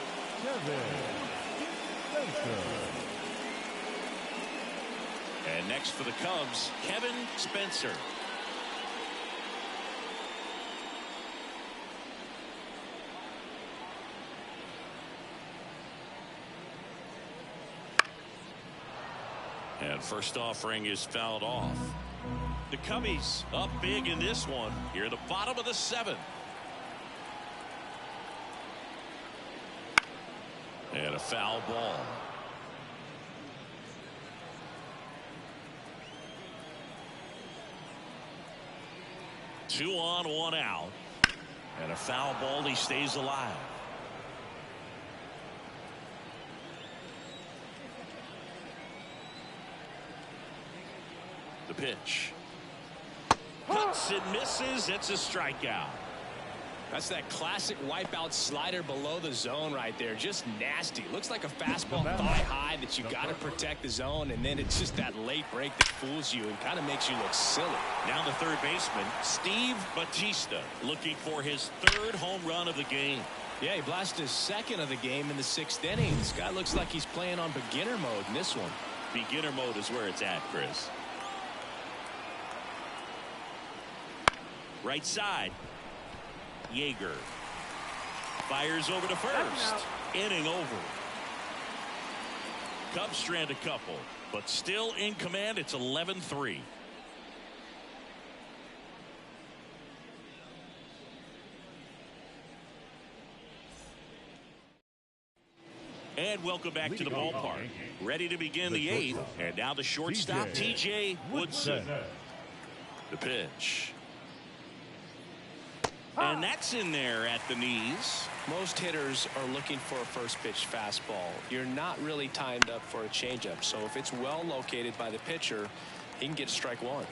And next for the Cubs, Kevin Spencer. And first offering is fouled off. The Cubbies up big in this one here at the bottom of the 7th. And a foul ball. Two on, one out. And a foul ball. He stays alive. The pitch. Cuts and misses. It's a strikeout. That's that classic wipeout slider below the zone right there. Just nasty. Looks like a fastball thigh high that you got to protect the zone, and then it's just that late break that fools you and kind of makes you look silly. Now the third baseman, Steve Batista, looking for his 3rd home run of the game. Yeah, he blasted his 2nd of the game in the 6th inning. This guy looks like he's playing on beginner mode in this one. Beginner mode is where it's at, Chris. Right side. Yeager. Fires over to first. Inning over. Cubs strand a couple, but still in command. It's 11-3. And welcome back to the ballpark. Ready to begin the 8th. And now the shortstop, TJ Woodson. The pitch. And that's in there at the knees. Most hitters are looking for a first pitch fastball. You're not really timed up for a changeup. So if it's well located by the pitcher, he can get strike one.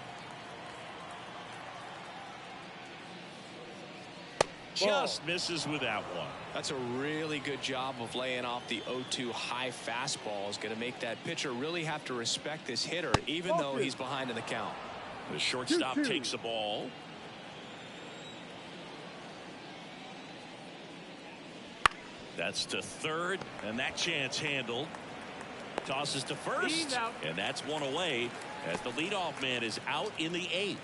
Just misses with that one. That's a really good job of laying off the 0-2 high fastball. Is going to make that pitcher really have to respect this hitter, even though he's behind in the count. The shortstop takes the ball. That's to third, and that chance handled. Tosses to first, and that's one away as the leadoff man is out in the 8th.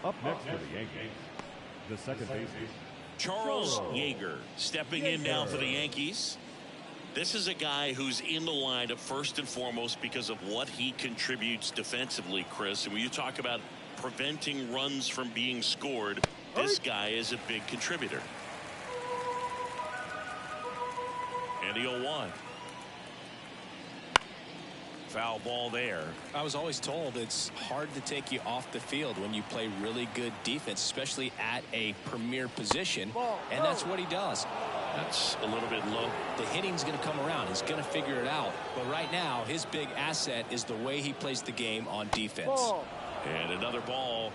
Up next for the Yankees, the second baseman, Charles Yeager stepping in now for the Yankees. This is a guy who's in the lineup first and foremost because of what he contributes defensively, Chris. And when you talk about preventing runs from being scored, this guy is a big contributor. And the 0-1. Foul ball there. I was always told it's hard to take you off the field when you play really good defense, especially at a premier position. And that's what he does. That's a little bit low. The hitting's going to come around. He's going to figure it out. But right now, his big asset is the way he plays the game on defense. And another ball.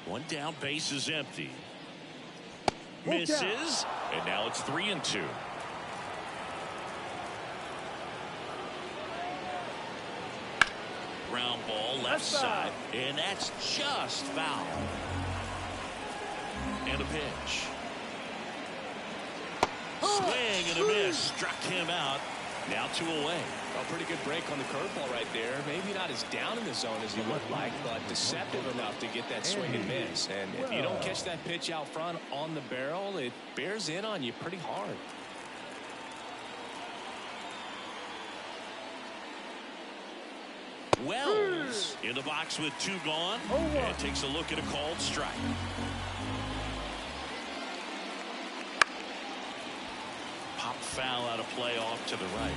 One down, base is empty. Misses. And now it's 3-2. Ground ball left side, and that's just foul. And a pitch. Swing and a miss. Struck him out. Now 2 away. A pretty good break on the curveball right there. Maybe not as down in the zone as he looked like, but deceptive enough to get that swing and miss. And if you don't catch that pitch out front on the barrel, it bears in on you pretty hard. Wells in the box with 2 gone, and takes a look at a called strike. Pop foul out of play off to the right.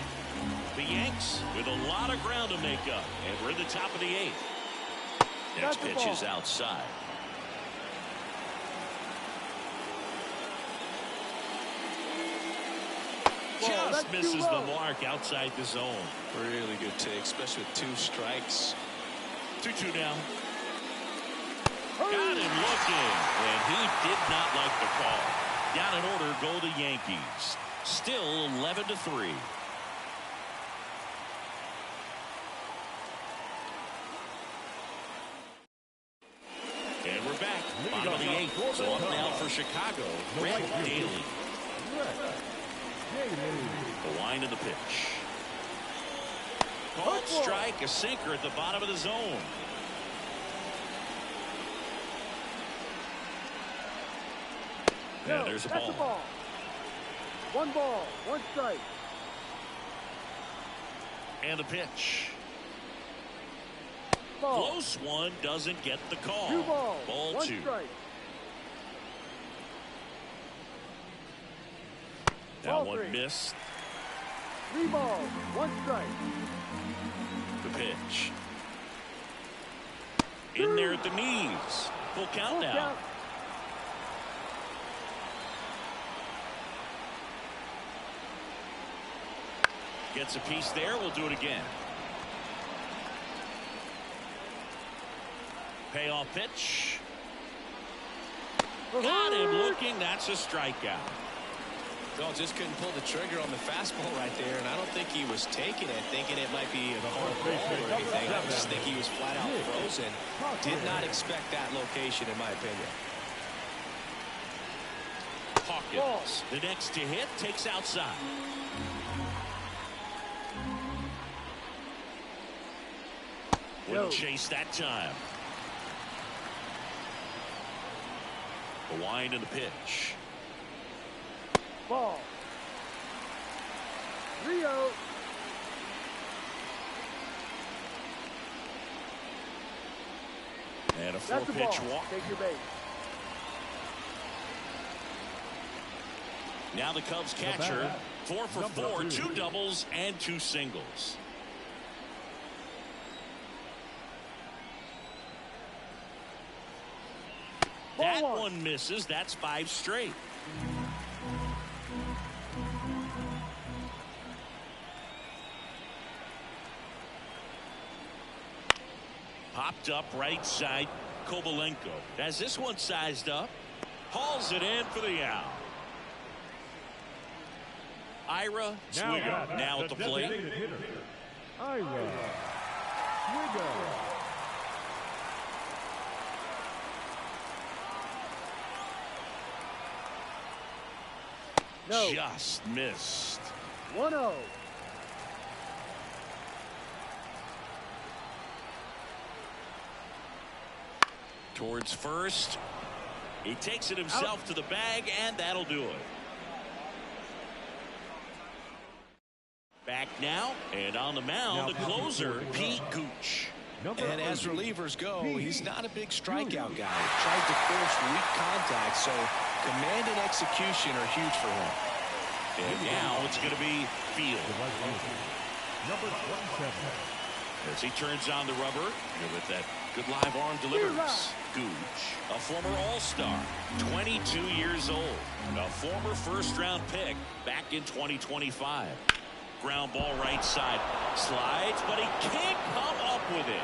The Yanks with a lot of ground to make up, and we're in the top of the 8th. Next pitch is outside. Just misses the mark outside the zone. Really good take, especially with 2 strikes. 2-2 now. Got him looking, and he did not like the call. Down in order go the Yankees. Still 11-3. And we're back. Bottom of the 8th. So up now for Chicago. Red Daly. The wind of the pitch. Called strike, a sinker at the bottom of the zone. Yeah, there's a ball. 1 ball, 1 strike. And the pitch. Ball. Close one, doesn't get the call. 2 balls, Ball 1 2. strike. That one missed. 3 balls, 1 strike. The pitch. In there at the knees. Full count now. Gets a piece there. We'll do it again. Payoff pitch. Got him looking. That's a strikeout. Well, just couldn't pull the trigger on the fastball right there, and I don't think he was taking it, thinking it might be a hard ball or anything. I just think he was flat out frozen. Did not expect that location, in my opinion. Hawkins, the next to hit, takes outside. Wouldn't chase that time. The wind and the pitch. Ball. Rio. And a That's the four-pitch ball. walk. Take your base. Now the Cubs catcher, 4 for 4, 2 doubles and 2 singles. That one misses. That's 5 straight. Popped up right side. Kovalenko has this one sized up. Hauls it in for the out. Ira Swigger now at the plate. Ira Swigger. No. Just missed. 1-0. Towards first. He takes it himself to the bag, and that'll do it. Back now, and on the mound, the closer, Pete Gooch. And as relievers go, he's not a big strikeout guy. Tried to force weak contact, so command and execution are huge for him. And now it's going to be Field. Number 27. As he turns on the rubber with that good live arm delivers. Gooch, a former All-Star, 22 years old, a former first-round pick back in 2025. Ground ball right side, slides, but he can't come up with it.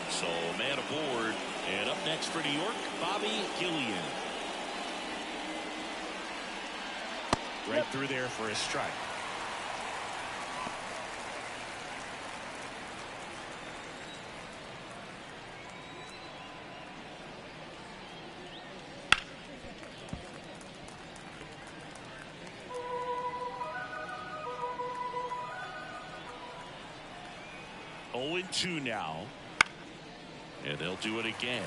So man aboard, and up next for New York, Bobby Gillian. Right through there for a strike. Oh, 0-2 now. And they'll do it again.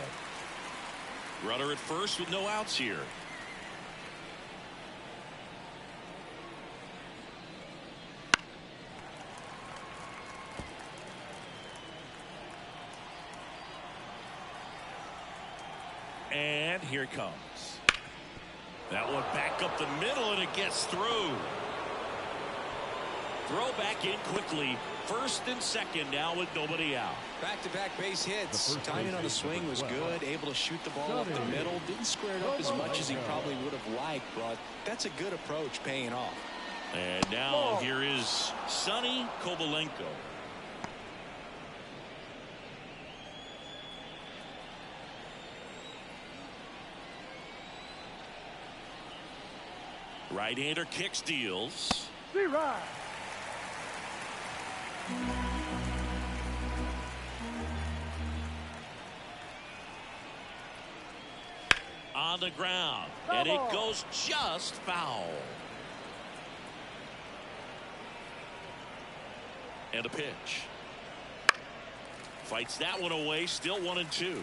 Runner at first with no outs here. And here it comes. That one back up the middle, and it gets through. Throw back in quickly. First and second now with nobody out. Back-to-back base hits. Timing on the swing was good. Able to shoot the ball up the middle. Didn't square it up as much as he probably would have liked, but that's a good approach, paying off. And now here is Sonny Kovalenko. Right-hander kicks, deals. Right. On the ground, and it goes just foul. And a pitch. Fights that one away, still 1-2.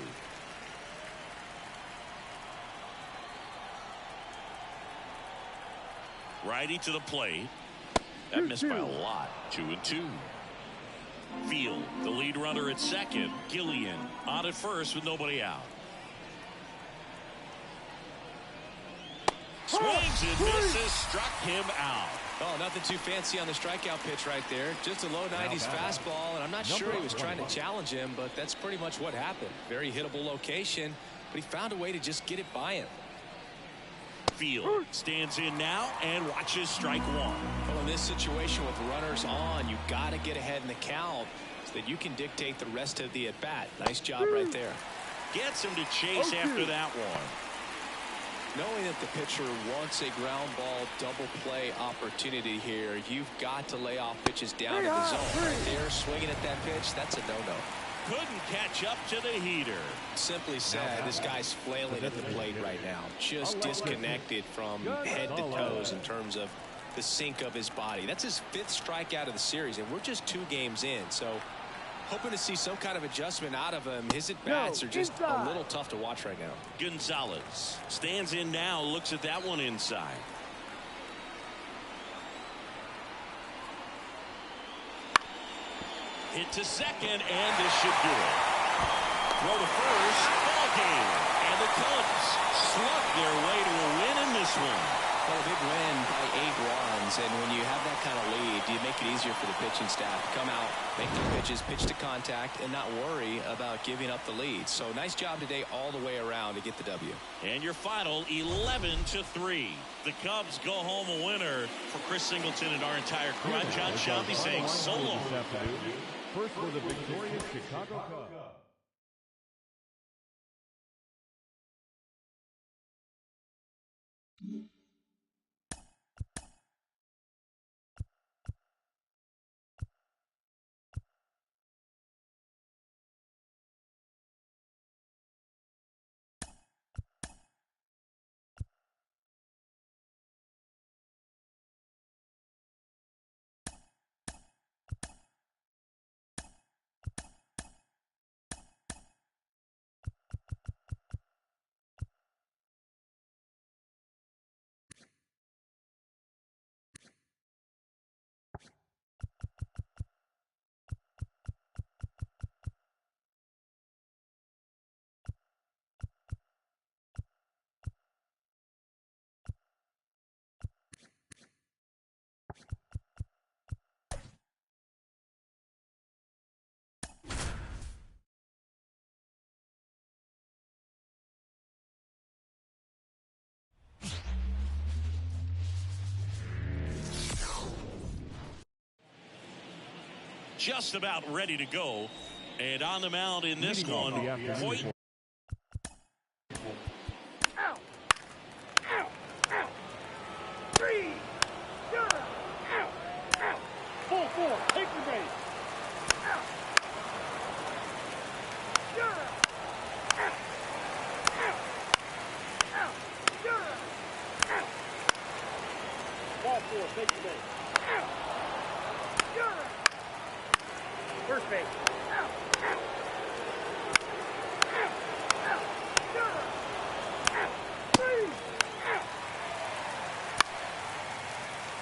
Righty to the plate. That missed by a lot. 2-2. Field, the lead runner at second. Gillian on at first with nobody out. Swings and misses, struck him out. Oh, nothing too fancy on the strikeout pitch right there. Just a low 90s fastball, and I'm not sure he was trying to challenge him, but that's pretty much what happened. Very hittable location, but he found a way to just get it by him. Field stands in now and watches strike one. Well, in this situation with runners on, you got to get ahead in the count so that you can dictate the rest of the at-bat. Nice job right there. Gets him to chase after that one. Knowing that the pitcher wants a ground ball double play opportunity here, you've got to lay off pitches down in the zone. Right there, swinging at that pitch, that's a no-no. Couldn't catch up to the heater. Simply said, this guy's flailing at the plate right now. Just disconnected from head to toes in terms of the sink of his body. That's his 5th strikeout of the series, and we're just 2 games in. So hoping to see some kind of adjustment out of him. His at-bats are just a little tough to watch right now. Gonzalez stands in now, looks at that one inside. Hit to second, and this should do it. Throw to first, ball game. And the Cubs slug their way to a win in this one. Well, a big win by 8 runs, and when you have that kind of lead, you make it easier for the pitching staff to come out, make the pitches, pitch to contact, and not worry about giving up the lead. So nice job today all the way around to get the W. And your final 11-3. The Cubs go home a winner. For Chris Singleton and our entire crew, I'm John Shelby saying so long. First for the victorious Chicago Cubs. Just about ready to go. And on the mound in this one, Hoyt. Out. Out. Out. 3. Out. Out. 4. Take the base. Out. Out. Out. Out. Out. Ball 4. Take the base. Out. First base. Out. Out. Out. Out. Out. 3. Out.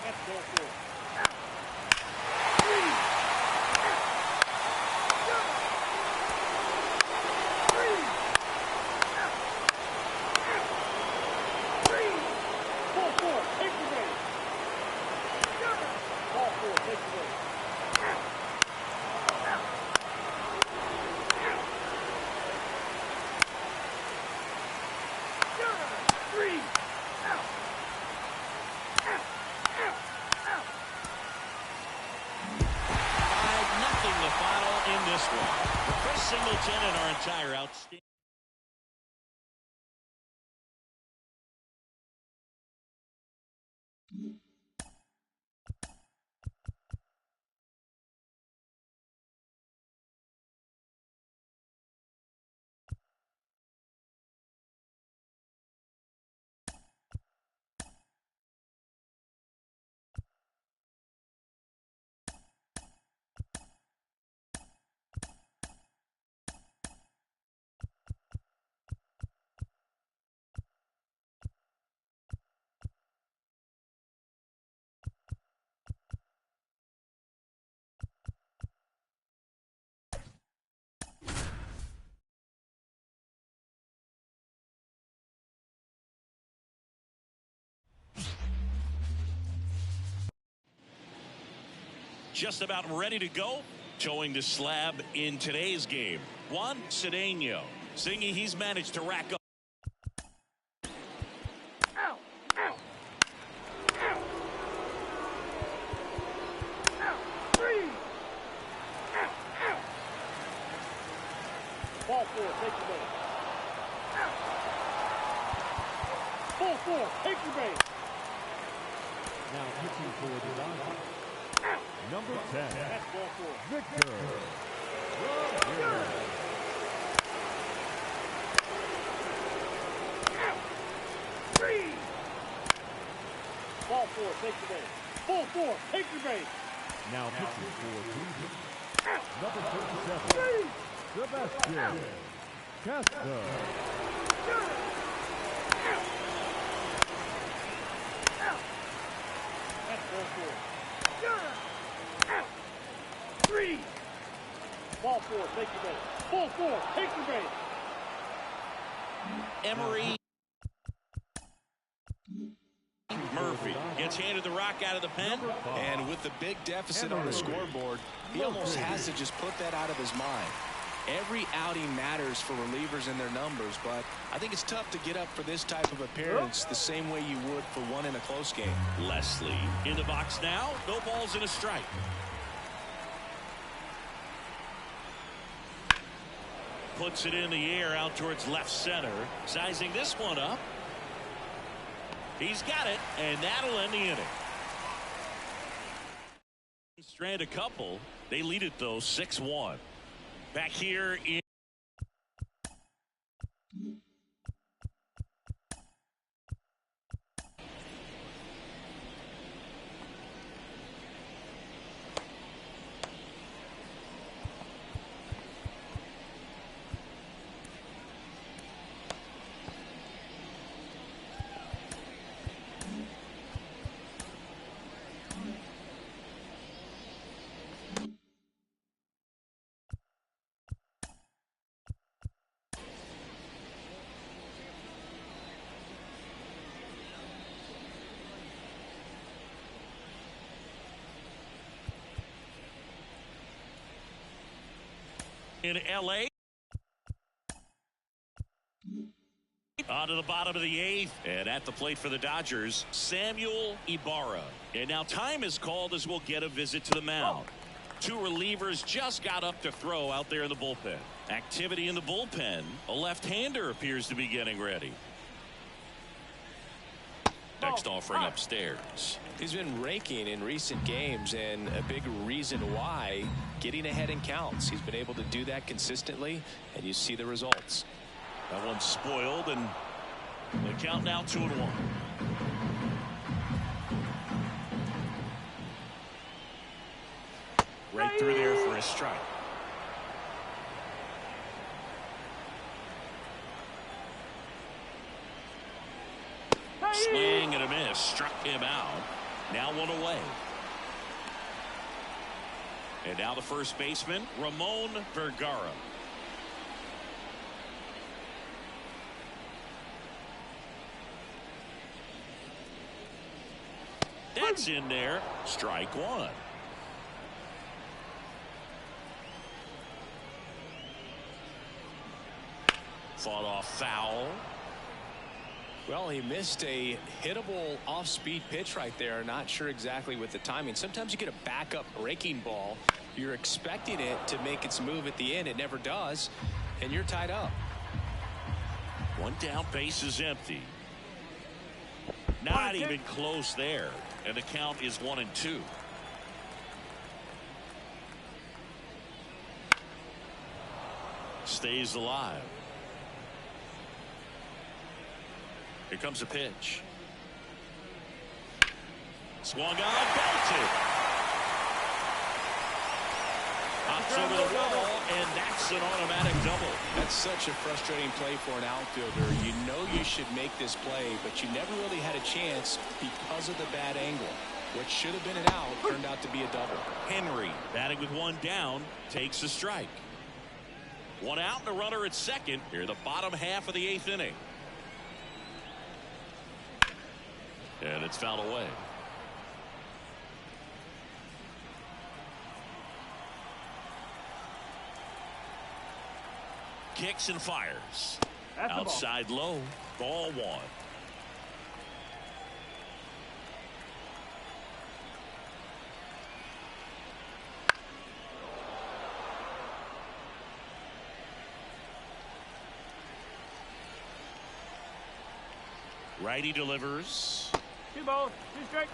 That's ball 4. Out. 3. Out. 3. Out. Out. 3. Ball 4. Take the base. Ball 4. Take the base. Out. This one. For Chris Singleton and our entire outstanding. Just about ready to go. Towing the slab in today's game, Juan Cedeno. Singy, he's managed to rack up. Out. Out. Out. Out. 3. Out. Out. Ball 4. Take the base. Out. Ball 4. Take the base. Now pitching for the Dodgers. Number 10, That's ball 4. Victor. Out. 3. Ball 4. Take the base. Ball four. Take your base. Now pitching for Cleveland. Number 37, Sebastian Castro. That's ball four. Three. Ball four. Take your base. Ball four. Take your base. Emery. Murphy gets handed the rock out of the pen. And with the big deficit on the scoreboard, he almost has to just put that out of his mind. Every outing matters for relievers and their numbers, but I think it's tough to get up for this type of appearance the same way you would for one in a close game. Leslie in the box now. No balls and a strike. Puts it in the air out towards left center. Sizing this one up. He's got it, and that'll end the inning. Strand a couple. They lead it, though, 6-1. Back here in L.A. On to the bottom of the eighth, and at the plate for the Dodgers, Samuel Ibarra. And now time is called as we'll get a visit to the mound. Two relievers just got up to throw out there in the bullpen. Activity in the bullpen. A left-hander appears to be getting ready. Next offering upstairs. He's been raking in recent games, and a big reason why, getting ahead in counts. He's been able to do that consistently, and you see the results. That one's spoiled, and the count now 2-1. Right through there for a strike. Swing and a miss. Struck him out. Now one away. And now the first baseman, Ramon Vergara. That's in there. Strike one. Fought off foul. Well, he missed a hittable off-speed pitch right there. Not sure exactly with the timing. Sometimes you get a backup breaking ball. You're expecting it to make its move at the end. It never does, and you're tied up. One down, base is empty. Not even close there, and the count is 1-2. Stays alive. Here comes a pitch. Swung on, belted. Hops over the wall, and that's an automatic double. That's such a frustrating play for an outfielder. You know you should make this play, but you never really had a chance because of the bad angle. What should have been an out turned out to be a double. Henry, batting with one down, takes a strike. One out and a runner at second. Here, the bottom half of the eighth inning. And it's fouled away. Kicks and fires. Outside low. Ball one. Righty delivers. 2 balls, 2 strikes.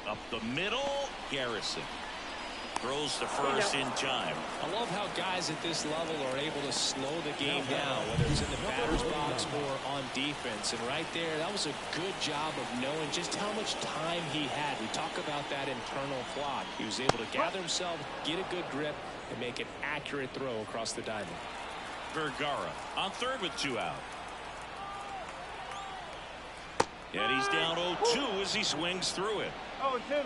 Up the middle, Garrison. Throws to first in time. I love how guys at this level are able to slow the game down, whether it's in the batter's box or on defense. And right there, that was a good job of knowing just how much time he had. We talk about that internal clock. He was able to gather himself, get a good grip, and make an accurate throw across the diamond. Vergara on third with 2 out. And he's down 0-2 as he swings through it. 0-2.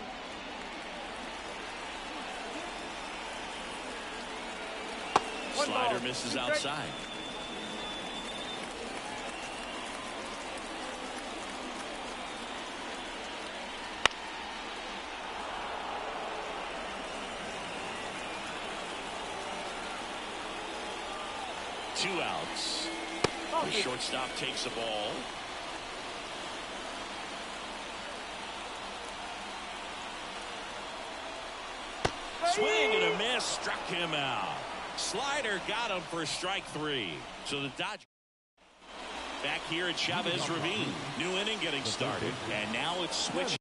Slider misses outside. Two outs. The shortstop takes the ball. Swing and a miss, struck him out. Slider got him for strike 3. So the Dodgers back here at Chavez Ravine. New inning getting started, and now it's switched.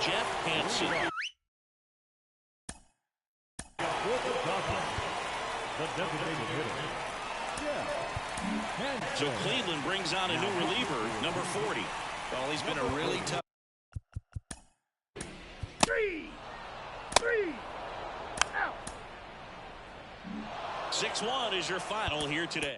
Jeff Hansen. The designated hitter. So Cleveland brings on a new reliever, number 40. Well, he's been a really tough. 3 out. 6-1 is your final here today.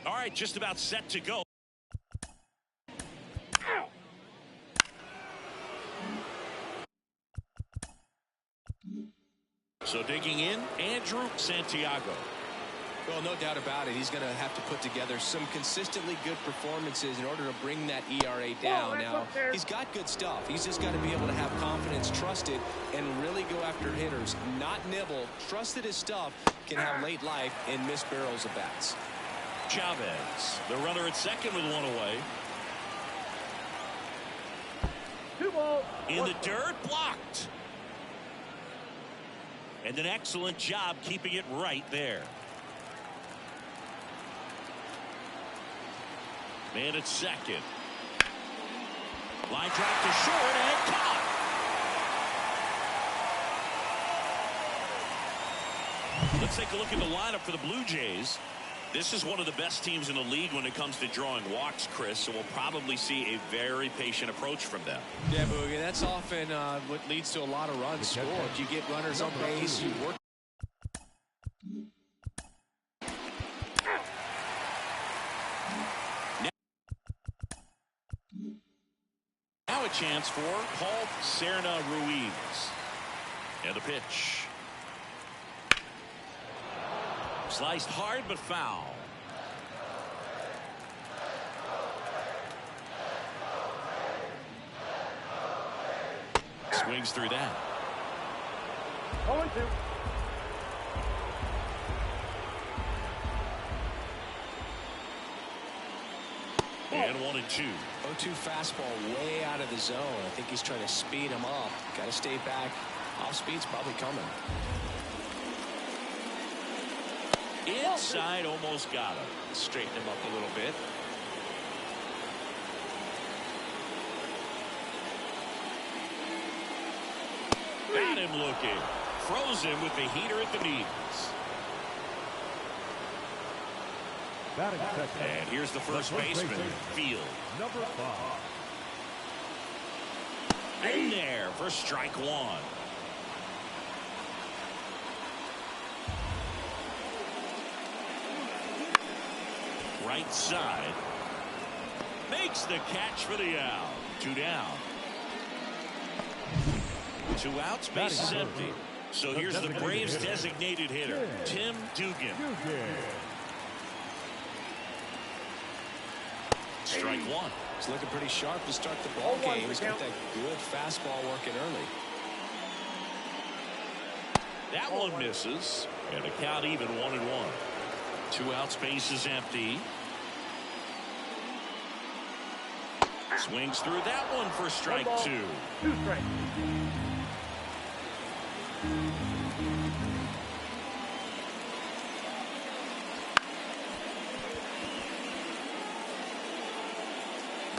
All right, just about set to go. So digging in, Andrew Santiago. Well, no doubt about it. He's going to have to put together some consistently good performances in order to bring that ERA down. Now, he's got good stuff. He's just got to be able to have confidence, trust it, and really go after hitters, not nibble. Trust that his stuff can have late life and miss barrels of bats. Chavez, the runner at second with 1 away. 2 balls. In the dirt, blocked. And an excellent job keeping it right there. Man at second. Line drive to short and caught. Let's take a look at the lineup for the Blue Jays. This is one of the best teams in the league when it comes to drawing walks, Chris, so we'll probably see a very patient approach from them. Yeah, Boogie, that's often what leads to a lot of runs scored. You get runners on base, you work. Now a chance for Paul Serna Ruiz. And the pitch. Sliced hard but foul. Swings through that. 0-2. And 1-2. 0-2 fastball way out of the zone. I think he's trying to speed him up. Got to stay back. Off speed's probably coming. Inside, almost got him. Straighten him up a little bit. Got him looking. Froze him with the heater at the knees. Batting second. And here's the first baseman, Field. Number 5. In there for strike one. Right side. Makes the catch for the out. 2 down. 2 outs, base is empty. So here's the Braves' designated hitter, Tim Dugan. Strike one. He's looking pretty sharp to start the ball game. He's got that good fastball working early. That one misses. And the count even 1-1. 2 outs, base is empty. Swings through that one for strike 2. 2 strikes.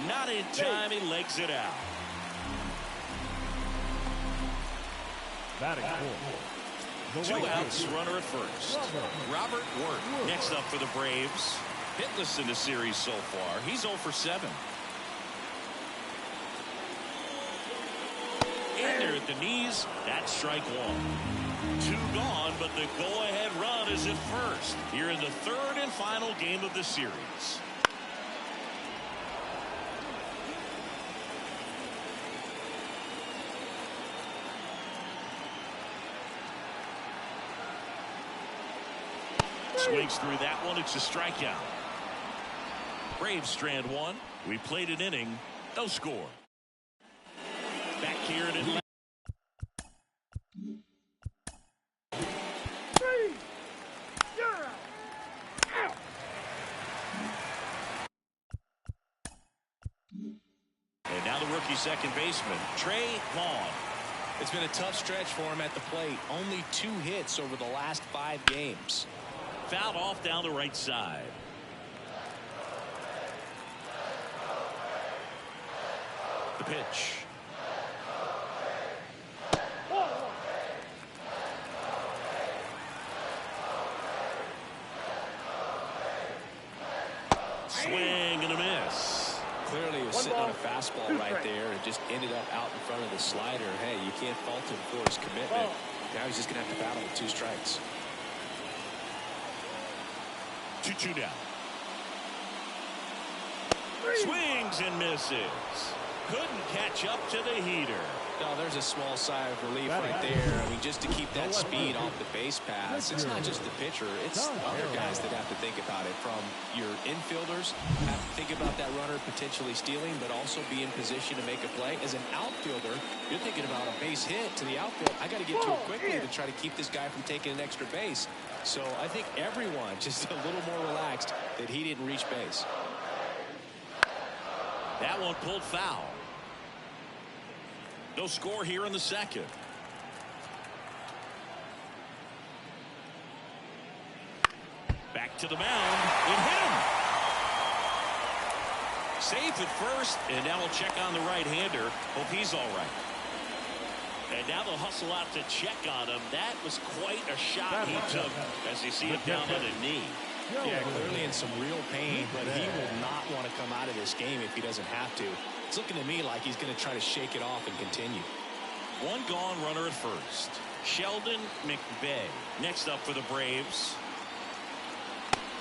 Not in time, he legs it out. Batting fourth. 2 outs, runner at first. Robert Wirt next up for the Braves. Hitless in the series so far. He's 0 for 7. In there at the knees, that's strike 1. 2 gone, but the go-ahead run is at first. Here in the third and final game of the series. Swings through that one. It's a strikeout. Braves strand 1. We played an inning. No score. Back here in Atlanta. 3. You're out. Out. And now the rookie second baseman, Trey Vaughn. It's been a tough stretch for him at the plate. Only 2 hits over the last 5 games. Fouled off down the right side. The pitch. Swing and a miss. Clearly he was sitting on a fastball right there and just ended up out in front of the slider. Hey, you can't fault him for his commitment. Now he's just going to have to battle with 2 strikes. 2-2 down. Swings and misses. Couldn't catch up to the heater. No, there's a small sigh of relief right there. I mean, just to keep that speed off the base pass. It's not just the pitcher. It's other guys that have to think about it. From your infielders, have to think about that runner potentially stealing, but also be in position to make a play. As an outfielder, you're thinking about a base hit to the outfield. I got to get to it quickly to try to keep this guy from taking an extra base. So I think everyone just a little more relaxed that he didn't reach base. That one pulled foul. No score here in the second. Back to the mound. It hit him. Safe at first, and now we'll check on the right-hander. Hope he's all right. And now they'll hustle out to check on him. That was quite a shot he took as you see him down on a knee. Yeah, clearly in some real pain, but he will not want to come out of this game if he doesn't have to. It's looking to me like he's going to try to shake it off and continue. 1 gone, runner at first. Sheldon McVay next up for the Braves.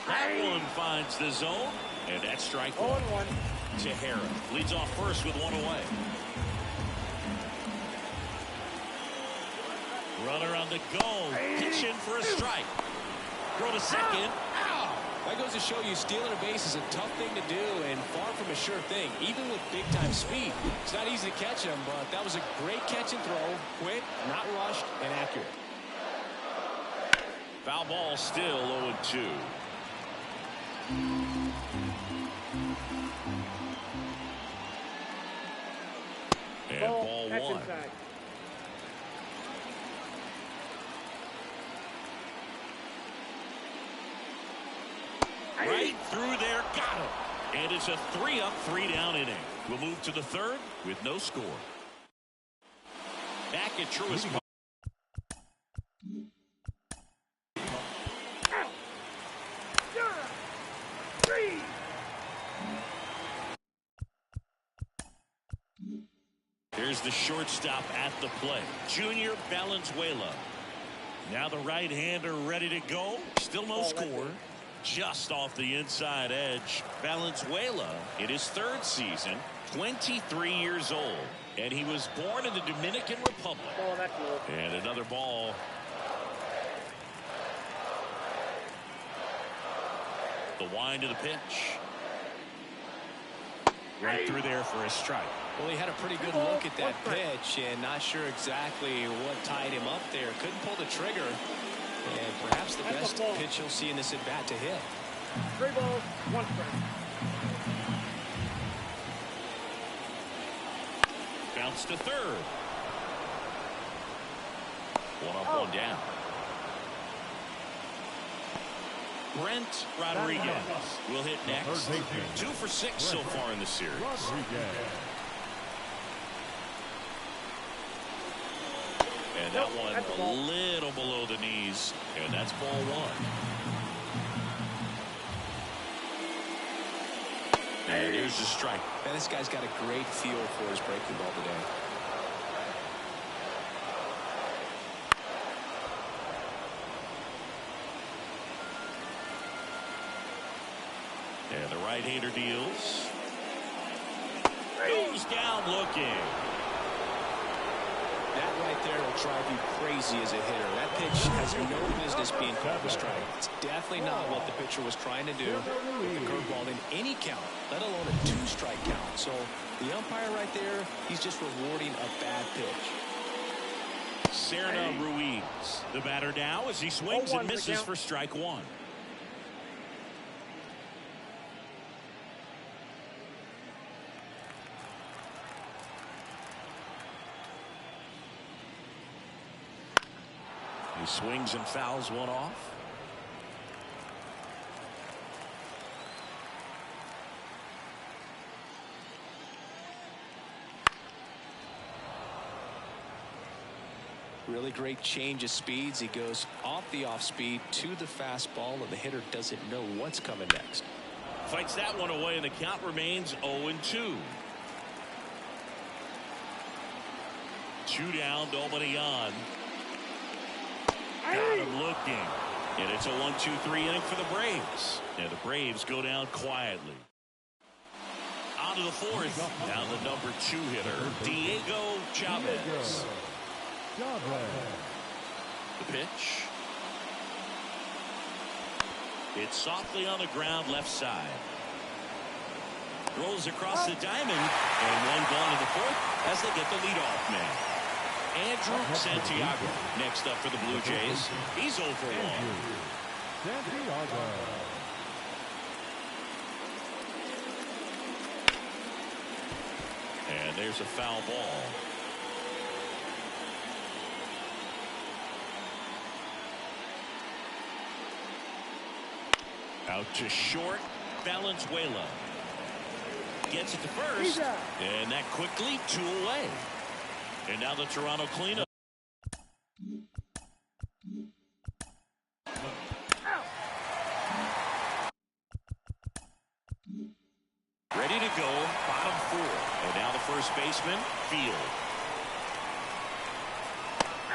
That one finds the zone, and that's strike 1. 0-1. Tejera leads off first with one away. Runner on the go. Pitching for a strike. Throw to second. Ow! That goes to show you stealing a base is a tough thing to do and far from a sure thing, even with big-time speed. It's not easy to catch him, but that was a great catch and throw. Quick, not rushed, and accurate. Foul ball, still 0-2. And ball one. Right through there, got him. And it's a 3-up, 3-down inning. We'll move to the third with no score. Back at Truist Park. Here's the shortstop at the plate, Junior Valenzuela. Now the right-hander ready to go. Still no score. Just off the inside edge. Valenzuela in his third season, 23 years old. And he was born in the Dominican Republic. And another ball. The wind of the pitch. Right through there for a strike. Well, he had a pretty good look at that pitch and not sure exactly what tied him up there. Couldn't pull the trigger. And perhaps the best pitch you'll see in this at-bat to hit. 3 balls, 1 strike. Bounce to third. 1 up, 1 down. Brent Rodriguez will hit next. 2 for 6 so far in the series. And that one a little below the knees. And that's ball 1. And here's the strike. Man, this guy's got a great feel for his breaking ball today. And the right-hander deals. Goes down looking. That right there will drive you crazy as a hitter. That pitch has no business being called a strike. It's definitely not what the pitcher was trying to do with the curveball in any count, let alone a 2-strike count. So the umpire right there, he's just rewarding a bad pitch. Serna Ruiz, the batter now as he swings and misses for strike 1. He swings and fouls one off. Really great change of speeds. He goes off the off speed to the fastball, and the hitter doesn't know what's coming next. Fights that one away, and the count remains 0-2. 2 down, nobody on. Got him looking. And it's a 1-2-3 inning for the Braves. And the Braves go down quietly. On to the 4th. Now the number 2 hitter, Diego Chavez. The pitch. It's softly on the ground left side. Rolls across the diamond. And one gone in the 4th as they get the leadoff man. Andrew Santiago next up for the Blue Jays. He's 0 for 1. And there's a foul ball. Out to short. Valenzuela gets it to first. And that quickly 2 away. And now the Toronto cleanup. Ready to go, bottom 4. And now the first baseman, Field.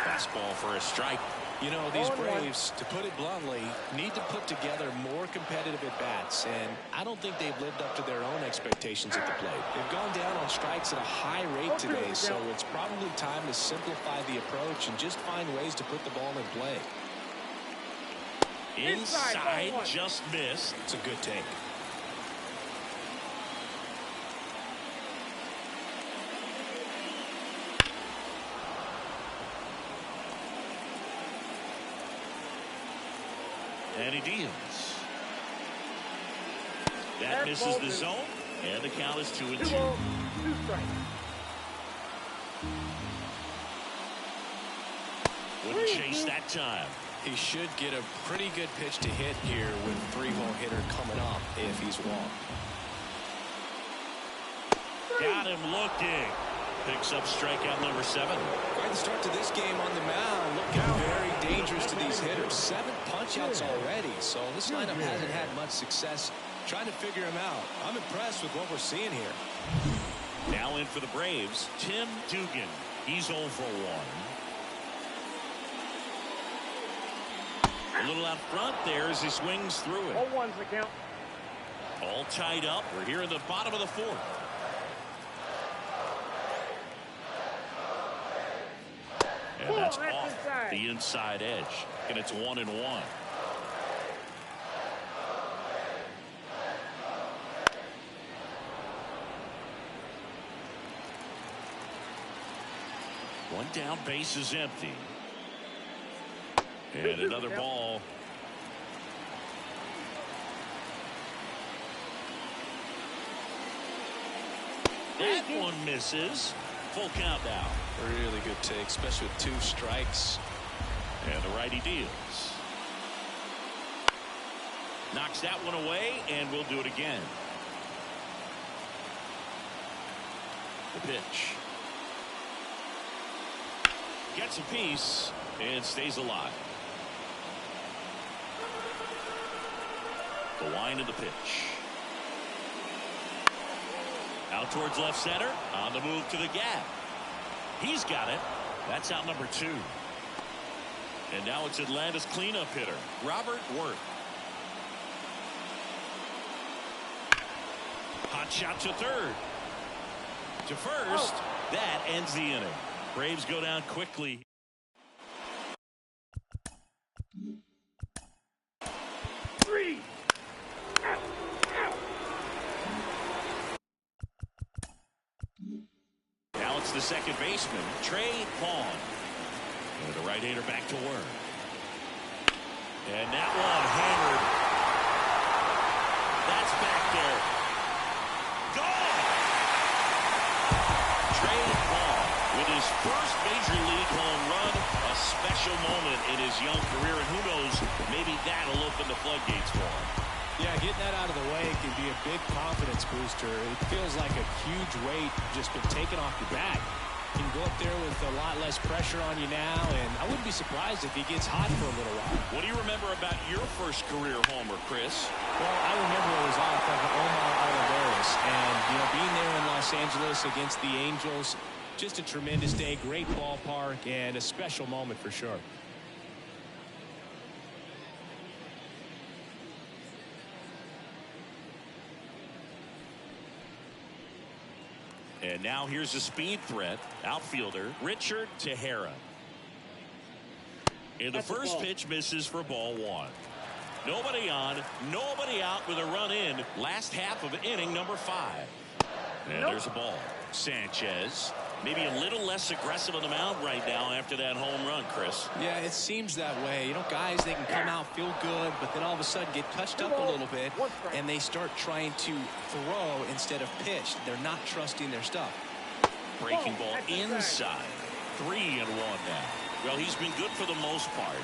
Fastball for a strike. You know, these Braves, to put it bluntly, need to put together more competitive at-bats, and I don't think they've lived up to their own expectations at the plate. They've gone down on strikes at a high rate today, so it's probably time to simplify the approach and just find ways to put the ball in play. Inside, just missed. It's a good take. And he deals. That misses the zone, and the count is 2-2. 2 strikes. Wouldn't chase that time. He should get a pretty good pitch to hit here with a 3-hole hitter coming up if he's walked. Got him looking. Picks up strikeout number 7. Quite the start to this game on the mound. Looking very dangerous to these hitters. 7 punch-outs already, so this lineup hasn't had much success trying to figure him out. I'm impressed with what we're seeing here. Now in for the Braves, Tim Dugan. He's 0 for 1. A little out front there as he swings through it. 0-1's the count. All tied up. We're here in the bottom of the 4th. And that's off the inside edge. And it's 1-1. One down, base is empty. And another ball. That one misses. Full count now. Really good take, especially with 2 strikes. And the righty deals. Knocks that one away, and we'll do it again. The pitch. Gets a piece and stays alive. The wind of the pitch. Out towards left center. On the move to the gap. He's got it. That's out number 2. And now it's Atlanta's cleanup hitter, Robert Worth. Hot shot to third. To first. That ends the inning. Braves go down quickly. Now it's the second baseman, Trey Vaughn. And the right-hander back to work. And that one hammered. That's back there. Gone! Trey Vaughn with his first major league home run. A special moment in his young career. And who knows, maybe that'll open the floodgates for him. Yeah, getting that out of the way can be a big confidence booster. It feels like a huge weight just been taken off your back. You can go up there with a lot less pressure on you now, and I wouldn't be surprised if he gets hot for a little while. What do you remember about your first career homer, Chris? Well, I remember it was off of Omar Oliveras, and being there in Los Angeles against the Angels, just a tremendous day, great ballpark, and a special moment for sure. And now here's a speed threat, outfielder Richard Tejera. And the first pitch misses for ball 1. Nobody on, nobody out with a run in. Last half of inning number 5. And there's a ball. Sanchez, maybe a little less aggressive on the mound right now after that home run, Chris. Yeah, it seems that way. Guys, they can come out, feel good, but then all of a sudden get touched up a little bit, and they start trying to throw instead of pitch. They're not trusting their stuff. Breaking ball inside. 3-1 now. Well, he's been good for the most part.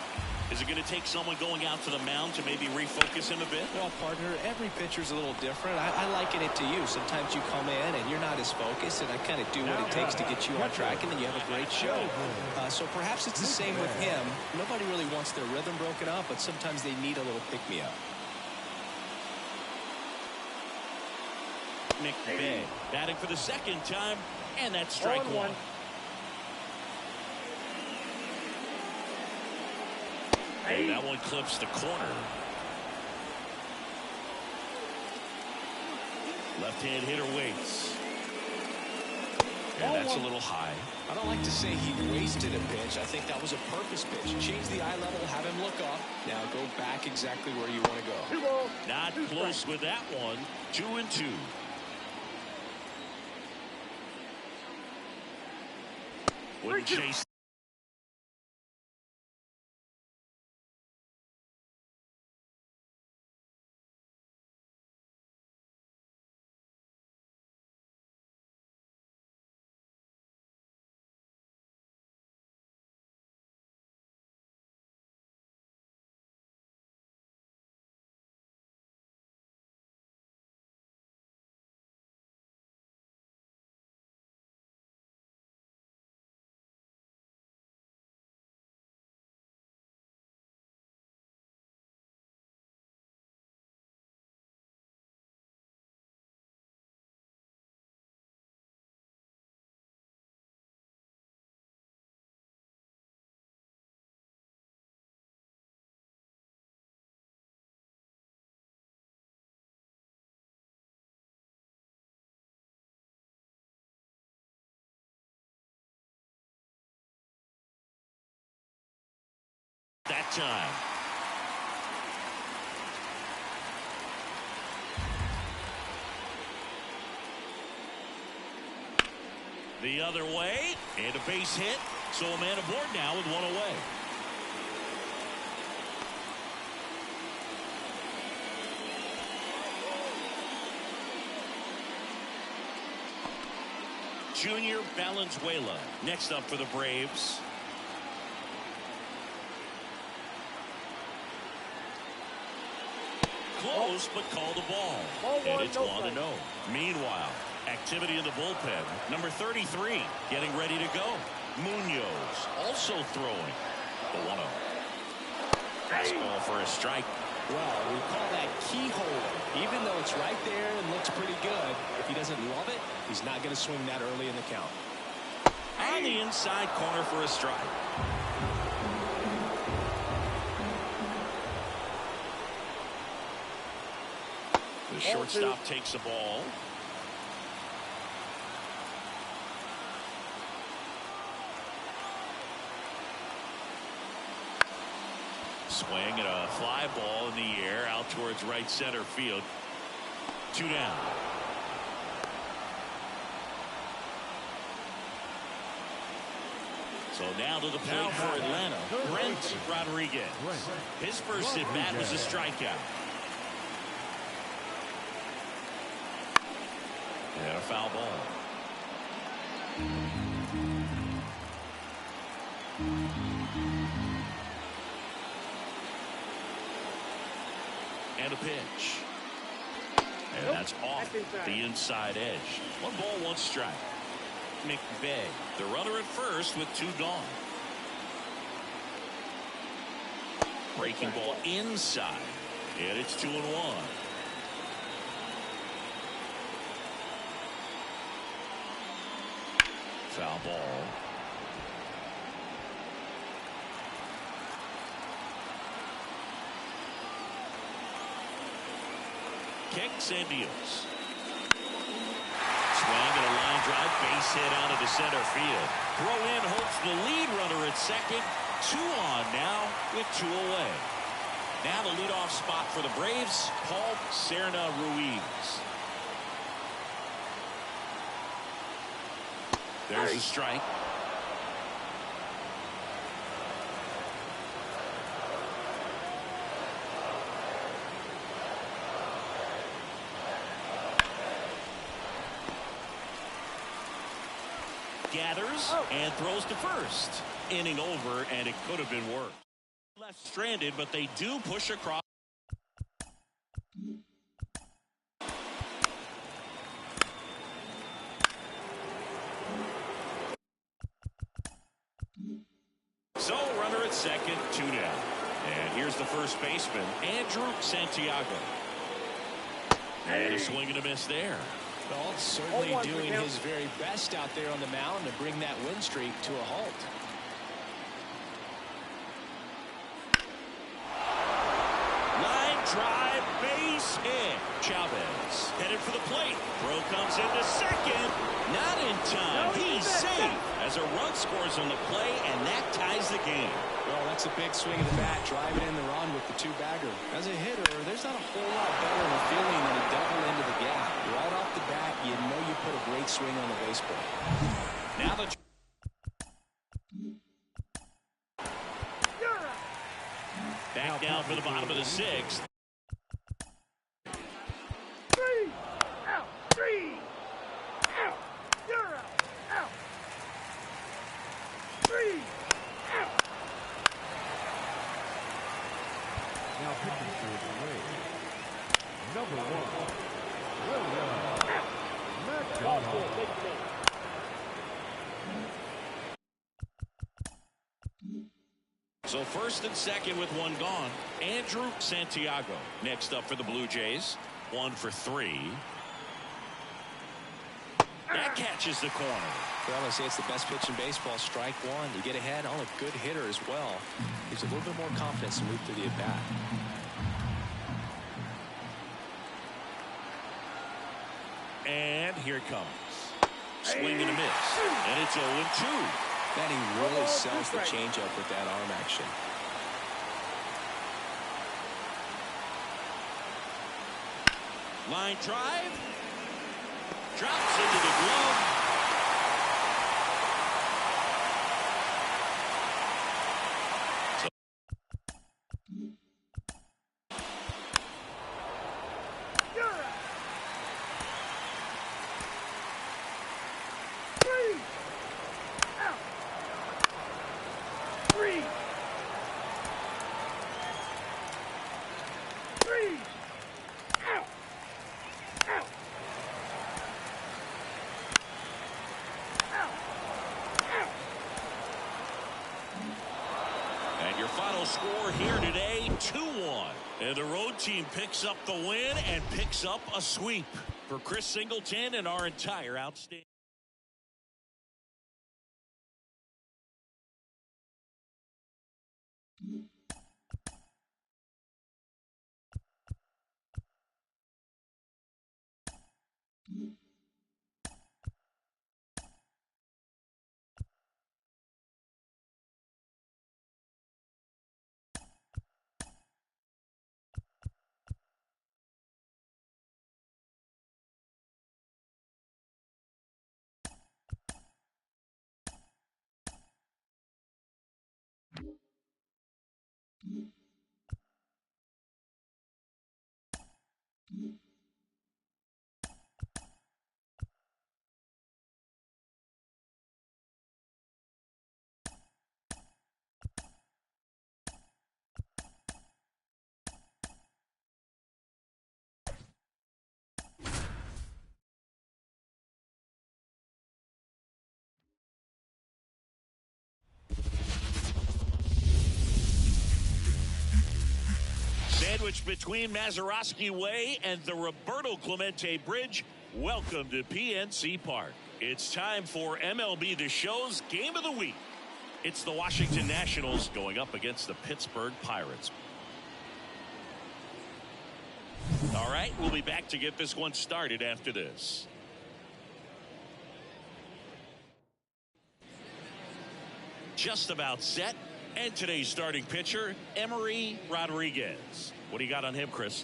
Is it going to take someone going out to the mound to maybe refocus him a bit? Well, partner, every pitcher's a little different. I liken it to you. Sometimes you come in and you're not as focused, and I kind of do what it takes to get you on track, and then you have a great show. So perhaps it's the same with him. Nobody really wants their rhythm broken up, but sometimes they need a little pick-me-up. McVay batting for the second time, and that's strike 1. And that one clips the corner. Left-hand hitter waits. And that's a little high. I don't like to say he wasted a pitch. I think that was a purpose pitch. Change the eye level, have him look up. Now go back exactly where you want to go. Not close with that one. 2-2. Wouldn't chase. That time. The other way, and a base hit. So a man aboard now with one away. Junior Valenzuela next up for the Braves. Close, but called the ball. And it's 1-0. Meanwhile, activity in the bullpen. Number 33 getting ready to go. Munoz also throwing. The 1-0. Fastball for a strike. Well, we call that keyhole. Even though it's right there and looks pretty good, if he doesn't love it, he's not going to swing that early in the count. On the inside corner for a strike. The shortstop takes the ball. Swing and a fly ball in the air out towards right center field. 2 down. So now to the plate for Atlanta. Brent Rodriguez. His first at bat was a strikeout. And a foul ball. And a pitch. And that's off the inside edge. 1 ball, 1 strike. McVay, the runner at first with 2 gone. Breaking ball inside. And it's 2-1. Foul ball. Kicks and deals. Swing and a line drive, base hit out of the center field. Throw in hopes the lead runner at second. 2 on now with 2 away. Now the leadoff spot for the Braves, Paul Serna Ruiz. There's a strike. Gathers and throws to first. Inning over, and it could have been worse. Left stranded, but they do push across. So runner at second, 2 down. And here's the first baseman, Andrew Santiago. And a swing and a miss there. Well, certainly doing his very best out there on the mound to bring that win streak to a halt. drive, base hit. Chavez headed for the plate. Throw comes into second. Not in time. He's safe as a run scores on the play, and that ties the game. Well, that's a big swing of the bat, driving in the run with the two-bagger. As a hitter, there's not a whole lot better of a feeling than a double into the gap. Right off the bat, you know you put a great swing on the baseball. Now the back down for the bottom of the sixth. 3 out, 3 out, you're out, 3 out. Now pitching for the Rays. Number 1, William Ball McDonough. 4, take the base. So first and second with one gone. Andrew Santiago next up for the Blue Jays. 1 for 3. That catches the corner. Well, I say it's the best pitch in baseball. Strike one. You get ahead on a good hitter as well. Gives a little bit more confidence to move through the at-bat. And here it comes. Swing and a miss. And it's 0-2. Man, he really sells the changeup with that arm action. Line drive. Drops into the glove. You're out. 3 out. 3 out. Out. Out. Out. And your final score here today, 2-1. And the road team picks up the win and picks up a sweep. For Chris Singleton and our entire outstanding. Sandwiched between Mazeroski Way and the Roberto Clemente Bridge, welcome to PNC Park. It's time for MLB The Show's Game of the Week. It's the Washington Nationals going up against the Pittsburgh Pirates. All right, we'll be back to get this one started after this. Just about set. And today's starting pitcher, Emery Rodriguez. What do you got on him, Chris?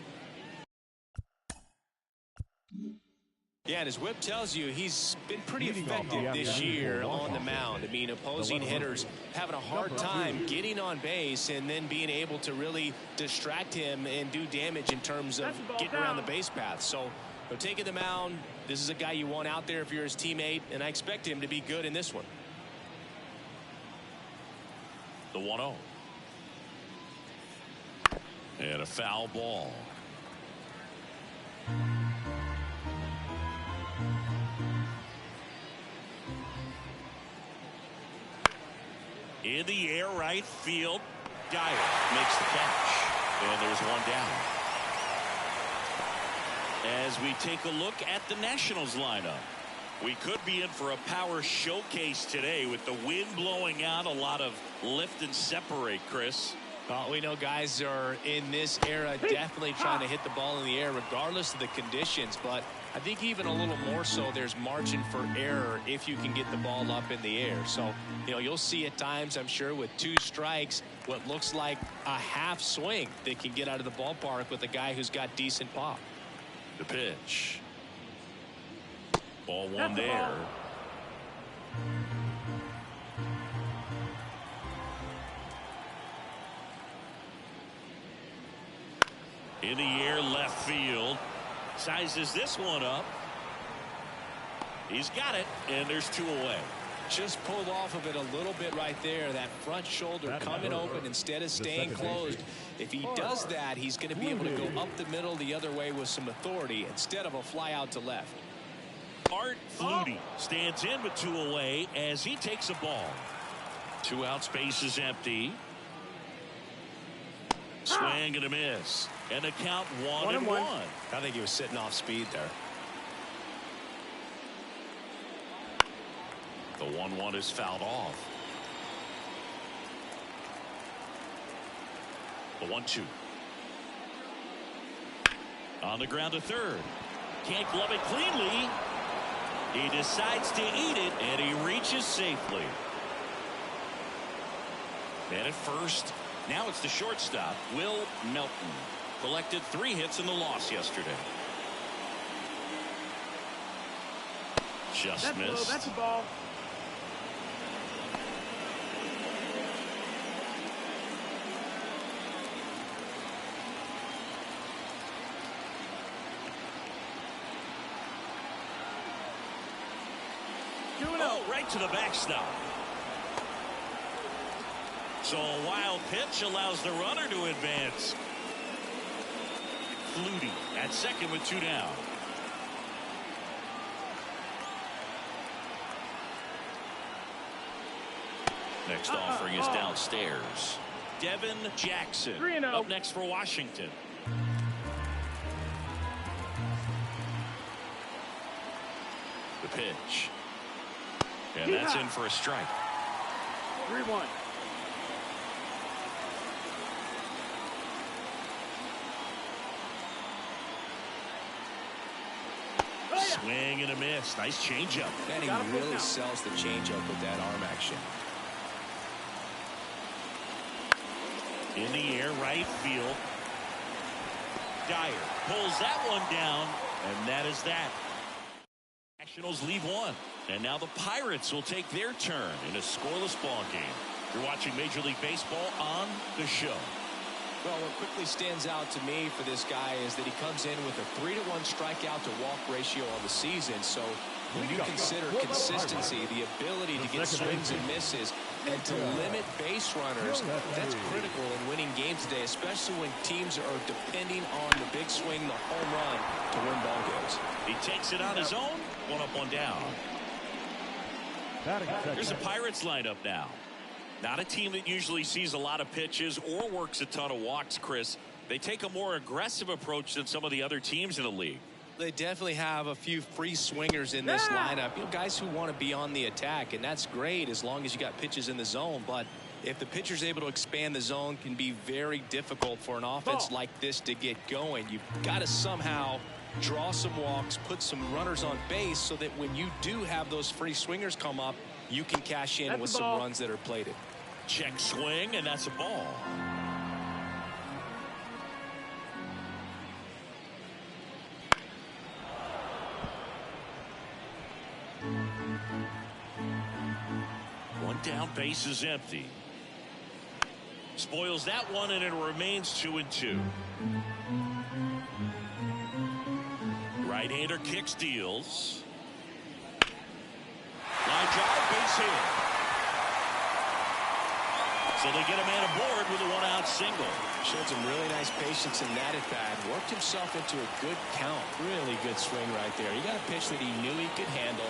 Yeah, and his whip tells you he's been pretty effective this year on the mound. I mean, opposing hitters having a hard time getting on base and then being able to really distract him and do damage in terms of getting around the base path. So, taking the mound, this is a guy you want out there if you're his teammate, and I expect him to be good in this one. The 1-0. And a foul ball. In the air, right field. Dyer makes the catch. And there's one down. As we take a look at the Nationals lineup. We could be in for a power showcase today with the wind blowing out, a lot of lift and separate, Chris. We know guys are in this era definitely trying to hit the ball in the air regardless of the conditions, but I think even a little more so there's margin for error if you can get the ball up in the air. So, you know, you'll see at times, I'm sure, with 2 strikes, what looks like a half swing that can get out of the ballpark with a guy who's got decent pop. The pitch. Ball 1 there. In the air, left field. Sizes this one up. He's got it, and there's 2 away. Just pulled off of it a little bit right there. That front shoulder coming open instead of staying closed. If he does that, he's going to be able to go up the middle the other way with some authority instead of a fly out to left. Art Flutie stands in with 2 away as he takes a ball. 2 out, space is empty. Swing and a miss. And the count 1-1. I think he was sitting off speed there. The 1-1 is fouled off. The 1-2. On the ground to third. Can't glove it cleanly. He decides to eat it, and he reaches safely. And at first, now it's the shortstop, Will Melton. Collected 3 hits in the loss yesterday. Just missed. That's a ball. Oh, right to the backstop. So a wild pitch allows the runner to advance. Flutie at second with 2 down. Next offering is downstairs. Devin Jackson 3-0. up next for Washington. The pitch. And that's in for a strike. 3-1. Swing and a miss. Nice changeup. And he really sells the changeup with that arm action. In the air, right field. Dyer pulls that one down, and that is that. Nationals leave 1, and now the Pirates will take their turn in a scoreless ball game. You're watching Major League Baseball on the show. Well, what quickly stands out to me for this guy is that he comes in with a 3-to-1 strikeout to walk ratio on the season. So when you consider consistency, the ability to get swings and misses, and to limit base runners, that's critical in winning games today, especially when teams are depending on the big swing, the home run, to win ball games. He takes it on his own. 1 up, 1 down. Here's the Pirates lineup now. Not a team that usually sees a lot of pitches or works a ton of walks, Chris. They take a more aggressive approach than some of the other teams in the league. They definitely have a few free swingers in this lineup. You know, guys who want to be on the attack, and that's great as long as you got pitches in the zone. But if the pitcher's able to expand the zone, can be very difficult for an offense like this to get going. You've got to somehow draw some walks, put some runners on base so that when you do have those free swingers come up, you can cash in with some runs that are plated. Check swing, and that's a ball. One down, base is empty. Spoils that one, and it remains 2-2. Right-hander kicks, deals. Line drive, base hit. So they get a man aboard with a 1-out single. Showed some really nice patience in that at bat. Worked himself into a good count. Really good swing right there. He got a pitch that he knew he could handle.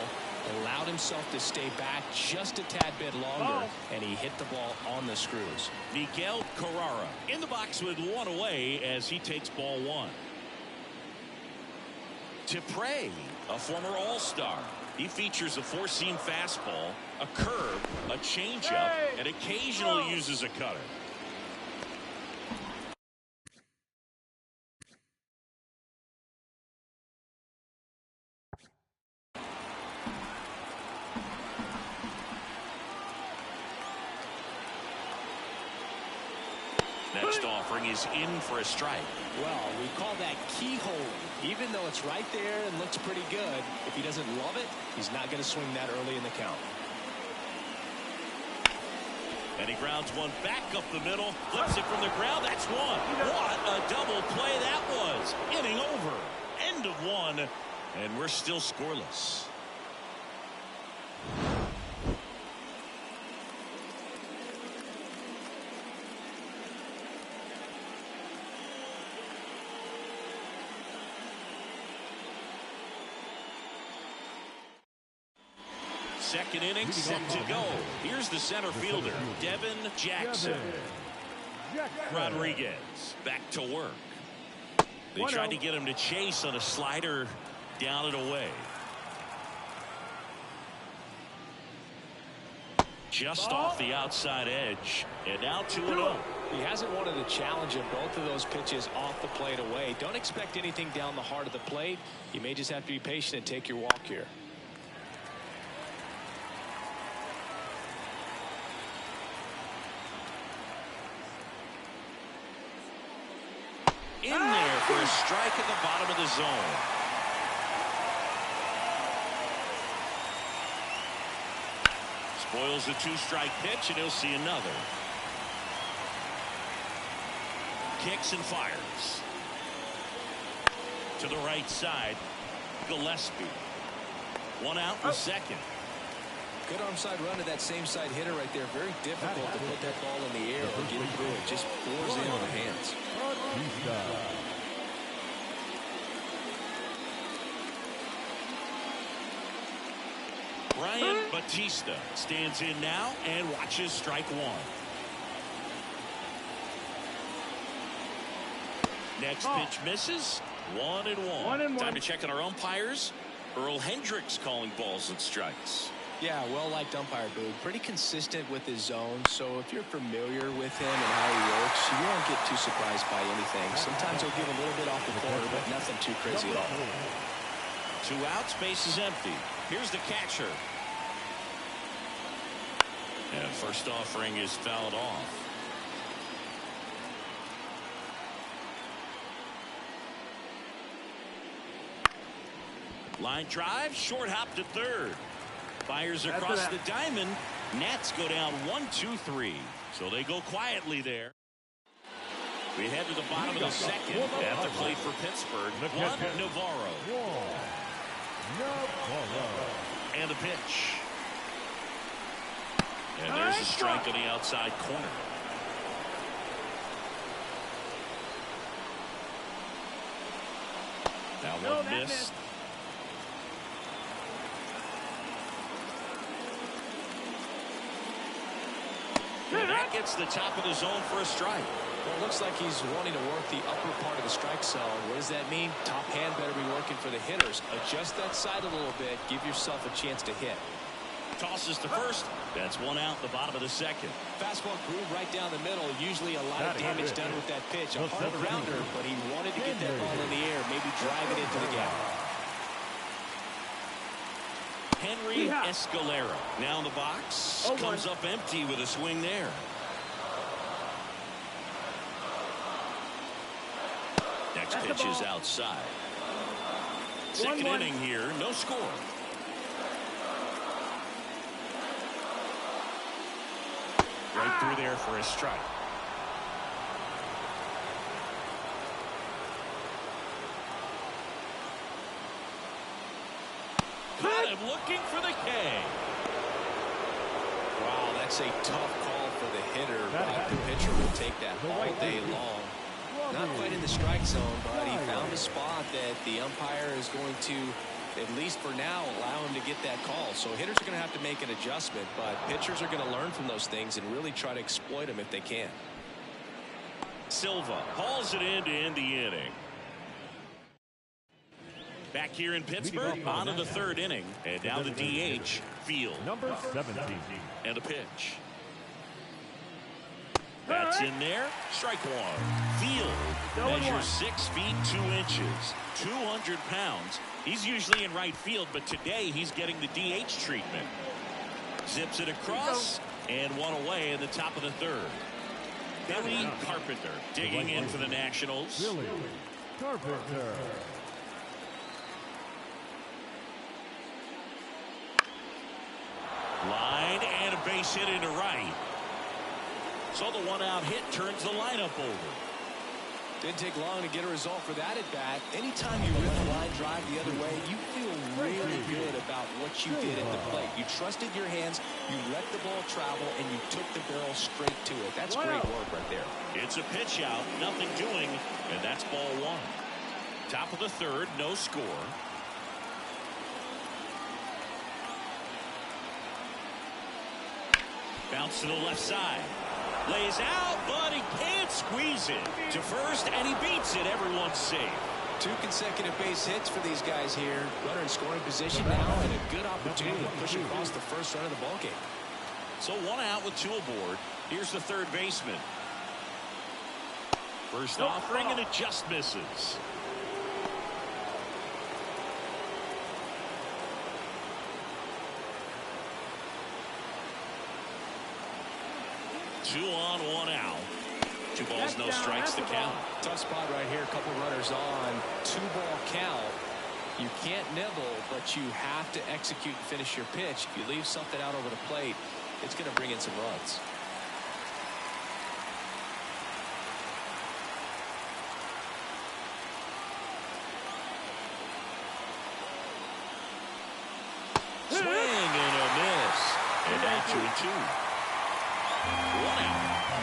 Allowed himself to stay back just a tad bit longer. And he hit the ball on the screws. Miguel Carrara in the box with 1 away as he takes ball 1. Tipre, a former All-Star. He features a 4-seam fastball, a curve, a changeup, and occasionally uses a cutter. first offering is in for a strike. Well, we call that keyhole. Even though it's right there and looks pretty good, if he doesn't love it, he's not going to swing that early in the count. And he grounds one back up the middle, flips it from the ground. That's one. What a double play that was. Inning over. End of one. And we're still scoreless. Second inning set to go. Here's the center fielder, Devin Jackson. Rodriguez back to work. They tried to get him to chase on a slider down and away. Just off the outside edge. And now 2-0. He hasn't wanted a challenge of both of those pitches off the plate away. Don't expect anything down the heart of the plate. You may just have to be patient and take your walk here. In there for a strike at the bottom of the zone. Spoils the two-strike pitch, and he'll see another. Kicks and fires. To the right side, Gillespie. One out in the second. Good arm side run to that same side hitter right there. Very difficult to put that ball in the air or get through it. Just pours in on the hands. Brian Batista stands in now and watches strike one. Next pitch misses. 1-1. Time to check on our umpires. Earl Hendricks calling balls and strikes. Yeah, well-liked umpire, Boog. Pretty consistent with his zone, so if you're familiar with him and how he works, you won't get too surprised by anything. Sometimes he'll give a little bit off the corner, but nothing too crazy at all. 2 outs, base is empty. Here's the catcher. And first offering is fouled off. Line drive, short hop to third. Fires across the diamond. Nats go down 1-2-3. So they go quietly there. We head to the bottom of the second. At the plate for Pittsburgh, Juan Navarro. And the pitch. And there's a strike on the outside corner. That one missed. And that gets the top of the zone for a strike. Well, it looks like he's wanting to work the upper part of the strike zone. What does that mean? Top hand better be working for the hitters. Adjust that side a little bit. Give yourself a chance to hit. Tosses to first. That's 1 out in the bottom of the second. Fastball groove right down the middle. Usually a lot of damage done with that pitch. A hard grounder, but he wanted to get that ball in the air. Maybe drive it into the gap. Henry Escalera now in the box. Comes up empty with a swing there. Next pitch is outside. Second inning here, no score. Right through there for a strike. Caught him looking for the K. Wow, that's a tough call for the hitter, but the pitcher will take that all day long. Not quite in the strike zone, but he found a spot that the umpire is going to, at least for now, allow him to get that call. So hitters are going to have to make an adjustment, but pitchers are going to learn from those things and really try to exploit them if they can. Silva hauls it in to end the inning. Back here in Pittsburgh, on to the third inning. And now the DH, Field. Number 17. And a pitch. That's in there. Strike one. Field measures 6 feet 2 inches, 200 pounds. He's usually in right field, but today he's getting the DH treatment. Zips it across, and one away in the top of the third. Billy Carpenter digging in for the Nationals. Billy Carpenter. Line and a base hit into right. So the one-out hit turns the lineup over. Didn't take long to get a result for that at bat. Anytime you rip a line drive the other way, you feel really good about what you did at the plate. You trusted your hands, you let the ball travel, and you took the barrel straight to it. That's great work right there. It's a pitch out, nothing doing, and that's ball one. Top of the third, no score. Bounce to the left side. Lays out, but he can't squeeze it to first, and he beats it. Everyone's safe. 2 consecutive base hits for these guys here. Runner in scoring position now, and a good opportunity to push across the first run of the ballgame. So 1 out with 2 aboard. Here's the third baseman. First offering, and it just misses. Two on, 1 out. 2 balls, no strikes to count. Tough spot right here. A couple runners on. 2-ball count. You can't nibble, but you have to execute and finish your pitch. If you leave something out over the plate, it's going to bring in some runs. Swing and a miss. And now 2-2. 1 out.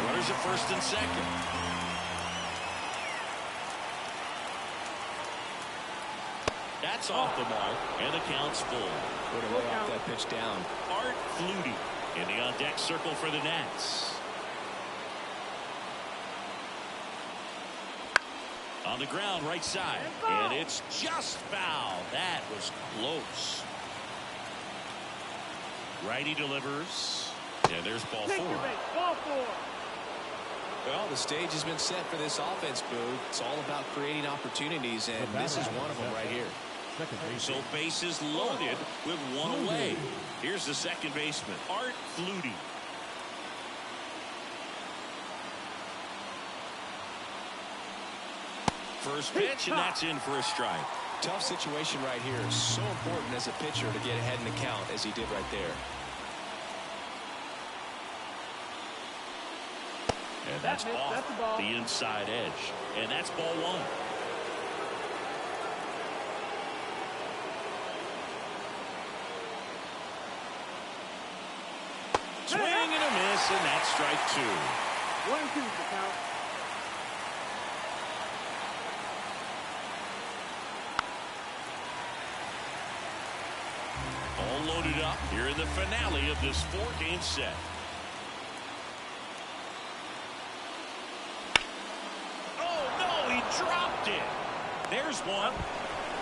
Runners at first and second. That's off the mark, and the count's full. We're going to lay off that pitch down. Art Flutie in the on-deck circle for the Nats. On the ground, right side, and it's just foul. That was close. Righty delivers. And there's ball 4. Ball 4. Well, the stage has been set for this offense, Boo. It's all about creating opportunities, and this is one of them right here. So bases loaded with 1 away. Here's the second baseman, Art Flutie. First pitch, and that's in for a strike. Tough situation right here. So important as a pitcher to get ahead in the count as he did right there. And that's off the inside edge. And that's ball 1. Swing and a miss, and that's strike 2. 1-2 the count. All loaded up here in the finale of this 4-game set. Dropped it. There's one.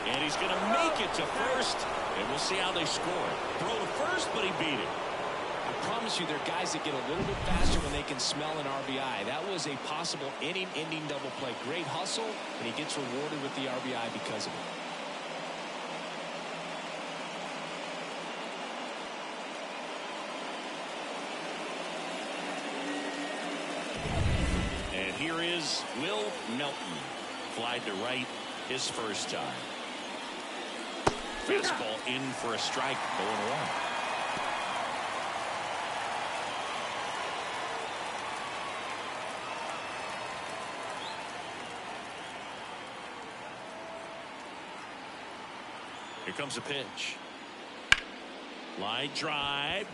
And he's going to make it to first. And we'll see how they score. Throw to first, but he beat it. I promise you there are guys that get a little bit faster when they can smell an RBI. That was a possible inning-ending double play. Great hustle, and he gets rewarded with the RBI because of it. And here is Will Melton. Flied to right his first time. Fastball in for a strike, 0-1. Here comes a pitch. Line drive.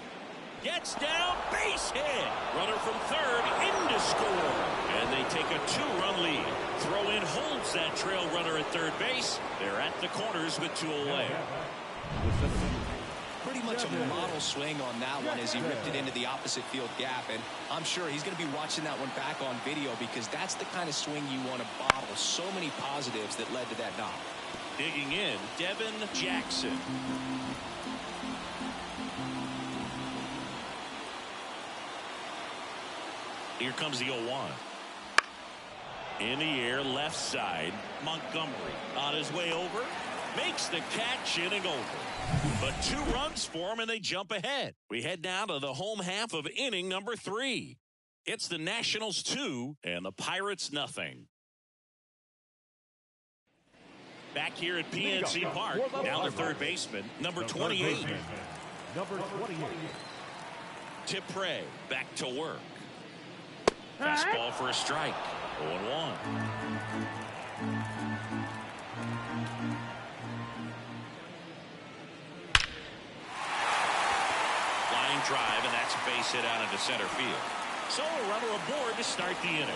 Gets down, base hit. Runner from third in to score. And they take a 2-run lead. Throw in holds that trail runner at third base. They're at the corners with 2 away. Pretty much a model swing on that one as he ripped it into the opposite field gap. And I'm sure he's going to be watching that one back on video because that's the kind of swing you want to bottle. So many positives that led to that knock. Digging in, Devin Jackson. Here comes the 0-1. In the air, left side. Montgomery on his way over. Makes the catch, inning over. But 2 runs for him, and they jump ahead. We head now to the home half of inning number 3. It's the Nationals 2 and the Pirates nothing. Back here at PNC Park, now the third baseman, number 28. Number 28. Tipre back to work. Fastball for a strike. 0-1. Line drive, and that's a base hit out into center field. So a runner aboard to start the inning.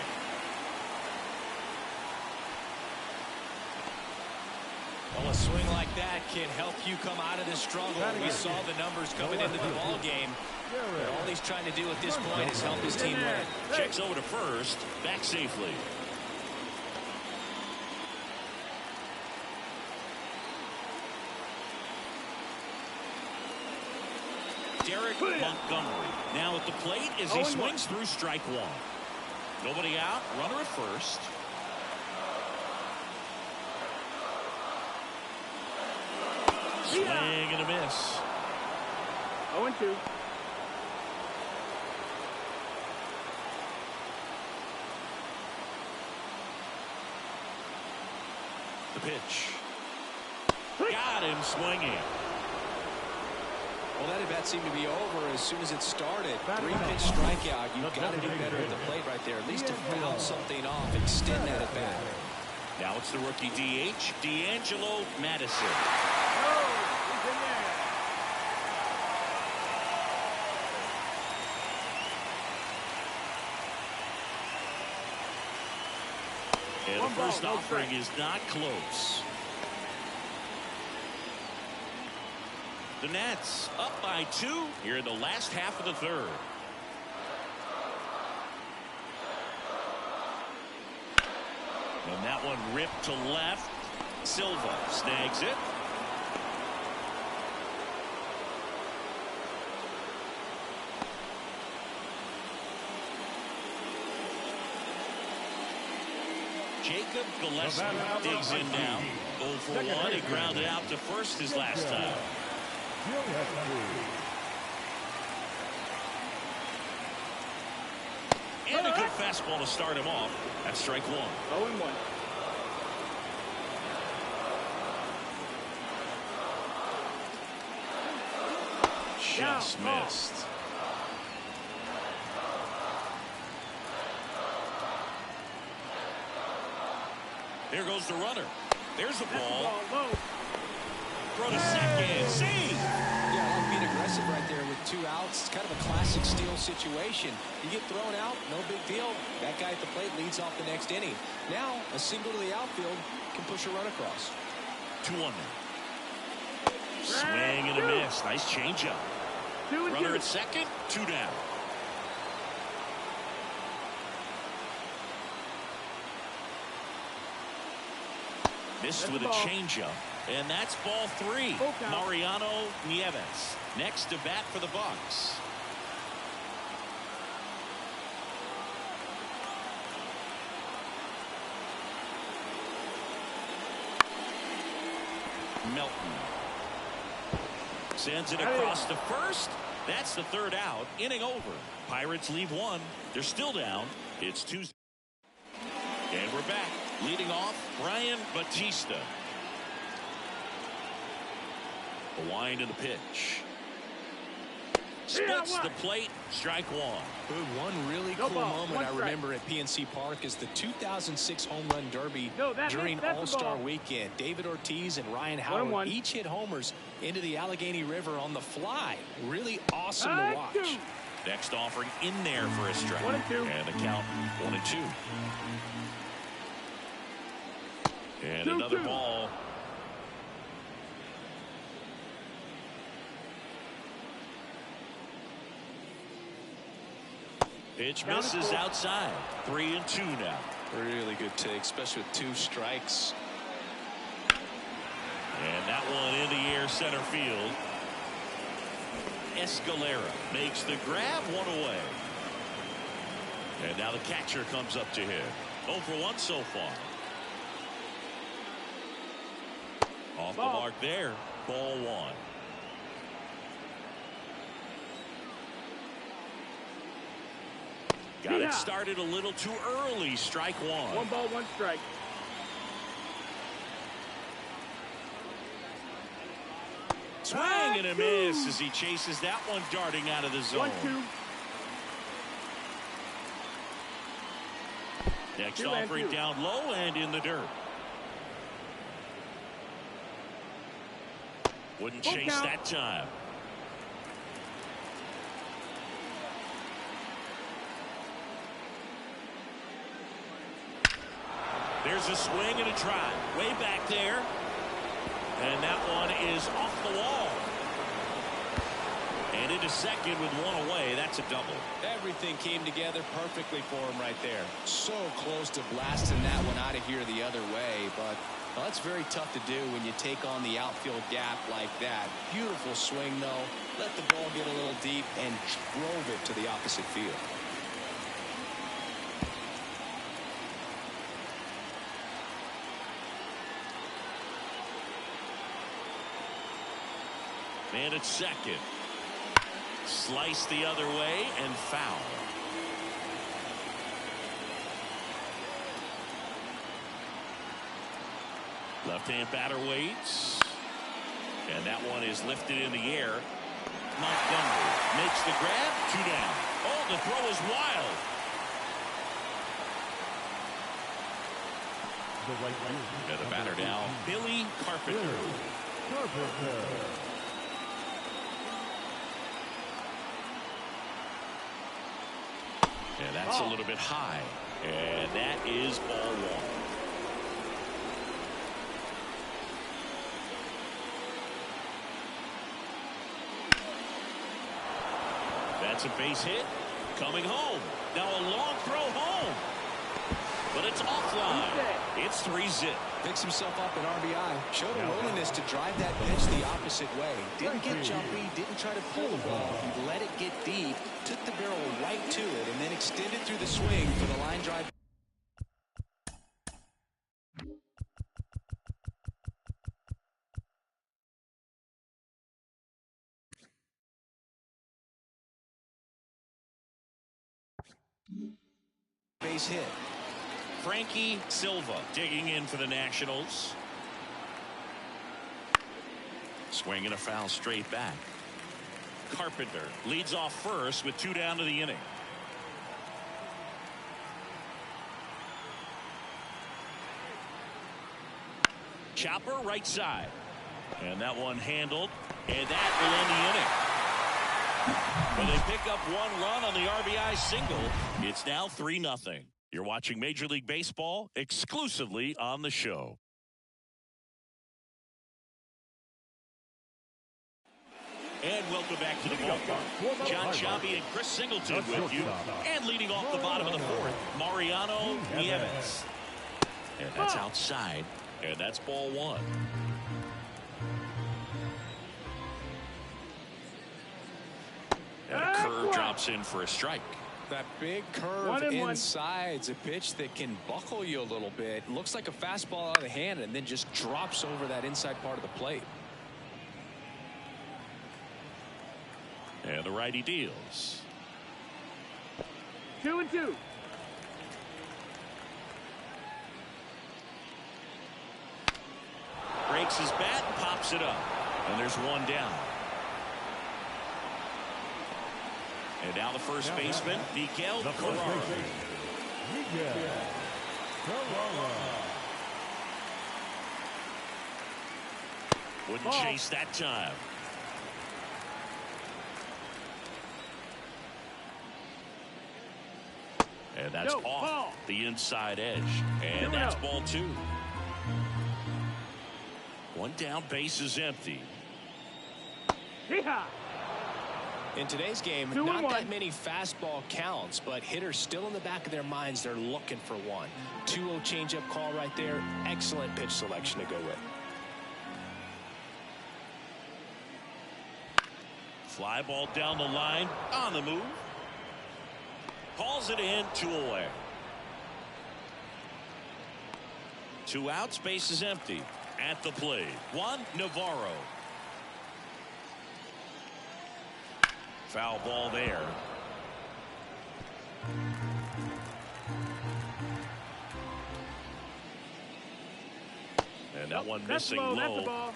Well, a swing like that can help you come out of this struggle. We saw the numbers coming into the ball game. But all he's trying to do at this point is help his team win. Checks over to first, back safely. Derek Montgomery now at the plate as he swings through strike one. Nobody out, runner at first. Swing and a miss. 0-2. The pitch. Got him swinging. Well, that at bat seemed to be over as soon as it started. 3-pitch strikeout. You've got to do better at the plate right there. At least to foul something off, extend that at bat. Now it's the rookie DH, D'Angelo Madison. And the first offering is not close. The Nats up by 2 here in the last half of the third. And that one ripped to left. Silva snags it. Jacob Gillespie digs in now. 0 for 1. He grounded out to first his last time. And a good fastball to start him off. That's strike one. 0-1. Just missed. Here goes the runner. There's the ball. Throw to second. See? Yeah, I like being aggressive right there with 2 outs. It's kind of a classic steal situation. You get thrown out, no big deal. That guy at the plate leads off the next inning. Now, a single to the outfield can push a run across. 2-1 now. Swing and a miss. Nice changeup. Runner at second, 2 down. Missed with a changeup. And that's ball 3. Mariano Nieves next to bat for the Bucks. Melton sends it across to first. That's the third out. Inning over. Pirates leave 1. They're still down. It's Tuesday. And we're back. Leading off, Brian Batista. The wind of the pitch. Splits the plate. Strike one. One really cool moment I remember at PNC Park is the 2006 Home Run Derby during All-Star Weekend. David Ortiz and Ryan Howard each hit homers into the Allegheny River on the fly. Really awesome to watch. Next offering in there for a strike. 1-2. And the count 1-2. And another ball. Pitch misses outside. 3-2 now. Really good take, especially with 2 strikes. And that one in the air center field. Escalera makes the grab, 1 away. And now the catcher comes up to hit. 0 for 1 so far. Off the mark there. Ball 1. Got it started a little too early. Strike one. 1 ball, 1 strike. Swing and a miss as he chases that one darting out of the zone. 1-2. Next offering down low and in the dirt. Wouldn't chase that time. There's a swing and a try. Way back there. And that one is off the wall. And into second with one away. That's a double. Everything came together perfectly for him right there. So close to blasting that one out of here the other way, but well, that's very tough to do when you take on the outfield gap like that. Beautiful swing, though. Let the ball get a little deep and drove it to the opposite field. And at second. Slice the other way and foul. Left-hand batter waits. And that one is lifted in the air. Montgomery makes the grab. 2 down. Oh, the throw is wild. And the batter now, Billy Carpenter. And that's a little bit high. And that is ball 1. That's a base hit. Coming home. Now a long throw home. But it's offline. It's 3-zip. Picks himself up an RBI. Showed a willingness to drive that pitch the opposite way. Didn't get jumpy. Didn't try to pull the ball. He let it get deep. Took the barrel right to it. And then extended through the swing for the line drive. Base hit. Frankie Silva digging in for the Nationals. Swing and a foul straight back. Carpenter leads off first with 2 down to the inning. Chopper right side. And that one handled. And that will end the inning. When they pick up 1 run on the RBI single, it's now 3-0. You're watching Major League Baseball exclusively on the show. And welcome back to the ballpark. John Shabby and Chris Singleton with you. And leading off the bottom of the 4th, Mariano Nieves. And that's outside. And that's ball 1. And a curve drops in for a strike. That big curve inside's a pitch that can buckle you a little bit. Looks like a fastball out of the hand and then just drops over that inside part of the plate. And the righty deals. 2-2. Breaks his bat and pops it up. And there's 1 down. And now the first baseman, Miguel Carrara. Wouldn't chase that time. And that's off the inside edge. And that's ball 2. 1 down, base is empty. In today's game, not that many fastball counts, but hitters still in the back of their minds, they're looking for one. 2-0 changeup call right there. Excellent pitch selection to go with. Fly ball down the line, on the move. Hauls it in, 2 away. 2 outs, base is empty. At the plate, Juan Navarro. Foul ball there. And that one That's missing low. That's the low. ball.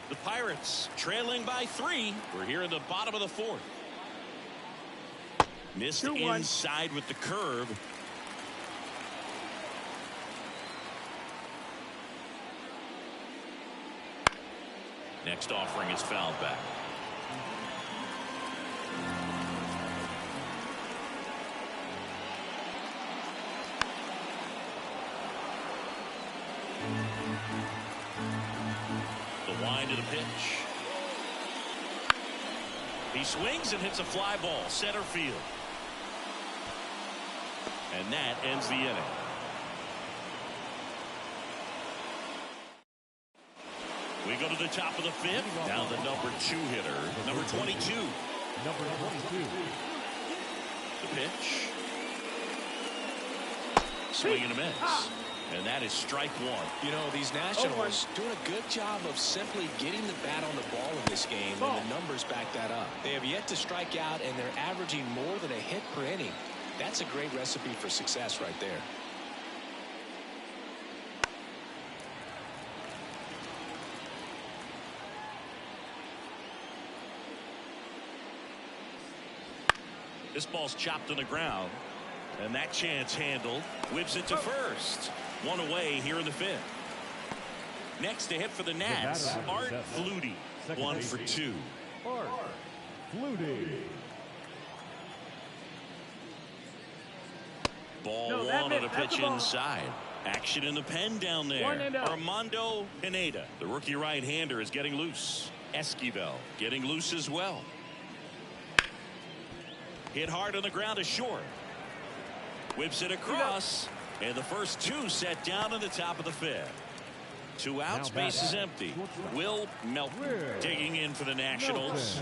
The Pirates trailing by 3. We're here in the bottom of the 4th. Missed 2-1. inside with the curve. Next offering is fouled back. The wind of the pitch. He swings and hits a fly ball center field. And that ends the inning. We go to the top of the 5th. Now the number 2 hitter, number 22. Number 22. The pitch. Swing and a miss. And that is strike 1. You know, these Nationals doing a good job of simply getting the bat on the ball in this game, and the numbers back that up. They have yet to strike out, and they're averaging more than a hit per inning. That's a great recipe for success right there. This ball's chopped on the ground. And that chance handled. Whips it to first. 1 away here in the 5th. Next to hit for the Nats, Art Flutie. 1 for 2. Art Flutie. Ball 1 on a pitch inside. Action in the pen down there. Armando Pineda, the rookie right-hander, is getting loose. Esquivel getting loose as well. Hit hard on the ground is short. Whips it across, and the first 2 set down in the top of the 5th. 2 outs, base is empty. Will Melton digging in for the Nationals.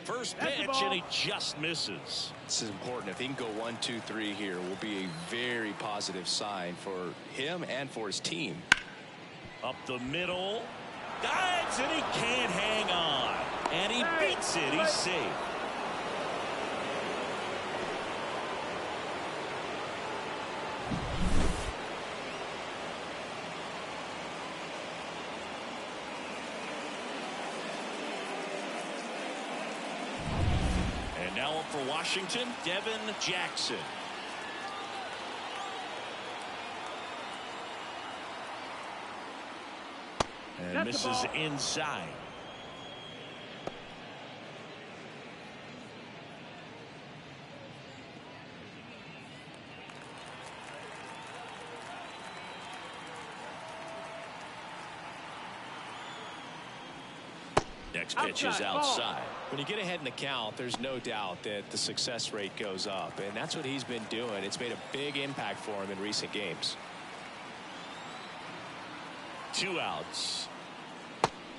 First pitch, and he just misses. This is important. If he can go 1, 2, 3 here, will be a very positive sign for him and for his team. Up the middle. Dives, and he can't hang on. And he beats it. He's safe. And now up for Washington, Devin Jackson. And misses inside. Next pitch is outside. When you get ahead in the count, there's no doubt that the success rate goes up, and that's what he's been doing. It's made a big impact for him in recent games. 2 outs.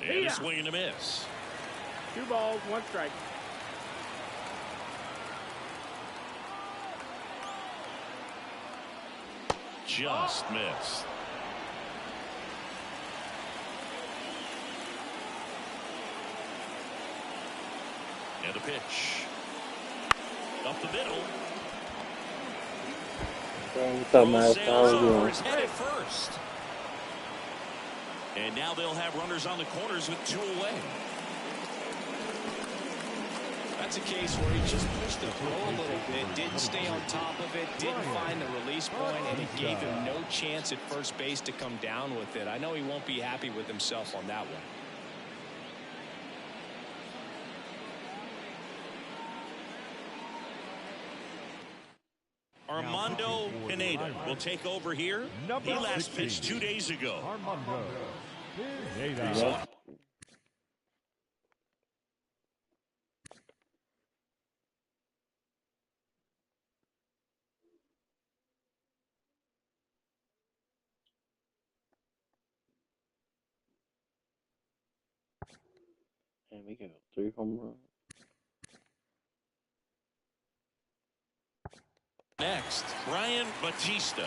And a swing and a miss. 2 balls, 1 strike. Just missed. And a pitch. Up the middle. What's up, Matt? How are you doing? Is headed first. And now they'll have runners on the corners with 2 away. That's a case where he just pushed the throw a little bit, didn't stay on top of it, didn't find the release point, and it gave him no chance at first base to come down with it. I know he won't be happy with himself on that one. Armando Pineda will take over here. He last pitched 2 days ago. Armando Pineda. And we got 3 home runs. Next, Brian Batista.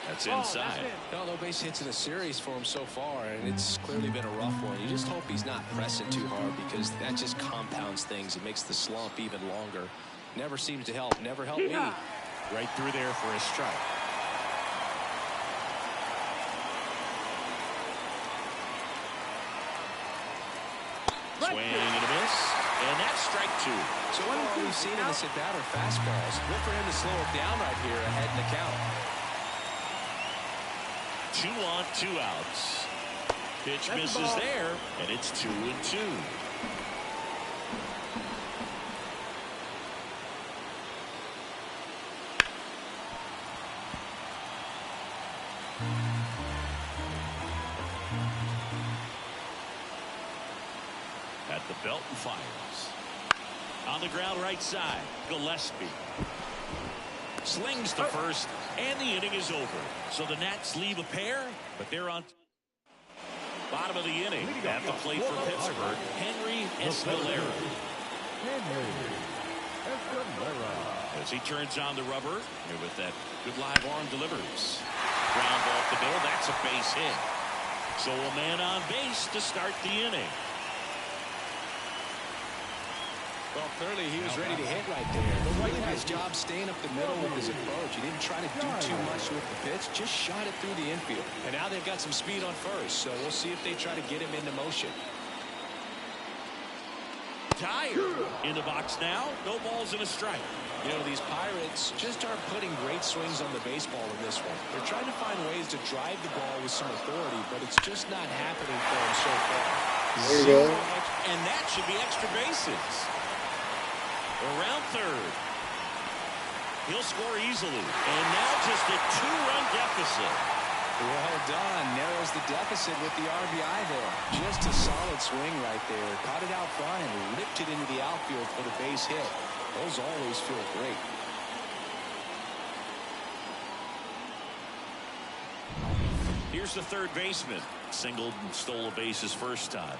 That's inside. No base hits in a series for him so far, and it's clearly been a rough one. You just hope he's not pressing too hard, because that just compounds things. It makes the slump even longer. Never seems to help. Never helped me. Right through there for a strike. Swing and a miss. And that's strike 2. So all we've seen in this at-bat are fastballs. Look for him to slow it down right here ahead in the count. 2 on, 2 outs. Pitch misses there, and it's 2-2. At the belt and fires. On the ground right side, Gillespie. Slings to first, and the inning is over. So the Nats leave a pair, but they're on bottom of the inning. At the plate for Pittsburgh, Henry Escalera. As he turns on the rubber, and with that good live arm delivers. Ground ball up the middle, that's a base hit. So a man on base to start the inning. Well, clearly he was ready to hit right there. A really nice job staying up the middle with his approach. He didn't try to do too much with the pitch, just shot it through the infield. And now they've got some speed on first, so we'll see if they try to get him into motion. Dyer in the box now. No balls and a strike. You know, these Pirates just aren't putting great swings on the baseball in this one. They're trying to find ways to drive the ball with some authority, but it's just not happening for them so far. There you go. And that should be extra bases. Around third. He'll score easily. And now just a 2-run deficit. Well done. Narrows the deficit with the RBI there. Just a solid swing right there. Caught it out front and ripped it into the outfield for the base hit. Those always feel great. Here's the third baseman. Singled and stole a base his first time.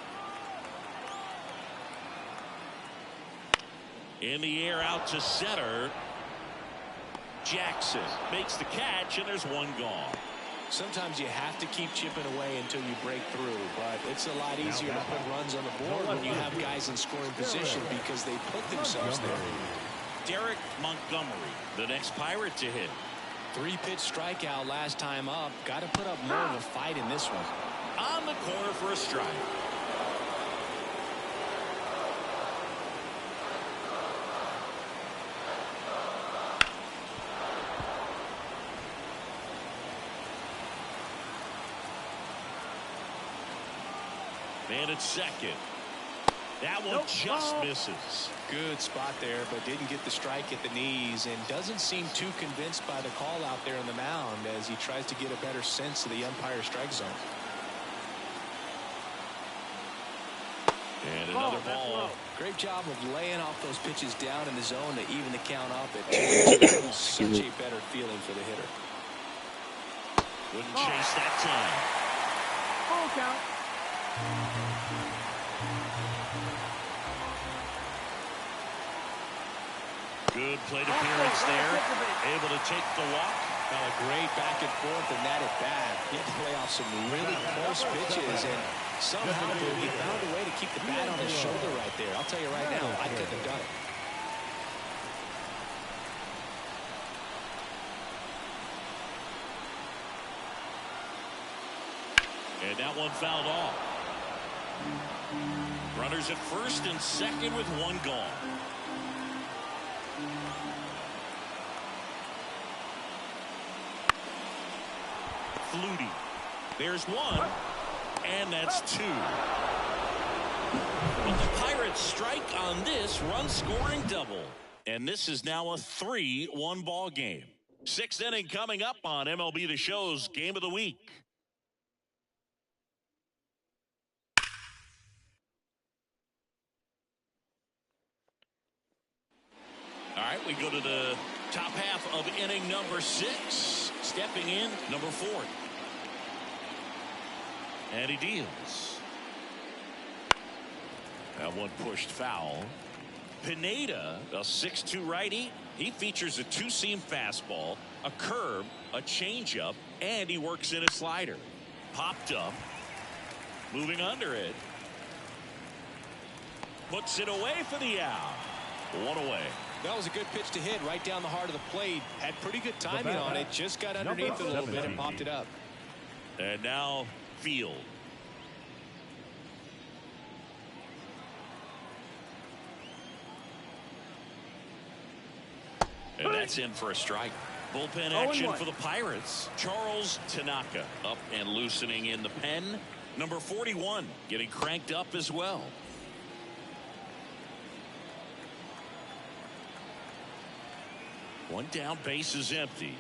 In the air out to center. Jackson makes the catch, and there's one gone. Sometimes you have to keep chipping away until you break through, but it's a lot easier to put runs on the board when you have guys in scoring position because they put themselves there. Derek Montgomery, the next Pirate to hit. 3-pitch strikeout last time up. Got to put up more of a fight in this one. On the corner for a strike. Man at second. That one just misses. Good spot there, but didn't get the strike at the knees and doesn't seem too convinced by the call out there on the mound as he tries to get a better sense of the umpire strike zone. And another ball. Great job of laying off those pitches down in the zone to even the count up. It such a better feeling for the hitter. Wouldn't chase that time. Full count. Good plate appearance there. Able to take the walk. A great back and forth in that at bat. He had to play off some really close pitches, and somehow he found a way to keep the bat on his shoulder right there. I'll tell you right now, I couldn't have done it. And that one fouled off. Runners at first and second with one gone. Flutie. There's one, and that's two. But the Pirates strike on this run-scoring double. And this is now a 3-1 ball game. Sixth inning coming up on MLB The Show's Game of the Week. All right, we go to the top half of inning number 6. Stepping in, number 4. And he deals. That one pushed foul. Pineda, a 6'2 righty. He features a two-seam fastball, a curve, a changeup, and he works in a slider. Popped up. Moving under it. Puts it away for the out. One away. That was a good pitch to hit right down the heart of the plate. Had pretty good timing on it. Just got underneath it a little bit and popped it up. And now field. And that's in for a strike. Bullpen action for the Pirates. Charles Tanaka up and loosening in the pen. Number 41 getting cranked up as well. One down, base is empty.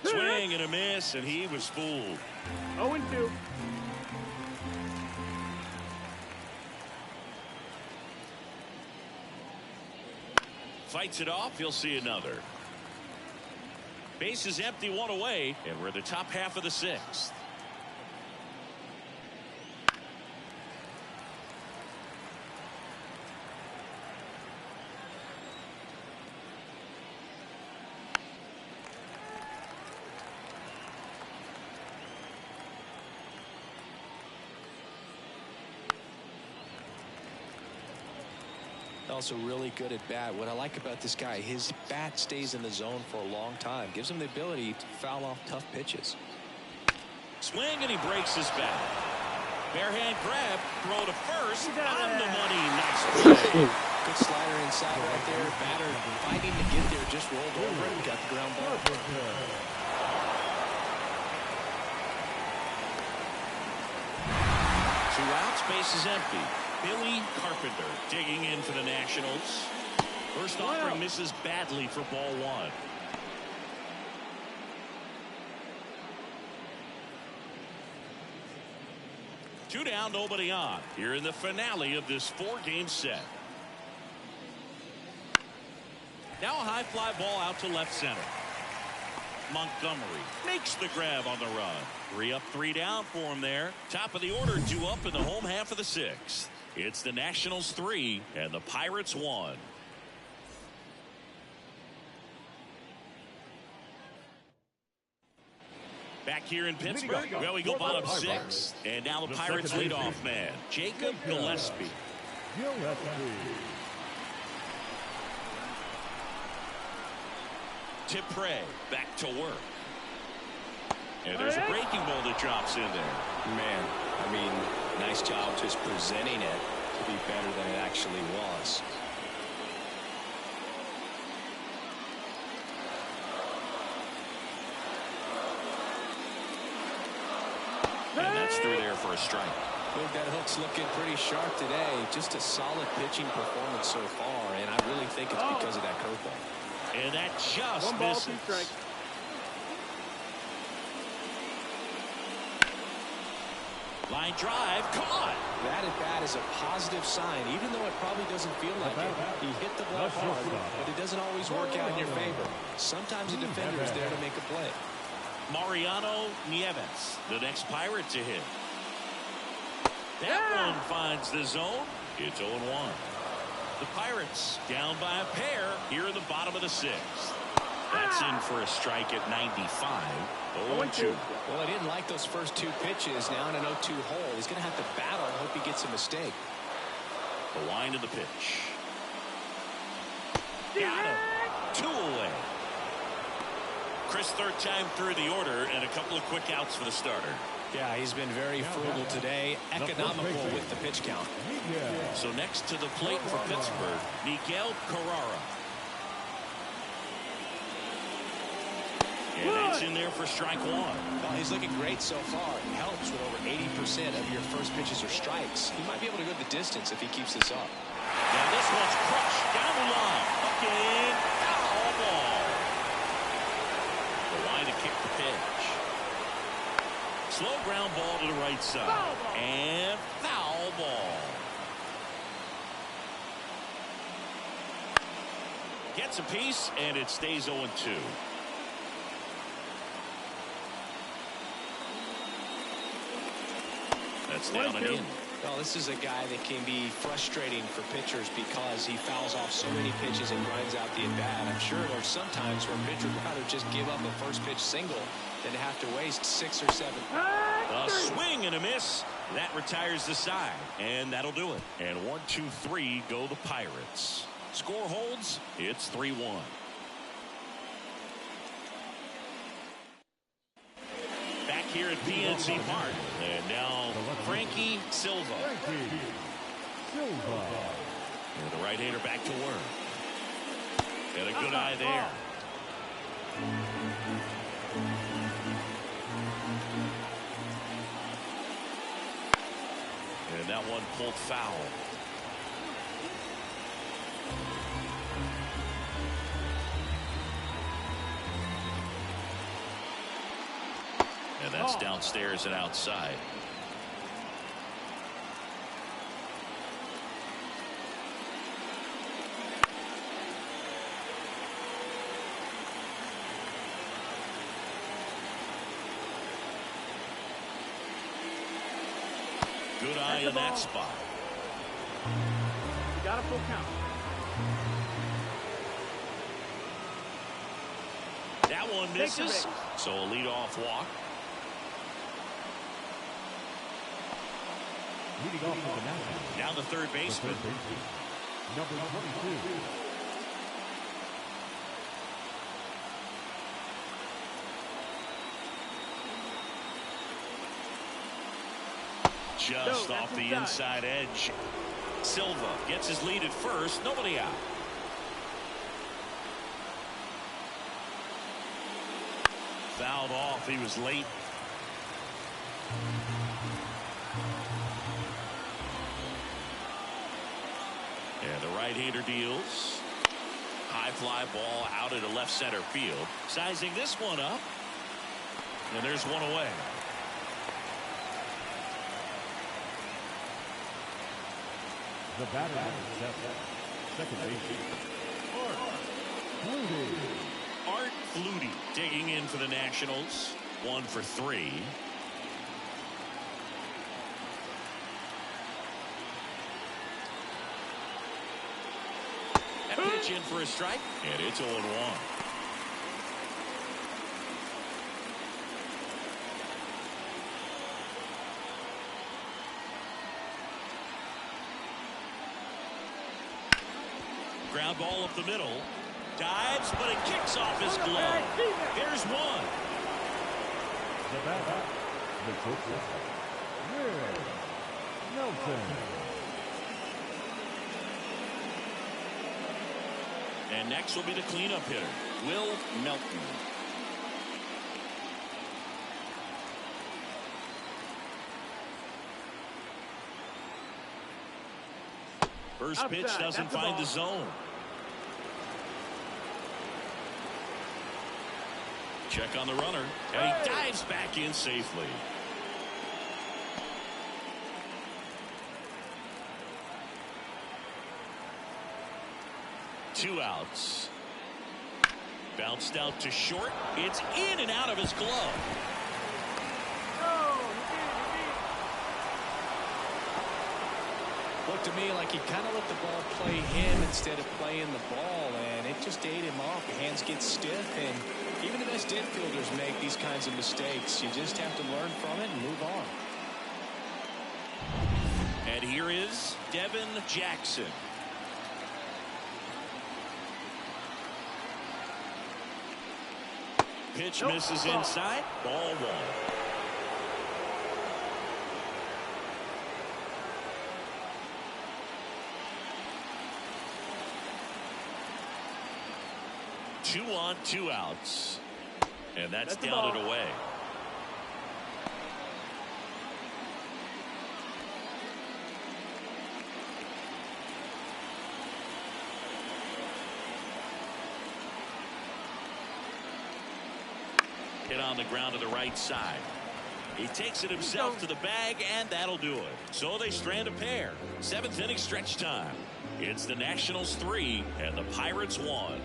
Swing and a miss, and he was fooled. 0-2. Fights it off. He'll see another. Base is empty, one away, and we're in the top half of the sixth. Also really good at bat. What I like about this guy, his bat stays in the zone for a long time. Gives him the ability to foul off tough pitches. Swing, and he breaks his bat. Barehand grab, throw to first, on the money. Nice play. Good slider inside right there. Batter fighting to get there, just rolled over and got the ground ball. 2 outs, base is empty. Billy Carpenter digging in for the Nationals. First offering misses badly for ball 1. Two down, nobody on. Here in the finale of this 4-game set. Now a high fly ball out to left center. Montgomery makes the grab on the run. 3 up, 3 down for him there. Top of the order, 2 up in the home half of the 6th. It's the Nationals 3 and the Pirates 1. Back here in Pittsburgh, well, we go bottom 6. And now the Pirates leadoff man, Jacob Gillespie. Tipre back to work. And there's a breaking ball that drops in there. Man, I mean, nice job just presenting it to be better than it actually was. And that's through there for a strike. Look, that hook's looking pretty sharp today. Just a solid pitching performance so far, and I really think it's because of that curveball. And that just 1 ball, misses. 2 strikes. Line drive, caught. That at bat is a positive sign, even though it probably doesn't feel like it. He hit the ball hard, but it doesn't always work out in your favor. Sometimes a defender is there to make a play. Mariano Nieves, the next Pirate to hit. That one finds the zone. It's 0-1. The Pirates down by a pair here in the bottom of the 6th. That's in for a strike at 95. 0-2. Well, I didn't like those first 2 pitches. Now in an 0-2 hole, he's going to have to battle and hope he gets a mistake. The wind of the pitch. Got him. 2 away. Chris, 3rd time through the order, and a couple of quick outs for the starter. Yeah, he's been very frugal today, economical with the pitch count. So next to the plate for Pittsburgh, Miguel Carrara. And that's in there for strike 1. Well, he's looking great so far. It helps with over 80% of your first pitches are strikes. He might be able to go the distance if he keeps this up. Now this one's crushed down the line. Again, foul ball. The line to kick the pitch. Slow ground ball to the right side. And foul ball. Gets a piece, and it stays 0-2. That's down and in. Well, this is a guy that can be frustrating for pitchers because he fouls off so many pitches and grinds out the at-bat. I'm sure there's some times where a pitcher would rather just give up a first pitch single than to have to waste 6 or 7. A swing and a miss. That retires the side, and that'll do it. And 1, 2, 3 go the Pirates. Score holds. It's 3-1. Back here at PNC Park. And now Frankie Silva. And the right-hander back to work. And a good eye there. And that one pulled foul. And that's downstairs and outside. Good eye in that spot. Got a full count. That one misses. So a leadoff walk. Leading off for the Nationals. Now the third baseman. Number 22. Just off the inside edge. Silva gets his lead at first. Nobody out. Fouled off. He was late. And the right-hander deals. High fly ball out into left center field. Sizing this one up. And there's one away. The batter is second base. Art Flutie digging in for the Nationals. 1 for 3. That pitch in for a strike, and it's 0-1. Ground ball up the middle. Dives, but it kicks off his glove. Here's one. The batter, the pitcher, Will Nelson. And next will be the cleanup hitter, Will Melton. First pitch doesn't find the zone. Check on the runner, and he dives back in safely. Two outs. Bounced out to short. It's in and out of his glove. Looked to me like he kind of let the ball play him instead of playing the ball, and it just ate him off. The hands get stiff, and even the best infielders make these kinds of mistakes. You just have to learn from it and move on. And here is Devin Jackson. Pitch misses inside. Ball 1. Two on, 2 outs. And that's down and away. Hit on the ground to the right side. He takes it himself to the bag, and that'll do it. So they strand a pair. 7th inning stretch time. It's the Nationals 3 and the Pirates 1.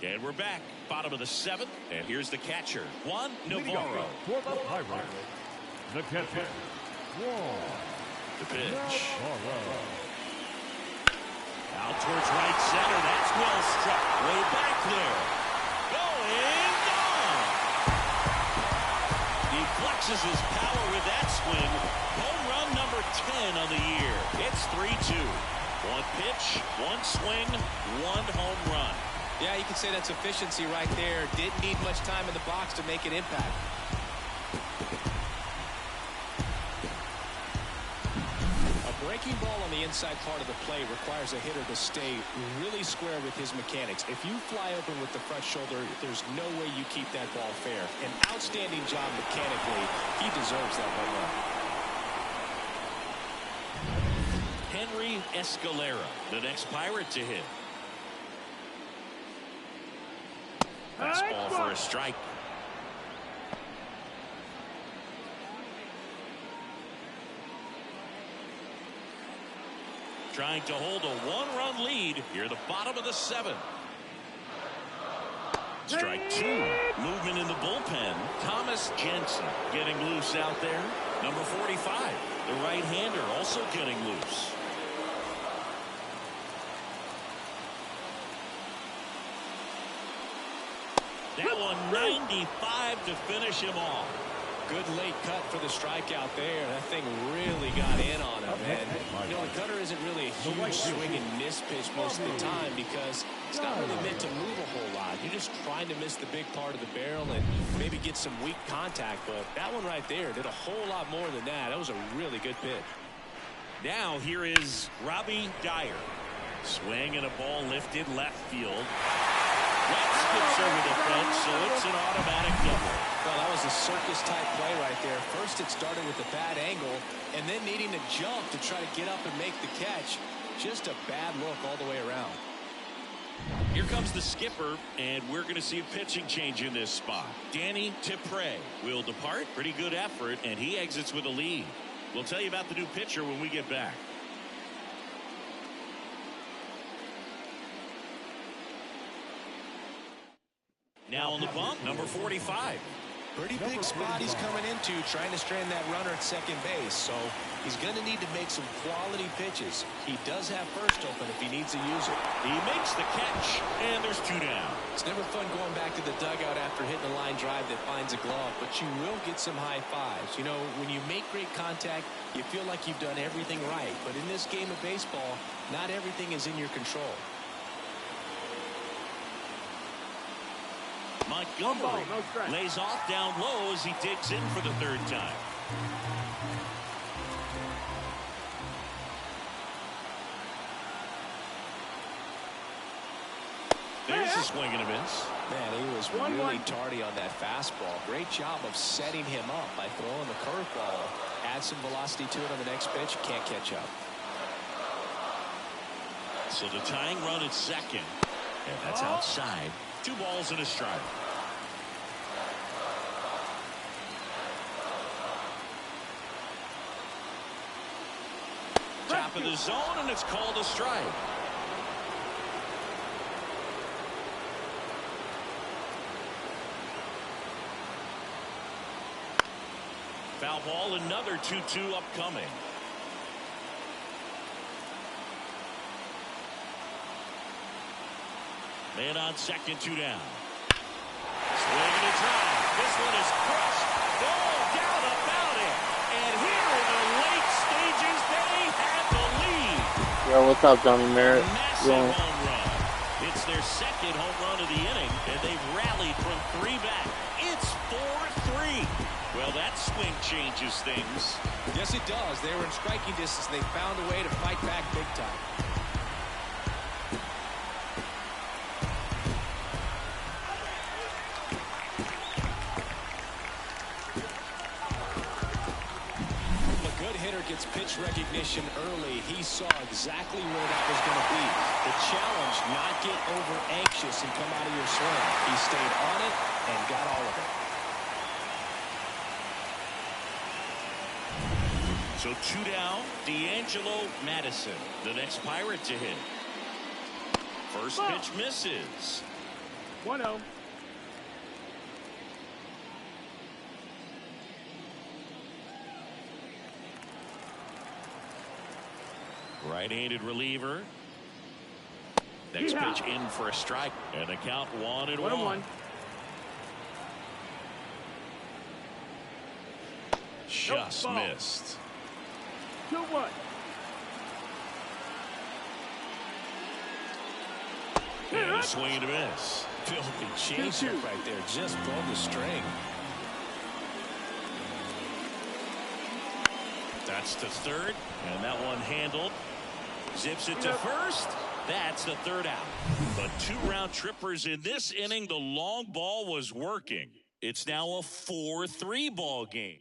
And we're back. Bottom of the 7th. And here's the catcher, Juan Navarro. For the Pirates, the catcher, Juan. The pitch. Out towards right center. That's well struck. Way back there. Going gone. flexes his power with that swing. Home run number 10 on the year. It's 3-2. One pitch, one swing, one home run. Yeah, you can say that's efficiency right there. Didn't need much time in the box to make an impact. A breaking ball on the inside part of the plate requires a hitter to stay really square with his mechanics. If you fly open with the front shoulder, there's no way you keep that ball fair. An outstanding job mechanically. He deserves that home run. Henry Escalera, the next Pirate to hit. Fastball for a strike. Trying to hold a one-run lead here at the bottom of the 7th. Strike 2. Movement in the bullpen. Thomas Jensen getting loose out there. Number 45, the right-hander, also getting loose. That one 95 to finish him off. Good late cut for the strikeout there. That thing really got in on him. And, you know, the cutter isn't really a huge swing and miss pitch most of the time because it's not really meant to move a whole lot. You're just trying to miss the big part of the barrel and maybe get some weak contact. But that one right there did a whole lot more than that. That was a really good pitch. Now here is Robbie Dyer. Swing and a ball lifted left field. That skips over the fence, so it's an automatic double. Well, that was a circus-type play right there. First, it started with a bad angle, and then needing to jump to try to get up and make the catch. Just a bad look all the way around. Here comes the skipper, and we're going to see a pitching change in this spot. Danny Tipre will depart. Pretty good effort, and he exits with a lead. We'll tell you about the new pitcher when we get back. Now on the bump, number 45. Pretty big spot he's coming into, trying to strand that runner at second base. So he's going to need to make some quality pitches. He does have first open if he needs to use it. He makes the catch, and there's 2 down. It's never fun going back to the dugout after hitting a line drive that finds a glove, but you will get some high fives. You know, when you make great contact, you feel like you've done everything right. But in this game of baseball, not everything is in your control. Montgomery lays off down low as he digs in for the 3rd time. There's a swing and a miss. Man, he was really tardy on that fastball. Great job of setting him up by throwing the curveball. Add some velocity to it on the next pitch. Can't catch up. So the tying run at second. And that's outside. 2 balls and a strike. Top of the zone, and it's called a strike. Foul ball, another 2-2 upcoming. Man on second, 2 down. Swing and a drive. This one is crushed. No doubt about it. And here in the late stages, they have the lead. Yo, what's up, Johnny Merritt? Massive home run. It's their 2nd home run of the inning, and they've rallied from 3 back. It's 4-3. Well, that swing changes things. Yes, it does. They were in striking distance. They found a way to fight back big time. Gets pitch recognition early. He saw exactly where that was going to be. The challenge, not get over anxious and come out of your swing. He stayed on it and got all of it. So 2 down, D'Angelo Madison, the next Pirate to hit. First pitch misses. 1-0. Right-handed reliever. Next pitch in for a strike, and the count 1-1. just missed. 2-1. And a swing and a miss. Filthy changeup right there. Just pulled the string. That's to third, and that one handled. Zips it to first. That's the third out. But 2 round trippers in this inning. The long ball was working. It's now a 4-3 ball game.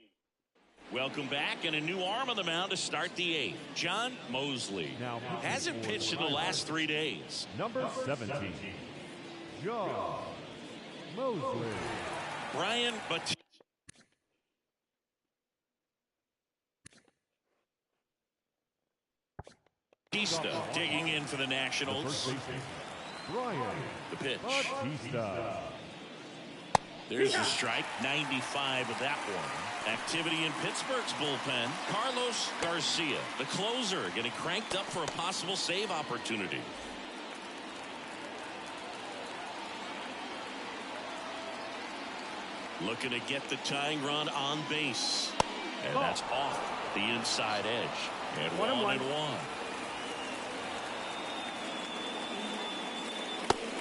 Welcome back, and a new arm on the mound to start the 8th. John Mosley hasn't pitched in the last 3 days. Number 17, John Mosley. Brian Batista digging in for the Nationals. Brian The pitch. Batista. There's a strike. 95 of that one. Activity in Pittsburgh's bullpen. Carlos Garcia, the closer, getting cranked up for a possible save opportunity. Looking to get the tying run on base. And that's off the inside edge. And 1-1.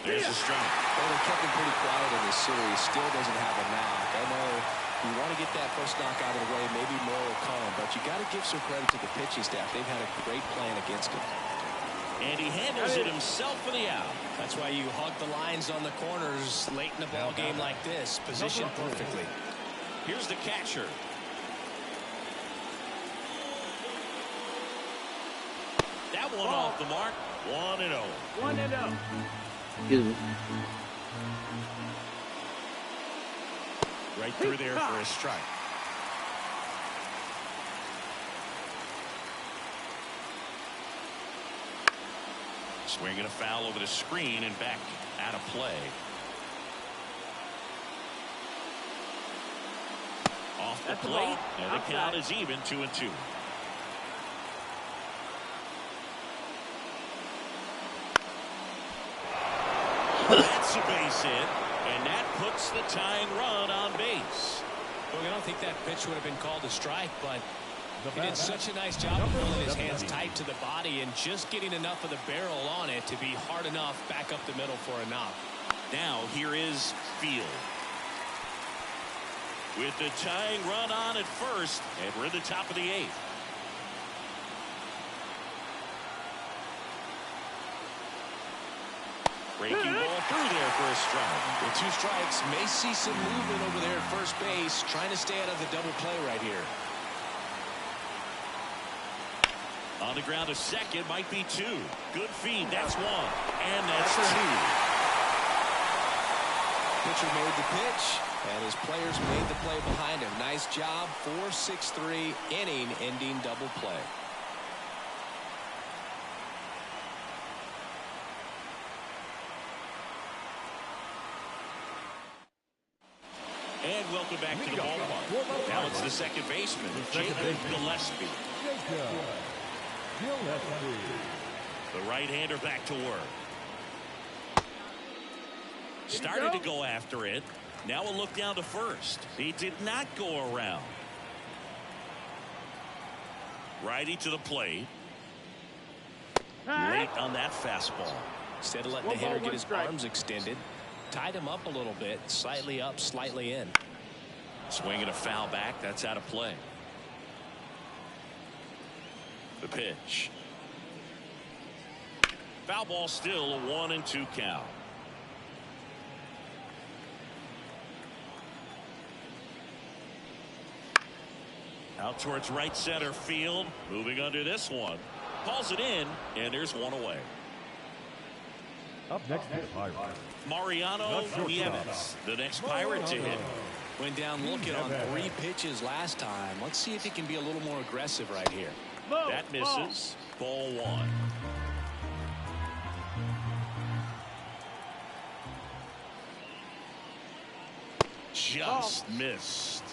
There's a strike. Well, they kept him pretty quiet in this series. Still doesn't have a knock. I know you want to get that first knock out of the way. Maybe more will come. But you got to give some credit to the pitching staff. They've had a great plan against him. And he handles it himself for the out. That's why you hug the lines on the corners late in a ball game like this. Positioned perfectly. Here's the catcher. That one off the mark. 1-0. 1-0. Excuse me. Right through there for a strike. Swinging a foul over the screen and back out of play. Off the plate, and the count is even, 2-2. That's a base hit, and that puts the tying run on base. Well, I don't think that pitch would have been called a strike, but he did such a nice job of holding his hands tight to the body and just getting enough of the barrel on it to be hard enough back up the middle for a knock. Now here is Field. With the tying run on at first, and we're at the top of the 8th. Breaking ball through there for a strike. With 2 strikes, may see some movement over there at first base, trying to stay out of the double play right here. On the ground to second, might be 2. Good feed, that's 1. And that's 2. Pitcher made the pitch, and his players made the play behind him. Nice job. 4-6-3 inning-ending double play. And welcome back to the ballpark. Now it's the second baseman, Jacob Gillespie. The right-hander back to work. Started to go after it. Now a look down to first. He did not go around. Righty to the plate. Late on that fastball. Instead of letting the hitter get his arms extended, tied him up a little bit, slightly up, slightly in. Swinging a foul back. That's out of play. The pitch. Foul ball, still a 1-2 count. Out towards right center field. Moving under this one. Calls it in, and there's one away. Up next is Pirate. Mariano Nieves, the next Pirate to hit. Went down looking on 3 pitches last time. Let's see if he can be a little more aggressive right here. That misses. Ball 1. Just missed.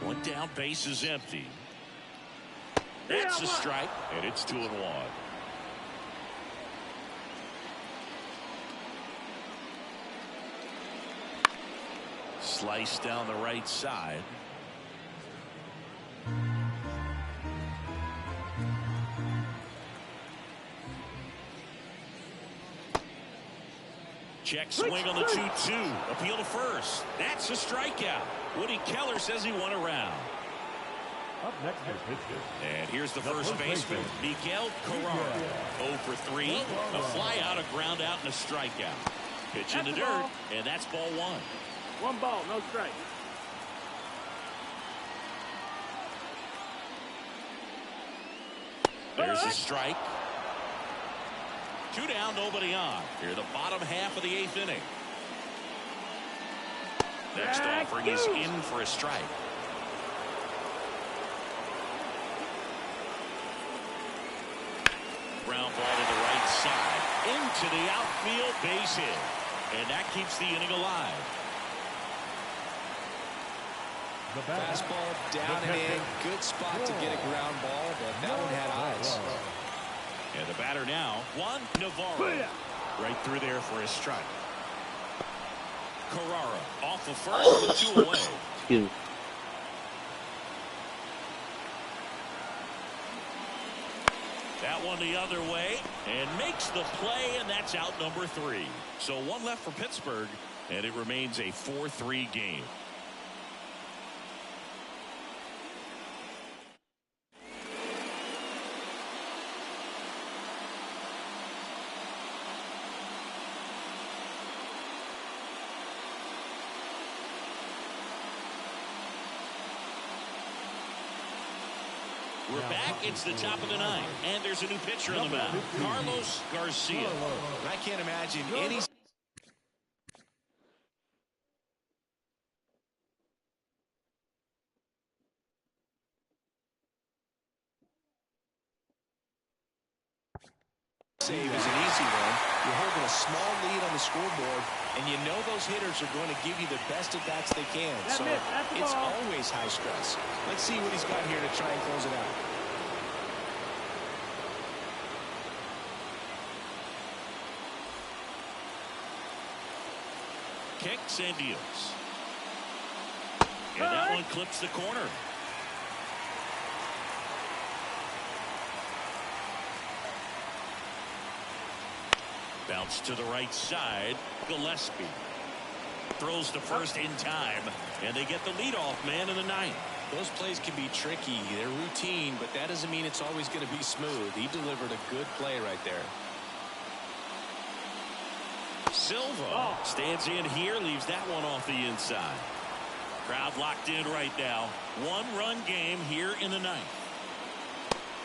One down, base is empty. That's a strike, and it's 2-1. Slice down the right side. Check swing on the 2-2. Appeal to first. That's a strikeout. Woody Keller says he won a round. Up next is pitcher. And here's the first baseman, Miguel Carrara. 0 for 3. A fly out, a ground out, and a strikeout. Pitch in the dirt, and that's ball 1. 1 ball, no strike. There's a strike. 2 down, nobody on. Here, the bottom half of the 8th inning. Next offering is in for a strike. Ground ball to the right side. Into the outfield, base hit. And that keeps the inning alive. Fastball down and in. Good spot to get a ground ball, but that one had eyes. And the batter now, Juan Navarro. Right through there for a strike. Carrara off the first with 2 away. Excuse me. That one the other way and makes the play, and that's out number 3. So 1 left for Pittsburgh, and it remains a 4-3 game. We're back. It's the top of the 9th, and there's a new pitcher on the mound, Carlos Garcia. I can't imagine any. Save is an easy one. You're holding a small lead on the scoreboard, and you know those hitters are going to give you the best at bats they can. So it's always high stress. Let's see what he's got here to try and close it out. Kicks and deals. And that one clips the corner. Bounce to the right side. Gillespie throws to first in time, and they get the leadoff man in the 9th. Those plays can be tricky. They're routine, but that doesn't mean it's always going to be smooth. He delivered a good play right there. Silva stands in here, leaves that one off the inside. Crowd locked in right now. 1-run game here in the 9th.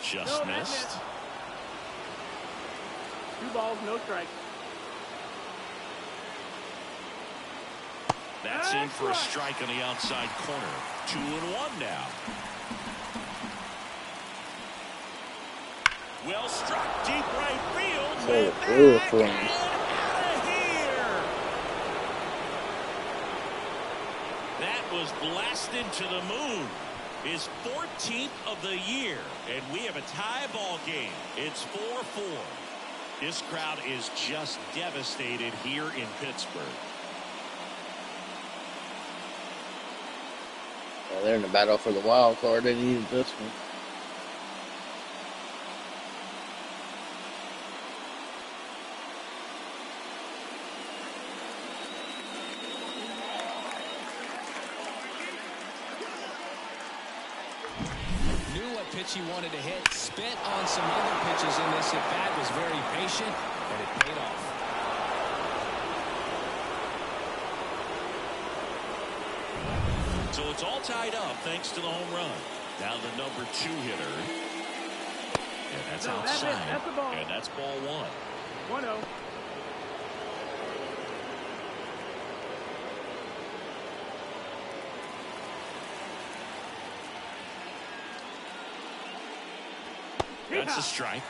Just missed. 2 balls, no strike. That's in for a strike on the outside corner. 2-1 now. Well struck, deep right field. Beautiful. That was blasted to the moon. His 14th of the year, and we have a tie ball game. It's 4-4. This crowd is just devastated here in Pittsburgh. Well, they're in the battle for the wild card. They needed this one. Pitch he wanted to hit, spit on some other pitches in this at bat, was very patient, and it paid off. So it's all tied up thanks to the home run. Now the number 2 hitter. And that's outside. That's the ball. And that's ball 1. 1-0. That's a strike.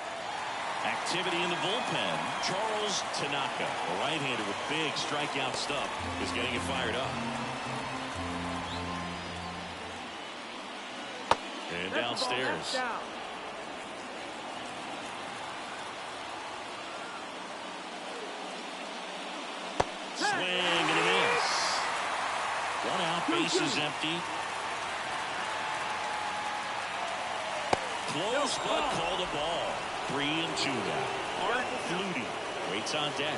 Activity in the bullpen. Charles Tanaka, a right-hander with big strikeout stuff, is getting it fired up. And downstairs. Swing and a miss. One out, bases empty. Close, but called a ball. 3-2 now. Art Flutie waits on deck.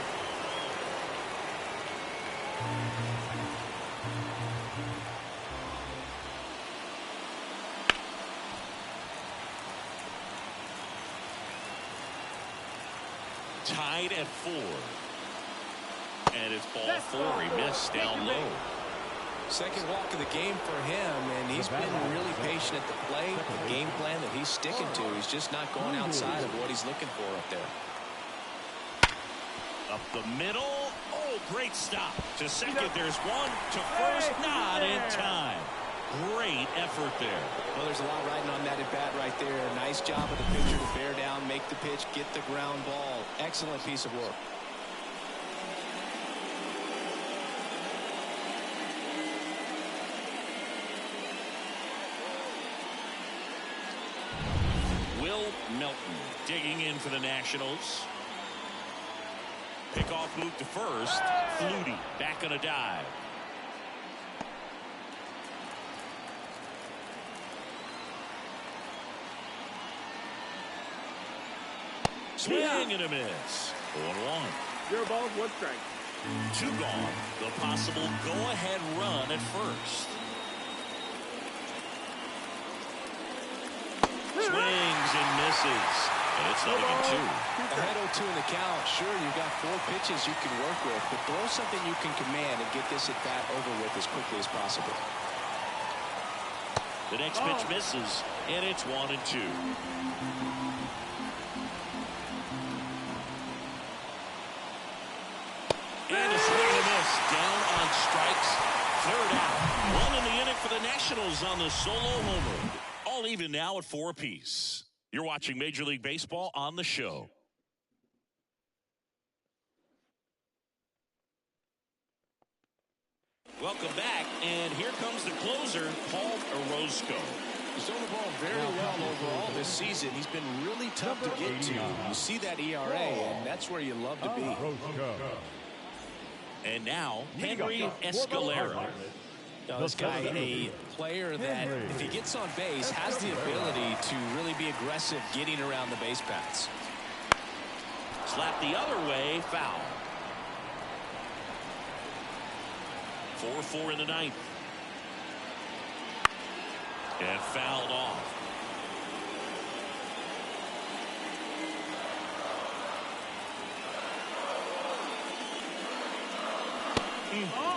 Tied at 4. And it's ball 4. He missed down low. Second walk of the game for him, and he's been really patient at the plate. The game plan that he's sticking to, he's just not going outside of what he's looking for up there. Up the middle. Oh, great stop. To second, there's one. To first, not in time. Great effort there. Well, there's a lot riding on that at bat right there. Nice job of the pitcher to bear down, make the pitch, get the ground ball. Excellent piece of work. Melton digging in for the Nationals. Pickoff move to first. Flutie back on a dive. Swing and a miss. 0-1. 0 balls, 1 strike. 2 gone. The possible go-ahead run at first. Swings and misses. And it's 0-2. Ahead 0-2 in the count. Sure, you've got 4 pitches you can work with, but throw something you can command and get this at bat over with as quickly as possible. The next pitch misses, and it's 1-2. And a swing and a miss. Down on strikes. 3rd out. 1 in the inning for the Nationals on the solo homer. All even now at 4 apiece. You're watching Major League Baseball on the show. Welcome back, and here comes the closer, Paul Orozco. He's thrown the ball very well overall this season. He's been really tough to get to. You see that ERA, and that's where you love to be. And now, Henry Escalera. Now, this guy, a player that, if he gets on base, has the ability to really be aggressive getting around the base paths. Slap the other way, foul. 4-4 in the 9th. And fouled off.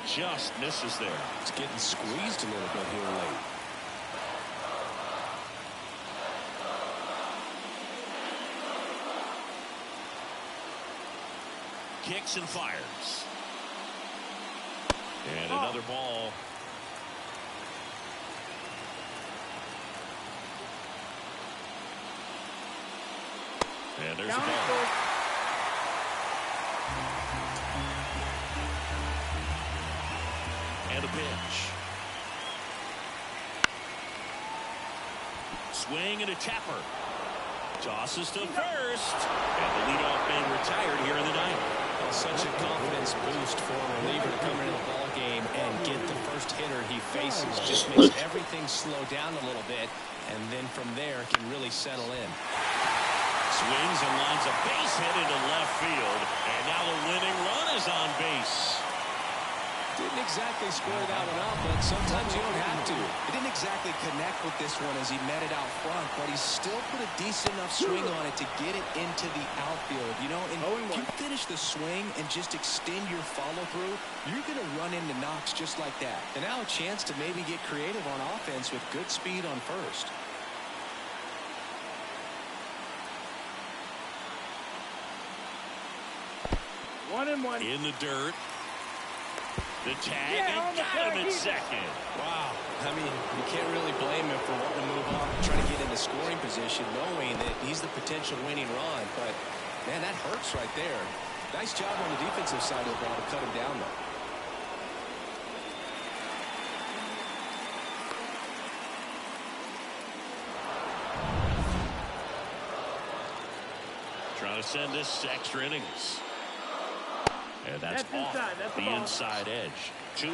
Just misses there. It's getting squeezed a little bit here late. Kicks and fires. And another ball. And there's a ball. And a pitch. Swing and a tapper. Tosses to first. And the leadoff man retired here in the 9th. Well, such a confidence boost for a reliever to come into the ball game and get the first hitter he faces. Just makes everything slow down a little bit, and then from there can really settle in. Swings and lines a base hit into left field, and now the winning run is on base. Didn't exactly square that one up, but sometimes you don't have to. He didn't exactly connect with this one as he met it out front, but he still put a decent enough swing on it to get it into the outfield. You know, and if you finish the swing and just extend your follow-through, you're going to run into knocks just like that. And now a chance to maybe get creative on offense with good speed on first. One and one. In the dirt. The tag and got him at second. Wow. I mean, you can't really blame him for wanting to move on and try to get into scoring position, knowing that he's the potential winning run. But, man, that hurts right there. Nice job on the defensive side of the ball to cut him down, though. Trying to send this extra innings. And that's off inside. That's the inside edge. 2-1.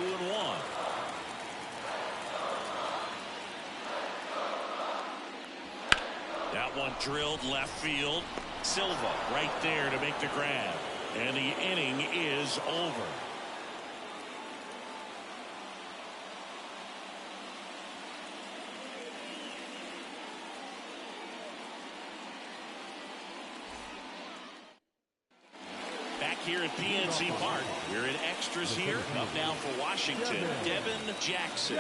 one drilled left field. Silva right there to make the grab. And the inning is over. Back here at PNC Park, we're in extras here. Up now for Washington, Devin Jackson.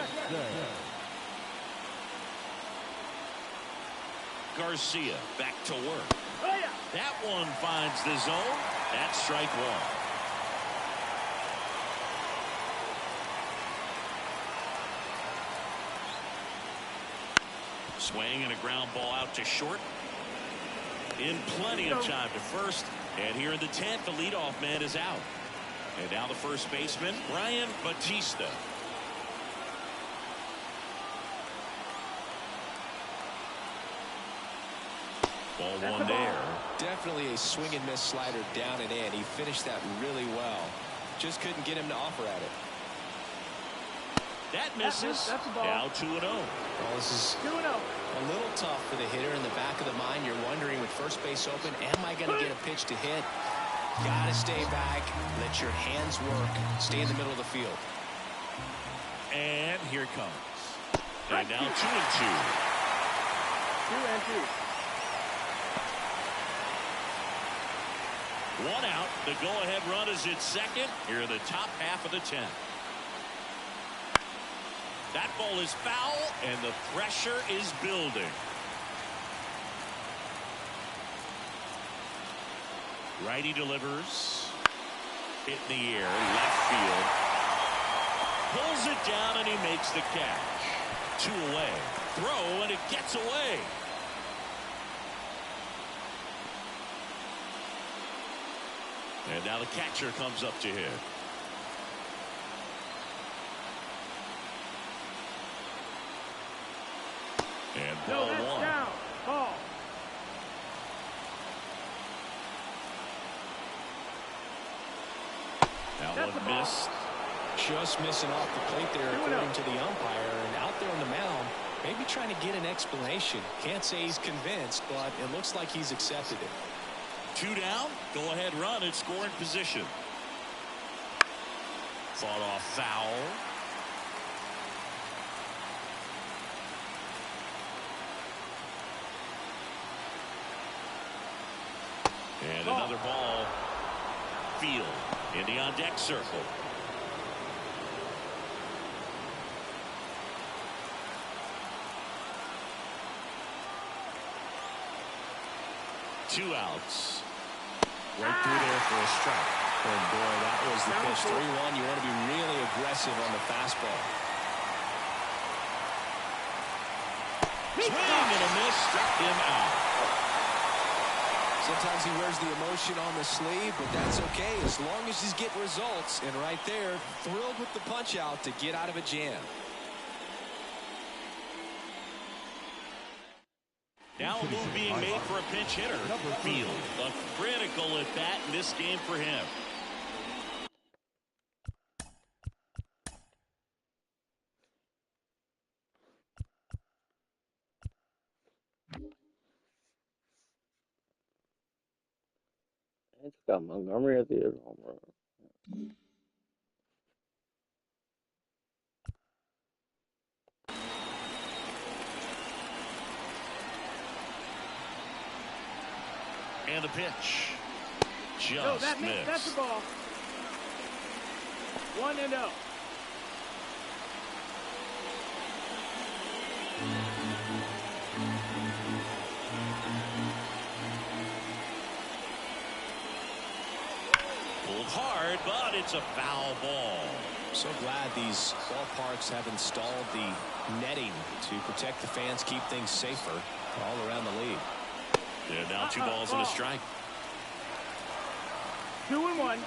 Garcia back to work. That one finds the zone. That's strike one. Swing and a ground ball out to short. In plenty of time to first. And here in the 10th, the leadoff man is out. And now the first baseman, Brian Batista. Ball one there. Definitely a swing and miss slider down and in. He finished that really well. Just couldn't get him to offer at it. That misses. Now 2-0. Well, this is a little tough for the hitter. In the back of the mind, you're wondering with first base open, am I going to get a pitch to hit? Got to stay back. Let your hands work. Stay in the middle of the field. And here it comes. And now 2-2. 2-2. One out. The go-ahead run is at second. Here in the top half of the 10th. That ball is foul, and the pressure is building. Righty delivers. Hit in the air, left field. Pulls it down, and he makes the catch. 2 away. Throw, and it gets away. And now the catcher comes up to hit. And ball one. Down. Ball. That one missed. Just missing off the plate there, according to the umpire. And out there on the mound, maybe trying to get an explanation. Can't say he's convinced, but it looks like he's accepted it. 2 down. Go ahead run in scoring position. Fought off foul. And another ball. Field in the on deck circle. Two outs. Right through there for a strike. And boy, that was the pitch. 3-1. You want to be really aggressive on the fastball. Swing and a miss. Struck him out. Sometimes he wears the emotion on the sleeve, but that's okay as long as he's getting results. And right there, thrilled with the punch out to get out of a jam. Now a move being made for a pinch hitter. Field. A critical at bat in this game for him. It's got Montgomery at the home run. And the pitch. Just No, that's missed. the ball. 1-0. Pulled hard, but it's a foul ball. So glad these ballparks have installed the netting to protect the fans, keep things safer all around the league. And now 2 balls and a strike. 2-1.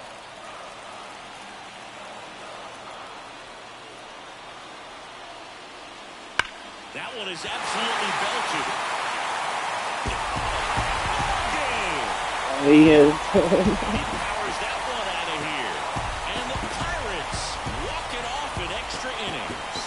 That one is absolutely belted. Game. He is. He powers that one out of here. And the Pirates walk it off in extra innings.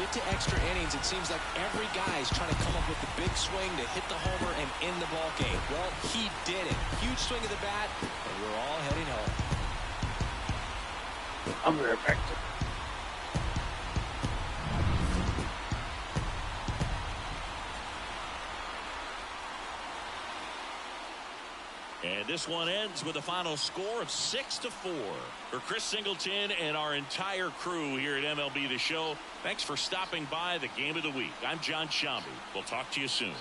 get to extra innings, it seems like every guy is trying to come up with the big swing to hit the homer and end the ball game. Well, he did it. Huge swing of the bat, and we're all heading home. I'm right back. And this one ends with a final score of 6-4. For Chris Singleton and our entire crew here at MLB The Show, thanks for stopping by the Game of the Week. I'm John Shambi. We'll talk to you soon.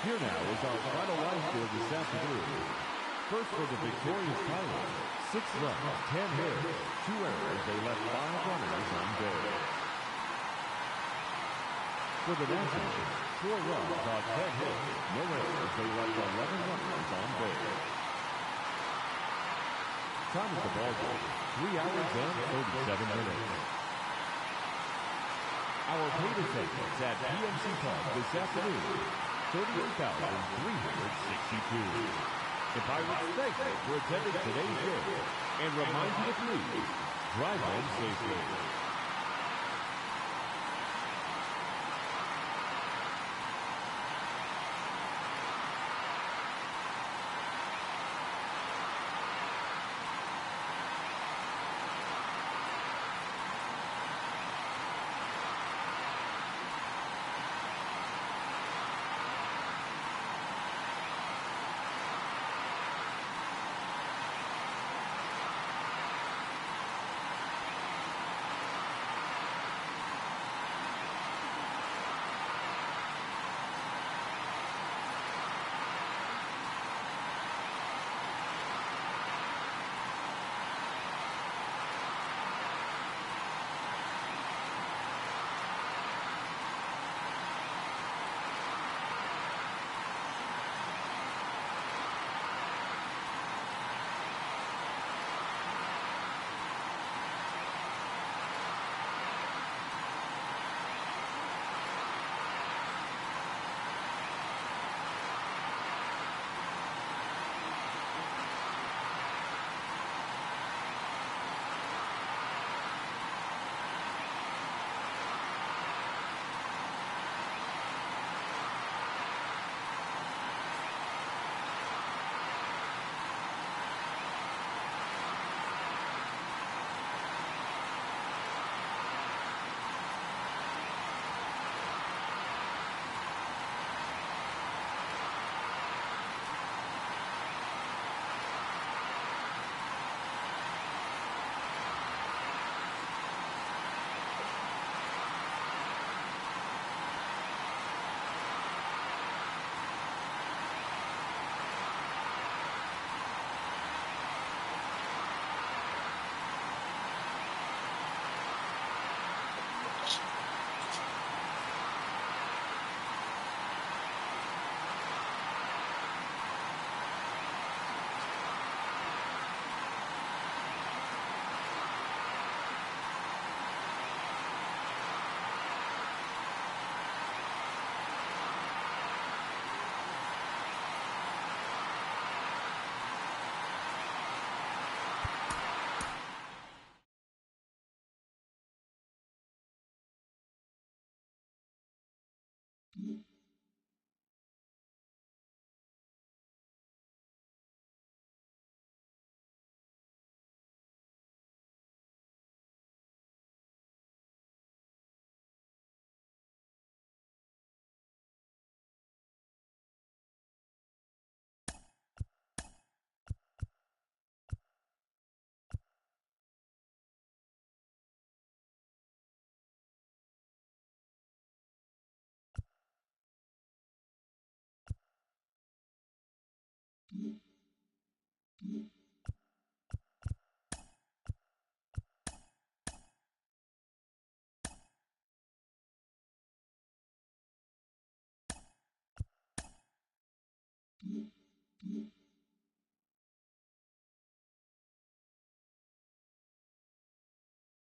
Here now is our final line score this afternoon. First for the victorious Pirates, 6 runs, 10 hits, 2 errors. They left 5 runners on base. For the Nationals, 4 runs on 10 hits, no errors. They left 11 runners on base. Time of the ball game, 3 hours and 37 minutes. Our paid attendance at PNC Park this afternoon, 38,362. The Pirates thank you for attending today's game and remind you to please drive home safely.